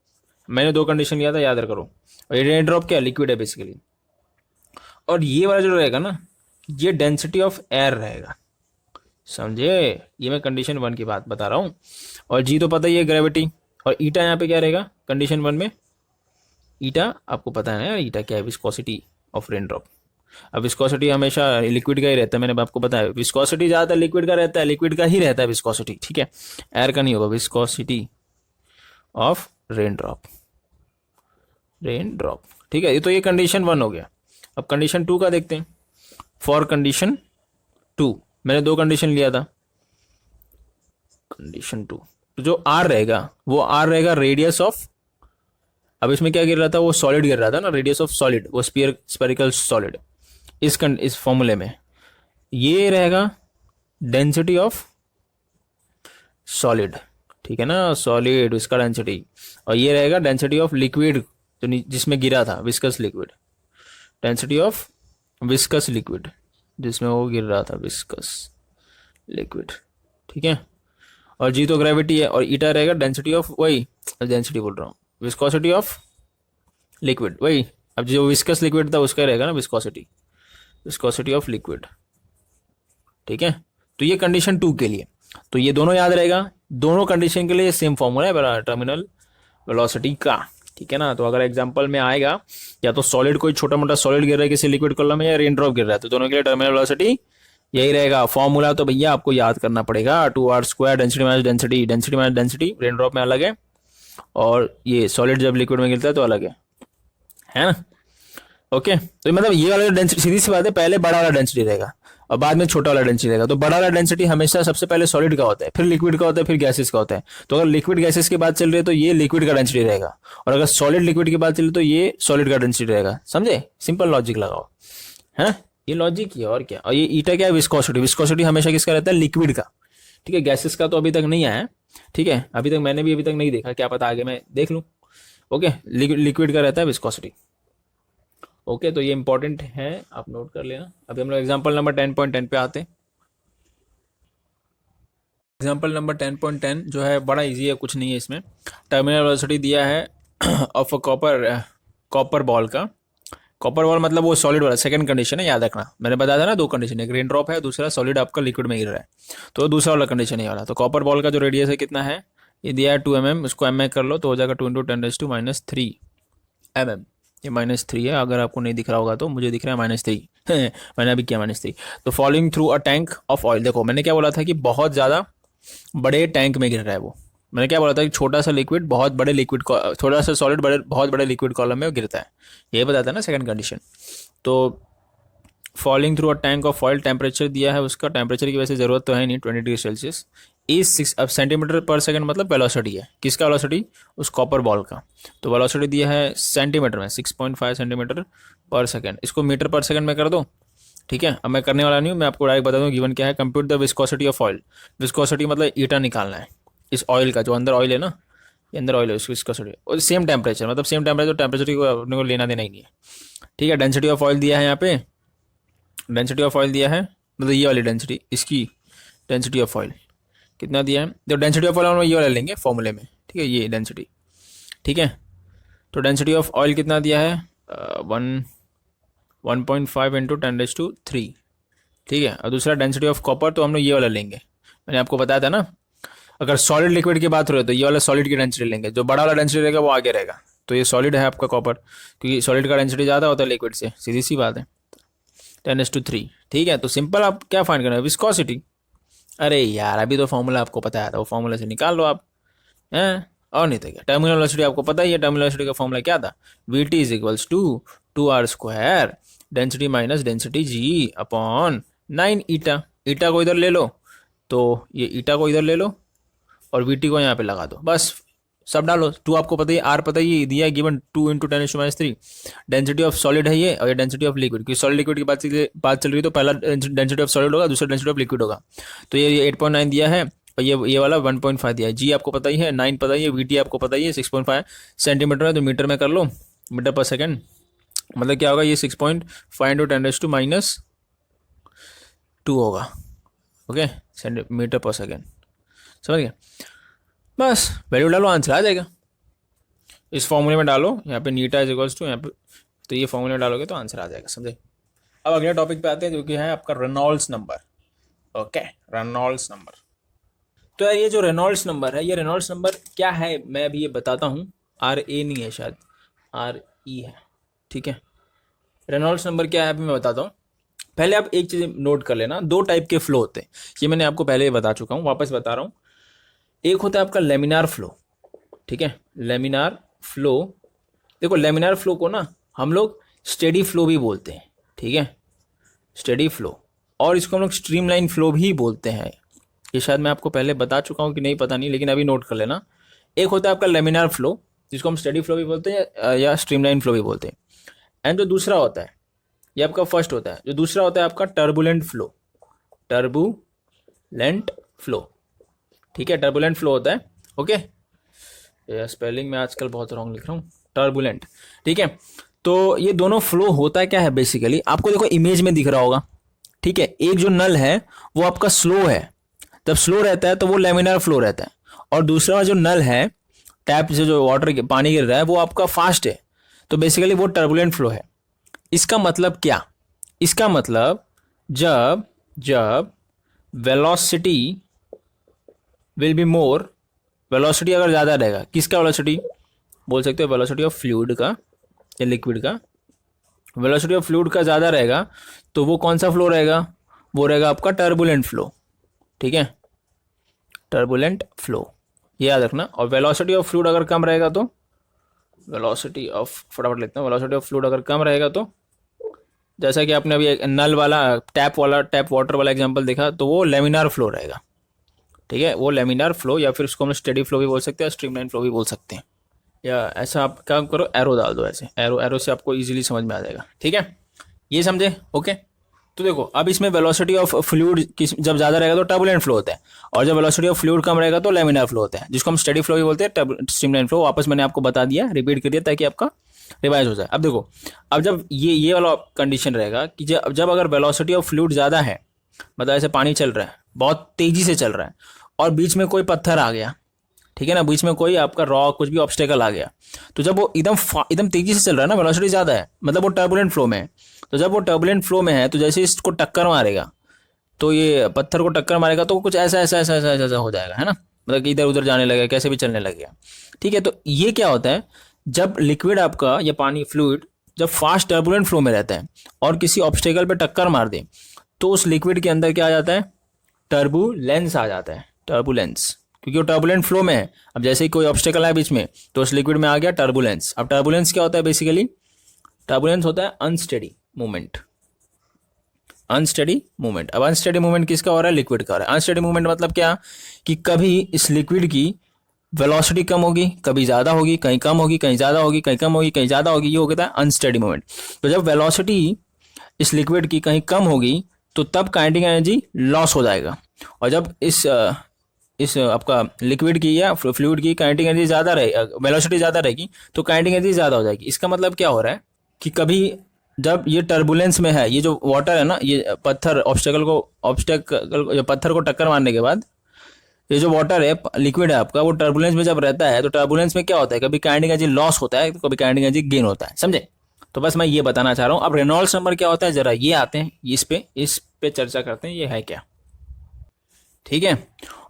मैंने दो कंडीशन लिया था, याद करो। और ये रेन ड्रॉप क्या है, लिक्विड है बेसिकली। और ये वाला जो रहेगा ना, ये डेंसिटी ऑफ एयर रहेगा, समझे। ये मैं कंडीशन वन की बात बता रहा हूँ। और जी तो पता ही है, ग्रेविटी। और ईटा यहाँ पे क्या रहेगा कंडीशन वन में, ईटा आपको पता है ना, ईटा क्या है, विस्कोसिटी ऑफ रेन ड्रॉप। अब विस्कोसिटी हमेशा लिक्विड का ही रहता है, मैंने आपको बताया विस्कोसिटी ज़्यादातर लिक्विड का रहता है, लिक्विड का ही रहता है विस्कोसिटी, ठीक है, एयर का नहीं होगा। विस्कोसिटी ऑफ रेन ड्रॉप, ठीक है। ये तो ये कंडीशन वन हो गया। अब कंडीशन टू का देखते हैं। फॉर कंडीशन टू मैंने दो कंडीशन लिया था। कंडीशन टू तो जो आर रहेगा वो आर रहेगा रेडियस ऑफ, अब इसमें क्या गिर रहा था, वो सॉलिड गिर रहा था ना, रेडियस ऑफ सॉलिड, वो स्पेरिकल सॉलिड। इस फॉर्मूले में ये रहेगा डेंसिटी ऑफ सॉलिड, ठीक है ना, सॉलिड इसका डेंसिटी। और ये रहेगा डेंसिटी ऑफ लिक्विड जिसमें गिरा था, viscous liquid, density of viscous liquid जिसमें वो गिर रहा था, विस्कस लिक्विड, ठीक है। और जी तो ग्रेविटी है। और ईटा रहेगा डेंसिटी ऑफ, वही डेंसिटी बोल रहा हूँ, विस्कोसिटी ऑफ लिक्विड, वही। अब जो विस्कस लिक्विड था उसका रहेगा ना विस्कोसिटी ऑफ लिक्विड, ठीक है। तो ये कंडीशन टू के लिए, तो ये दोनों याद रहेगा, दोनों कंडीशन के लिए सेम फॉर्मूला है टर्मिनल वेलोसिटी का, ठीक है ना। तो अगर एग्जांपल में आएगा या तो सॉलिड, कोई छोटा मोटा सॉलिड गिर रहा है किसी लिक्विड कॉलम में, या रेन ड्रॉप गिर रहा है, तो दोनों के लिए टर्मिनल वेलोसिटी यही रहेगा। फॉर्मूला तो भैया आपको याद करना पड़ेगा, 2r² density minus density, density minus density rain drop में अलग है, और ये सॉलिड जब लिक्विड में गिरता है तो अलग है ना। ओके, तो मतलब ये वाला डेंसिटी, सीधी सी बात है, पहले बड़ा वाला डेंसिटी रहेगा और बाद में छोटा वाला डेंसिटी रहेगा। तो बड़ा वाला डेंसिटी हमेशा सबसे पहले सॉलिड का होता है, फिर लिक्विड का होता है, फिर गैसेस का होता है। तो अगर लिक्विड गैसेस की बात चल रही है तो ये लिक्विड का डेंसिटी रहेगा, और अगर सॉलिड लिक्विड की बात चल रही है तो ये सॉलिड का डेंसिटी रहेगा। समझे, सिंपल लॉजिक लगाओ, है ये लॉजिक ही, और क्या। और ये ईटा क्या है, विस्कोसिटी हमेशा किसका रहता है, लिक्विड का, ठीक है। गैसेस का तो अभी तक नहीं आया, ठीक है, अभी तक मैंने भी अभी तक नहीं देखा, क्या पता आगे मैं देख लूँ। ओके, लिक्विड का रहता है विस्कोसिटी। ओके, तो ये इंपॉर्टेंट है, आप नोट कर लेना। अभी हम लोग एग्जाम्पल नंबर 10.10 पे आते हैं। एग्जाम्पल नंबर 10.10 जो है बड़ा इजी है, कुछ नहीं है इसमें। टर्मिनल वेलोसिटी दिया है ऑफ अ कॉपर बॉल का। कॉपर बॉल मतलब वो सॉलिड वाला, सेकंड कंडीशन है, याद रखना। मैंने बताया था ना दो कंडीशन, एक रेन ड्रॉप है, दूसरा सॉलिड आपका लिक्विड में गिर रहा है, तो दूसरा वाला कंडीशन है वाला। तो कॉपर बॉल का जो रेडियस है कितना है, ये दिया है 2 mm, उसको mm कर लो तो हो जाएगा 2 × 10⁻³ mm। ये -3 है, अगर आपको नहीं दिख रहा होगा तो, मुझे दिख रहा है -3 मैंने अभी किया -3। तो falling through a tank of oil, देखो मैंने क्या बोला था कि बहुत ज़्यादा बड़े टैंक में गिर रहा है वो। मैंने क्या बोला था कि छोटा सा लिक्विड बहुत बड़े लिक्विड, थोड़ा सा सॉलिड बहुत बड़े लिक्विड कॉलम में गिरता है, ये बताता है ना सेकंड कंडीशन। तो falling through a tank of oil, temperature दिया है उसका, टेम्परेचर की वैसे ज़रूरत तो है नहीं, 20 डिग्री सेल्सियस। इज 6, अब सेंटीमीटर पर सेकंड मतलब वेलोसिटी है, किसका वेलोसिटी, उस कॉपर बॉल का। तो वेलोसिटी दिया है सेंटीमीटर में, 6.5 सेंटीमीटर पर सेकंड। इसको मीटर पर सेकंड में कर दो, ठीक है। अब मैं करने वाला नहीं हूँ, मैं आपको डायरेक्ट बता दूँ गिवन क्या है। Compute the viscosity of oil, viscosity मतलब ईटा निकालना है इस ऑयल का, जो अंदर ऑयल है ना, ये अंदर ऑयल है, उसकी विस्कोसिटी। और सेम टेम्परेचर, मतलब सेम टेम्परेचर को अपने को लेना देना ही नहीं है, ठीक है। डेंसिटी ऑफ ऑयल दिया है यहाँ पे, डेंसिटी ऑफ ऑयल दिया है, मतलब ये वाली डेंसिटी, इसकी डेंसिटी ऑफ ऑयल कितना दिया है। तो डेंसिटी ऑफ ऑयल हम ये वाला लेंगे फॉर्मूले में, ठीक है, ये डेंसिटी, ठीक है। तो डेंसिटी ऑफ ऑयल कितना दिया है, 1.5 × 10⁻³, ठीक है। और दूसरा डेंसिटी ऑफ कॉपर, तो हम लोग ये वाला लेंगे, मैंने आपको बताया था ना, अगर सॉलिड लिक्विड की बात हो रही है तो ये वाला सॉलिड की डेंसिटी लेंगे, जो बड़ा वाला डेंसिटी रहेगा वो आगे रहेगा। तो ये सॉलिड है आपका कॉपर, क्योंकि सॉलिड का डेंसिटी ज़्यादा होता है लिक्विड से, सीधी सी बात है, 10:3। ठीक है, तो सिंपल आप क्या फाइंड करना है, विस्कोसिटी। अरे यार अभी तो फॉर्मूला आपको पता है, वो फॉर्मूला से निकाल लो आप हैं। और नहीं तो क्या, टर्मिनल वेलोसिटी आपको पता ही है, टर्मिनल वेलोसिटी का फॉर्मूला क्या था, V T is equals to 2r² density minus density G upon 9 eta. Eta को इधर ले लो, तो ये ईटा को इधर ले लो और वी टी को यहाँ पे लगा दो, बस सब डालो। टू आपको पता ही, आर पता ही दिया है, गिवन 2 × 10⁻³ डेंसिटी ऑफ सॉलिड है ये, और ये डेंसिटी ऑफ लिक्विड, क्योंकि सॉलिड लिक्विड की बात चल रही है, तो पहला डेंसिटी ऑफ सॉलिड होगा, दूसरा डेंसिटी ऑफ लिक्विड होगा। तो ये 8.9 दिया है, और ये वाला 1.5 दिया है। जी आपको पता ही है, 9 पता ही है, वी टी आपको पता ही है, 6.5 सेंटीमीटर है, तो मीटर में कर लो, मीटर पर सेकेंड। मतलब क्या होगा, ये 6.5 × 10⁻² होगा। ओके, सेंटीमीटर पर सेकेंड, समझ गए। बस वैल्यू डालो, आंसर आ जाएगा। इस फॉर्मूले में डालो, यहाँ पे नीटा इज इक्वल्स टू यहाँ पे, तो ये फॉर्मूले में डालोगे तो आंसर आ जाएगा, समझे। अब अगले टॉपिक पे आते हैं, जो कि है आपका Reynolds number. Okay, Reynolds number. तो यार ये जो रेनॉल्ड्स नंबर है, ये रेनॉल्ड्स नंबर क्या है मैं अभी ये बताता हूँ। RA नहीं है, शायद RE है। ठीक है, रेनॉल्ड्स नंबर क्या है अभी मैं बताता हूँ। पहले आप एक चीज़ नोट कर लेना, दो टाइप के फ्लो होते हैं, ये मैंने आपको पहले ही बता चुका हूँ, वापस बता रहा हूँ। एक होता है आपका लेमिनार फ्लो। ठीक है, लेमिनार फ्लो। देखो लेमिनार फ्लो को ना हम लोग स्टेडी फ्लो भी बोलते हैं। ठीक है, स्टेडी फ्लो, और इसको हम लोग स्ट्रीमलाइन फ्लो भी बोलते हैं। ये शायद मैं आपको पहले बता चुका हूँ कि नहीं पता नहीं, लेकिन अभी नोट कर लेना। एक होता है आपका लेमिनार फ्लो, जिसको हम स्टेडी फ्लो भी बोलते हैं या स्ट्रीमलाइन फ्लो भी बोलते हैं। एंड जो दूसरा होता है, ये आपका फर्स्ट होता है, जो दूसरा होता है आपका टर्बुलेंट फ्लो। टर्बुलेंट फ्लो, ठीक है, टर्बुलेंट फ्लो होता है। ओके, स्पेलिंग में आजकल बहुत रॉन्ग लिख रहा हूँ, टर्बुलेंट। ठीक है, तो ये दोनों फ्लो होता है क्या है बेसिकली, आपको देखो इमेज में दिख रहा होगा। ठीक है, एक जो नल है वो आपका स्लो है, जब स्लो रहता है तो वो लेमिनार फ्लो रहता है, और दूसरा जो नल है, टैप से जो वाटर पानी गिर रहा है, वो आपका फास्ट है, तो बेसिकली वो टर्बुलेंट फ्लो है। इसका मतलब क्या, इसका मतलब जब जब velocity will be more, velocity अगर ज़्यादा रहेगा, किसका वेलोसिटी बोल सकते हो, वेलोसिटी ऑफ फ्लूइड का या लिक्विड का, वेलोसिटी ऑफ फ्लूइड का ज़्यादा रहेगा, तो वो कौन सा फ्लो रहेगा, वो रहेगा आपका टर्बुलेंट फ्लो। ठीक है, टर्बुलेंट फ्लो, ये याद रखना। और वेलोसिटी ऑफ फ्लूइड अगर कम रहेगा तो, वेलोसिटी ऑफ, फटाफट लिखते हैं, वेलोसिटी ऑफ फ्लूइड अगर कम रहेगा तो, जैसा कि आपने अभी एक नल वाला टैप वाटर वाला एग्जांपल देखा, तो वो लेमिनार फ्लो रहेगा। ठीक है, वो लेमिनार फ्लो, या फिर उसको हम स्टेडी फ्लो भी बोल सकते हैं, स्ट्रीमलाइन फ्लो भी बोल सकते हैं। या ऐसा आप काम करो, एरो डाल दो, ऐसे एरो से आपको इजीली समझ में आ जाएगा। ठीक है, ये समझे। ओके, तो देखो अब इसमें वेलोसिटी ऑफ फ्लूइड जब ज़्यादा रहेगा तो टर्बुलेंट फ्लो होता है, और जब वेलोसिटी ऑफ फ्लूइड कम रहेगा तो लेमिनार फ्लो होता है, जिसको हम स्टेडी फ्लो भी बोलते हैं, स्ट्रीमलाइन फ्लो। वापस मैंने आपको बता दिया, रिपीट कर दिया ताकि आपका रिवाइज हो जाए। अब देखो, अब जब ये वाला कंडीशन रहेगा कि जब अगर वेलोसिटी ऑफ फ्लूइड ज़्यादा है, मतलब ऐसे पानी चल रहा है, बहुत तेज़ी से चल रहा है, और बीच में कोई पत्थर आ गया, ठीक है ना, बीच में कोई आपका रॉक कुछ भी ऑब्स्टेकल आ गया, तो जब वो एकदम तेज़ी से चल रहा है ना, वेलोसिटी ज़्यादा है, मतलब वो टर्बुलेंट फ्लो में है, तो जब वो टर्बुलेंट फ्लो में है, तो जैसे इसको टक्कर मारेगा, तो ये पत्थर को टक्कर मारेगा, तो कुछ ऐसा ऐसा ऐसा ऐसा ऐसा हो जाएगा, है ना, मतलब कि इधर उधर जाने लगेगा, कैसे भी चलने लगेगा। ठीक है, तो ये क्या होता है, जब लिक्विड आपका या पानी फ्लूइड जब फास्ट टर्बुलेंट फ्लो में रहता है और किसी ऑब्स्टेकल पे टक्कर मार दे, तो उस लिक्विड के अंदर क्या आ जाता है, टर्बुलेंस आ जाता है, टर्बुलेंस, क्योंकि वो टर्बुलेंट फ्लो में है। अब जैसे ही कोई ऑब्स्टेकल है बीच में, तो उस लिक्विड में आ गया टर्बुलेंस। अब टर्बुलेंस क्या होता है बेसिकली, टर्बुलेंस होता है अनस्टेडी मूवमेंट, अनस्टेडी मूवमेंट। अब अनस्टेडी मूवमेंट किसका हो रहा है, लिक्विड का हो रहा है। अनस्टेडी मूवमेंट मतलब क्या, कि कभी इस लिक्विड की वेलोसिटी कम होगी, कभी ज़्यादा होगी, कहीं कम होगी, कहीं ज़्यादा होगी, कहीं कम होगी, कहीं ज़्यादा होगी, ये हो गया अनस्टेडी मूवमेंट। तो जब वेलोसिटी इस लिक्विड की कहीं कम होगी, तो तब काइनेटिक एनर्जी लॉस हो जाएगा, और जब इस आपका लिक्विड की या फ्लूइड की काइनेटिक एनर्जी ज़्यादा रहे, वेलोसिटी ज़्यादा रहेगी, तो काइनेटिक एनर्जी ज़्यादा हो जाएगी। इसका मतलब क्या हो रहा है कि कभी जब ये टर्बुलेंस में है, ये जो वाटर है ना, ये पत्थर ऑब्स्टेकल पत्थर को टक्कर मारने के बाद, ये जो वाटर है, लिक्विड है आपका, वो टर्बुलेंस में जब रहता है, तो टर्बुलेंस में क्या होता है, कभी काइनेटिक एनर्जी लॉस होता है, तो कभी काइनेटिक एनर्जी गेन होता है, समझे। तो बस मैं ये बताना चाह रहा हूँ। अब रेनॉल्ड्स नंबर क्या होता है, जरा ये आते हैं, इस पे चर्चा करते हैं, ये है क्या। ठीक है,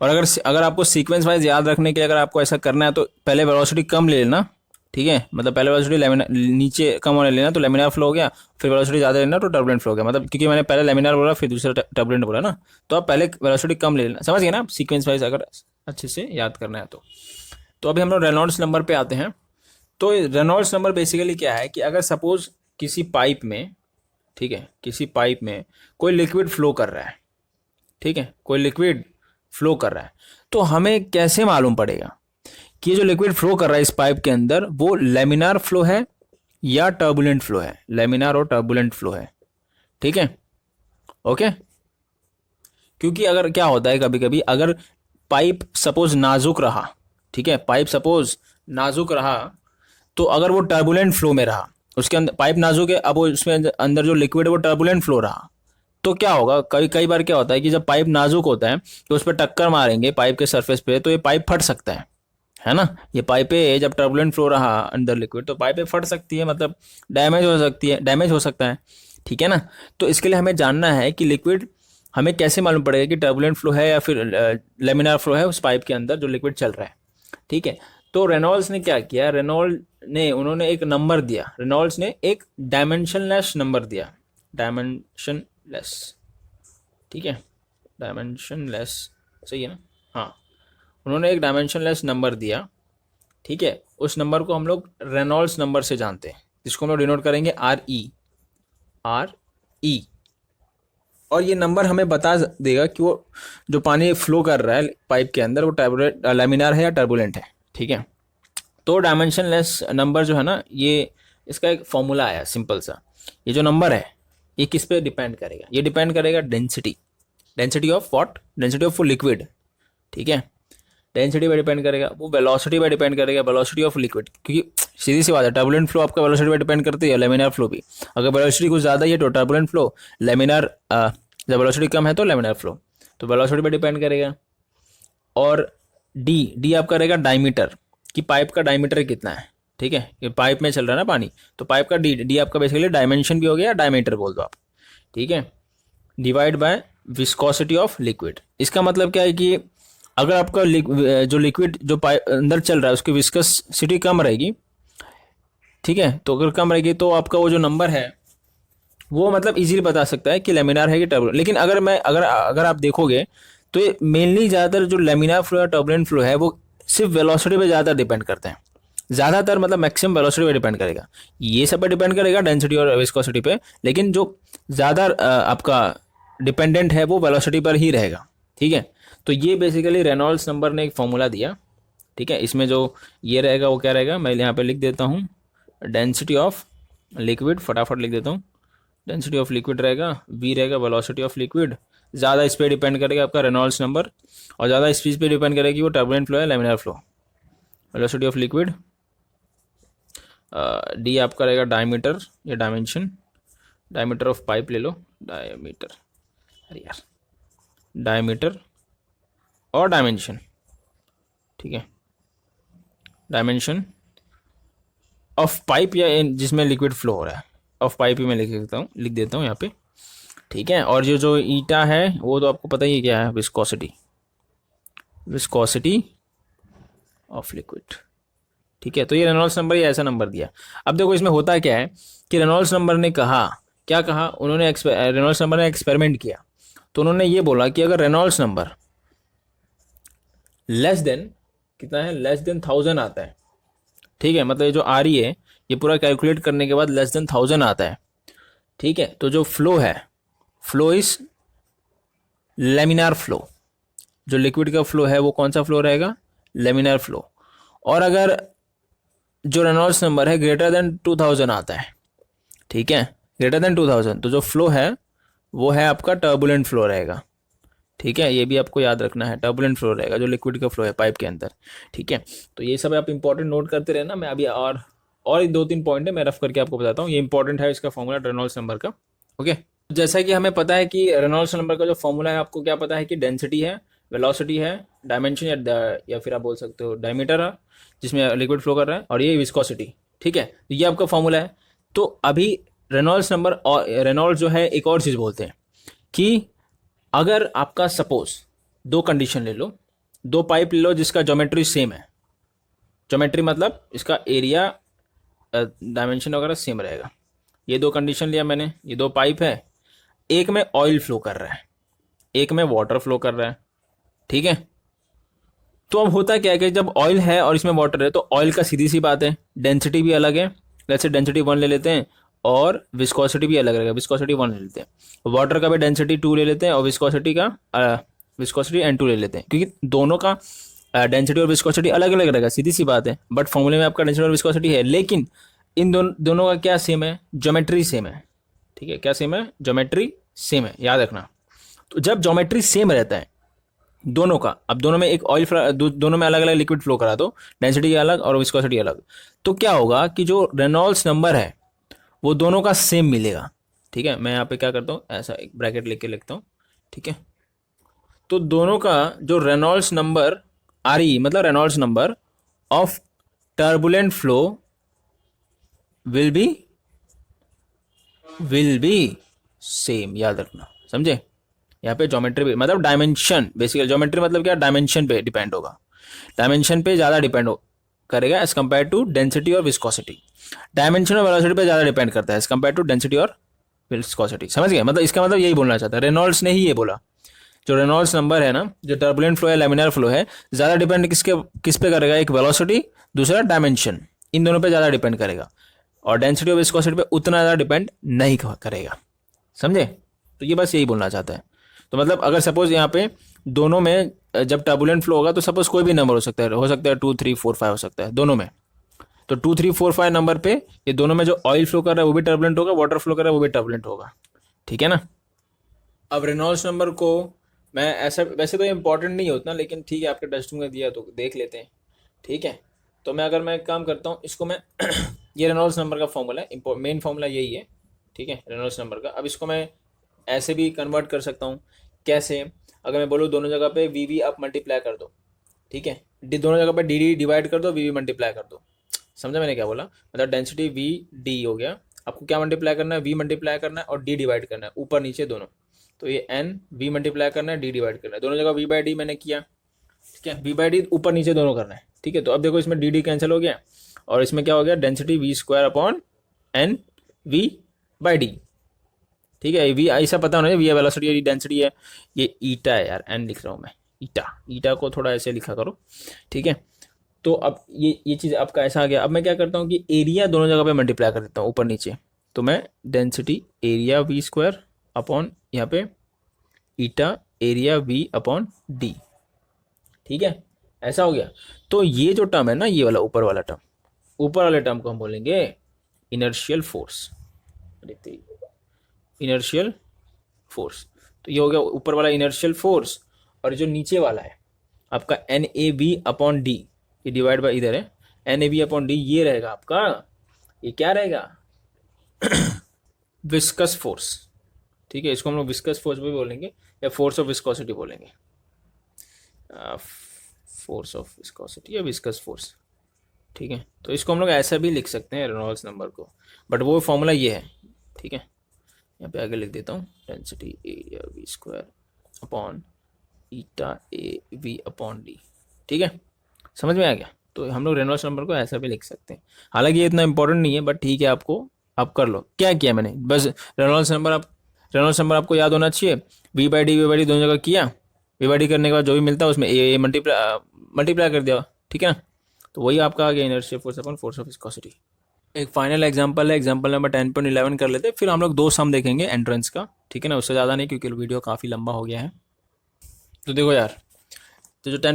और अगर आपको सीक्वेंस वाइज याद रखने के लिए अगर आपको ऐसा करना है, तो पहले वेलोसिटी कम ले लेना, ठीक है, मतलब पहले वेलोसिटी लेमिनार नीचे कम होने लेना तो लेमिनार फ्लो हो गया, फिर वेलोसिटी ज़्यादा लेना तो टर्बुलेंट फ्लो हो गया, मतलब क्योंकि मैंने पहले लेमिनार बोला फिर दूसरा टर्बुलेंट बोला ना, तो आप पहले वेलोसिटी कम ले लेना, समझ गए ना आप, सीक्वेंस वाइज अगर अच्छे से याद करना है तो अभी हम लोग रेनॉल्ड्स नंबर पे आते हैं। तो रेनॉल्ड्स नंबर बेसिकली क्या है कि अगर सपोज किसी पाइप में, ठीक है, किसी पाइप में कोई लिक्विड फ्लो कर रहा है, ठीक है, कोई लिक्विड फ्लो कर रहा है, तो हमें कैसे मालूम पड़ेगा कि ये जो लिक्विड फ्लो कर रहा है इस पाइप के अंदर वो लेमिनार फ्लो है या टर्बुलेंट फ्लो है, लेमिनार और टर्बुलेंट फ्लो है, ठीक है, ओके। क्योंकि अगर क्या होता है कभी कभी अगर पाइप सपोज नाजुक रहा, ठीक है, पाइप सपोज नाजुक रहा, तो अगर वो टर्बुलेंट फ्लो में रहा, उसके अंदर पाइप नाजुक है, अब वो उसमें अंदर जो लिक्विड है वो टर्बुलेंट फ्लो रहा, तो क्या होगा, कई कई बार क्या होता है कि जब पाइप नाजुक होता है तो उस पर टक्कर मारेंगे पाइप के सरफेस पे तो ये पाइप फट सकता है ना, ये पाइपें जब टर्बुलेंट फ्लो रहा अंदर लिक्विड तो पाइपें फट सकती है, मतलब डैमेज हो सकती है, डैमेज हो सकता है, ठीक है ना। तो इसके लिए हमें जानना है कि लिक्विड, हमें कैसे मालूम पड़ेगा कि टर्बुलेंट फ्लो है या फिर लेमिनार फ्लो है उस पाइप के अंदर जो लिक्विड चल रहा है, ठीक है। तो रेनॉल्ड्स ने क्या किया, उन्होंने एक नंबर दिया, रेनॉल्ड्स ने एक डायमेंशनलेस नंबर दिया, डायमेंशनलेस, ठीक है, डायमेंशनलेस, सही है ना, हाँ, उन्होंने एक डायमेंशनलेस नंबर दिया, ठीक है, उस नंबर को हम लोग रेनॉल्ड्स नंबर से जानते हैं, जिसको हम लोग डिनोट करेंगे आर ई, और ये नंबर हमें बता देगा कि वो जो पानी फ्लो कर रहा है पाइप के अंदर वो लेमिनार है या टर्बुलेंट है, ठीक है। तो डायमेंशनलेस नंबर जो है ना, ये इसका एक फॉर्मूला आया सिंपल सा, ये जो नंबर है ये किस पे डिपेंड करेगा, ये डिपेंड करेगा density of what, density of liquid, ठीक है, डेंसिटी पे डिपेंड करेगा, वो वेलोसिटी पे डिपेंड करेगा, वेलोसिटी ऑफ लिक्विड, क्योंकि सीधी सी बात है टर्बुलेंट फ्लो आपका वेलोसिटी पे डिपेंड करती है, लेमिनार फ्लो भी, अगर वेलोसिटी कुछ ज़्यादा ही है तो टर्बुलेंट फ्लो, लेमिनार जब वेलोसिटी कम है तो लेमिनार फ्लो, तो वेलोसिटी पे डिपेंड करेगा। और डी आपका रहेगा डायमीटर, कि पाइप का डायमीटर कितना है, ठीक है, ये पाइप में चल रहा है ना पानी, तो पाइप का डी आपका बेसिकली डायमेंशन भी हो गया, डायमीटर बोल दो आप, ठीक है, divide by viscosity of liquid. इसका मतलब क्या है कि अगर आपका जो लिक्विड जो पाइप अंदर चल रहा है उसकी विस्कोसिटी कम रहेगी, ठीक है, तो अगर कम रहेगी तो आपका वो जो नंबर है वो मतलब इजीली बता सकता है कि लेमिनार है कि टर्बुलेंट। लेकिन अगर आप देखोगे तो ये मेनली ज़्यादातर जो लेमिनार फ्लो या टर्बुलेंट फ्लो है वो सिर्फ वेलोसिटी पे ज़्यादा डिपेंड करते हैं, ज़्यादातर मतलब मैक्सिमम वेलोसिटी पे डिपेंड करेगा, ये सब पे डिपेंड करेगा डेंसिटी और विस्कोसिटी पे, लेकिन जो ज़्यादा आपका डिपेंडेंट है वो वेलोसिटी पर ही रहेगा, ठीक है। तो ये बेसिकली रेनॉल्ड्स नंबर ने एक फॉर्मूला दिया, ठीक है, इसमें जो ये रहेगा वो क्या रहेगा, मैं यहाँ पे लिख देता हूँ, डेंसिटी ऑफ लिक्विड, फटाफट लिख देता हूँ, डेंसिटी ऑफ लिक्विड रहेगा, वी रहेगा वेलोसिटी ऑफ लिक्विड, ज़्यादा इस पर डिपेंड करेगा आपका रेनॉल्ड्स नंबर, और ज़्यादा इस चीज़ पे डिपेंड करेगा कि वो टर्बुलेंट फ्लो है laminar flow, velocity of liquid. D आपका रहेगा डायमीटर या डायमेंशन, डायमीटर ऑफ पाइप ले लो, डायमीटर, अरे यार, डायमीटर और डायमेंशन, ठीक है, डायमेंशन ऑफ पाइप या जिसमें लिक्विड फ्लो हो रहा है, ऑफ पाइप ही मैं लिख देता हूँ यहाँ पे, ठीक है। और जो ईटा है वो तो आपको पता ही है क्या है, विस्कोसिटी ऑफ लिक्विड, ठीक है। तो ये रेनॉल्ड्स नंबर ही ऐसा नंबर दिया। अब देखो इसमें होता क्या है कि रेनॉल्ड्स नंबर ने कहा, क्या कहा उन्होंने, रेनॉल्ड्स नंबर ने एक्सपेरिमेंट किया, तो उन्होंने ये बोला कि अगर रेनॉल्ड्स नंबर लेस देन कितना है, लेस देन 1000 आता है, ठीक है, मतलब ये जो आ रही है ये पूरा कैलकुलेट करने के बाद लेस देन 1000 आता है, ठीक है, तो जो फ्लो है, फ्लो इज लेमिनार फ्लो, जो लिक्विड का फ्लो है वो कौन सा फ्लो रहेगा, लेमिनार फ्लो। और अगर जो रेनॉल्ड्स नंबर है ग्रेटर देन 2000 आता है, ठीक है, ग्रेटर देन 2000, तो जो फ्लो है वो है आपका टर्बुलेंट फ्लो रहेगा, ठीक है, ये भी आपको याद रखना है, टर्बुलेंट फ्लो रहेगा जो लिक्विड का फ्लो है पाइप के अंदर, ठीक है। तो ये सब आप इंपॉर्टेंट नोट करते रहना, मैं अभी और 2-3 पॉइंट है मैं रफ करके आपको बताता हूँ, ये इंपॉर्टेंट है इसका फॉर्मूला रेनॉल्ड्स नंबर का, ओके। जैसा कि हमें पता है कि रेनॉल्ड्स नंबर का जो फॉर्मूला है, आपको क्या पता है कि डेंसिटी है, वेलोसिटी है, डायमेंशन या फिर आप बोल सकते हो डायमीटर है जिसमें लिक्विड फ्लो कर रहा है, और ये विस्कोसिटी, ठीक है, ये आपका फॉर्मूला है। तो अभी रेनॉल्ड्स नंबर और रेनॉल्ड्स जो है एक और चीज़ बोलते हैं कि अगर आपका सपोज 2 कंडीशन ले लो, 2 पाइप ले लो जिसका ज्योमेट्री सेम है, ज्योमेट्री मतलब इसका एरिया डायमेंशन वगैरह सेम रहेगा। ये दो कंडीशन लिया मैंने, ये दो पाइप है, एक में ऑयल फ्लो कर रहा है, एक में वाटर फ्लो कर रहा है, ठीक है। तो अब होता क्या है कि जब ऑयल है और इसमें वाटर है तो ऑयल का सीधी सी बात है डेंसिटी भी अलग है, जैसे डेंसिटी 1 ले लेते हैं और विस्कोसिटी भी अलग रहेगा, विस्कोसिटी 1 ले लेते हैं। वाटर का भी डेंसिटी 2 ले लेते हैं और विस्कोसिटी N2 ले लेते हैं, क्योंकि दोनों का डेंसिटी और विस्कोसिटी अलग अलग रहेगा, सीधी सी बात है। बट फॉर्मूले में आपका डेंसिटी और विस्कोसिटी है, लेकिन इन दोनों का क्या सेम है, ज्योमेट्री सेम है, ठीक है। क्या सेम है, ज्योमेट्री सेम है, याद रखना। तो जब ज्योमेट्री सेम रहता है दोनों का, अब दोनों में एक ऑयल दोनों में अलग अलग लिक्विड फ्लो करा दो, डेंसिटी अलग और विस्कोसिटी अलग, तो क्या होगा कि जो रेनॉल्ड्स नंबर है वो दोनों का सेम मिलेगा, ठीक है। मैं यहाँ पे क्या करता हूँ, ऐसा एक ब्रैकेट लेके लिखता हूँ, ठीक है। तो दोनों का जो रेनॉल्ड्स नंबर RE मतलब Reynolds number of turbulent flow will be same, याद रखना, समझे। यहाँ पे ज्योमेट्री भी मतलब डायमेंशन, बेसिकली ज्योमेट्री मतलब क्या, डायमेंशन पे डिपेंड होगा, डायमेंशन पे ज़्यादा डिपेंड करेगा एज कम्पेयर टू डेंसिटी और विस्कोसिटी। डायमेंशन और वेलोसिटी पे ज़्यादा डिपेंड करता है एज कम्पेयर टू डेंसिटी और विस्कोसिटी, समझ गए। मतलब इसका मतलब यही बोलना चाहता है, रेनॉल्ड्स ने ही ये बोला, जो रेनॉल्ड्स नंबर है ना, जो टर्बुलेंट फ्लो है, लैमिनार फ्लो है, ज़्यादा डिपेंड किस पे करेगा, एक वेलोसिटी, दूसरा डायमेंशन, इन दोनों पे ज़्यादा डिपेंड करेगा, और डेंसिटी और विस्कोसिटी पे उतना ज़्यादा डिपेंड नहीं करेगा, समझे। तो ये बस यही बोलना चाहता है। तो मतलब अगर सपोज यहाँ पे दोनों में जब टर्बुलेंट फ्लो होगा तो सपोज कोई भी नंबर हो सकता है 2, 3, 4, 5 हो सकता है दोनों में। तो 2, 3, 4, 5 नंबर पे ये दोनों में जो ऑयल फ्लो कर रहा है वो भी टर्बुलेंट होगा, वाटर फ्लो कर रहा है वो भी टर्बुलेंट होगा, ठीक है ना। अब रेनॉल्ड्स नंबर को मैं ऐसा, वैसे तो इंपॉर्टेंट नहीं होता, लेकिन ठीक है आपके टेस्ट में दिया तो देख लेते हैं, ठीक है। तो मैं अगर मैं एक काम करता हूँ, इसको मैं ये रेनॉल्ड्स नंबर का फॉर्मूला है, मेन फॉर्मूला यही है, ठीक है, रेनॉल्ड्स नंबर का। अब इसको मैं ऐसे भी कन्वर्ट कर सकता हूँ, कैसे, अगर मैं बोलूँ दोनों जगह पे वी आप मल्टीप्लाई कर दो, ठीक है, दोनों जगह पे डी डिवाइड कर दो, वी मल्टीप्लाई कर दो, समझा मैंने क्या बोला। मतलब डेंसिटी V हो गया, आपको क्या मल्टीप्लाई करना है, V मल्टीप्लाई करना है और D डिवाइड करना है, ऊपर नीचे दोनों। तो ये N V मल्टीप्लाई करना है, D डिवाइड करना है, दोनों जगह V/D मैंने किया, ठीक है, V/D ऊपर नीचे दोनों करना है, ठीक है। तो अब देखो इसमें D कैंसिल हो गया और इसमें क्या हो गया, डेंसिटी V²/N/V/D, ठीक है। V ऐसा पता होना चाहिए, V वेलोसिटी है, डेंसिटी है, ये ईटा है यार, N लिख रहा हूँ मैं, ईटा को थोड़ा ऐसे लिखा करो, ठीक है। तो अब ये चीज़ आपका ऐसा आ गया। अब मैं क्या करता हूँ कि एरिया दोनों जगह पे मल्टीप्लाई कर देता हूँ ऊपर नीचे, तो मैं डेंसिटी एरिया V² अपॉन यहाँ पे ईटा एरिया V/D, ठीक है, ऐसा हो गया। तो ये जो टर्म है ना, ये वाला ऊपर वाला टर्म, ऊपर वाले टर्म को हम बोलेंगे इनर्शियल फोर्स, इनर्शियल फोर्स। तो ये हो गया ऊपर वाला इनर्शियल फोर्स, और जो नीचे वाला है आपका NAV/D, ये डिवाइड बाय इधर है, NAV/D, ये रहेगा आपका, ये क्या रहेगा, विस्कस फोर्स, ठीक है। इसको हम लोग विस्कस फोर्स भी बोलेंगे या फोर्स ऑफ विस्कोसिटी बोलेंगे, फोर्स ऑफ विस्कोसिटी या विस्कस फोर्स, ठीक है। तो इसको हम लोग ऐसा भी लिख सकते हैं रेनॉल्ड्स नंबर को, बट वो फॉर्मूला ये है, ठीक है। यहाँ पे आगे लिख देता हूँ, डेंसिटी एरिया V² अपॉन ईटा AV/D, ठीक है, समझ में आ गया। तो हम लोग रेनॉल्ड्स नंबर को ऐसा भी लिख सकते हैं, हालांकि ये इतना इंपॉर्टेंट नहीं है, बट ठीक है, आपको आप कर लो। क्या किया मैंने, बस रेनॉल्ड्स नंबर आपको याद होना चाहिए, V/D दोनों जगह किया, V/D करने के बाद जो भी मिलता है उसमें A मल्टीप्लाई कर दिया, ठीक है ना। तो वही आपका आ गया inertial force upon force of viscosity. एक फाइनल एग्जांपल है, एग्जांपल नंबर 10.11 कर लेते हैं, फिर हम लोग 2 सम देखेंगे एंट्रेंस का, ठीक है ना, उससे ज़्यादा नहीं, क्योंकि वीडियो काफ़ी लंबा हो गया है। तो देखो यार, तो जो 10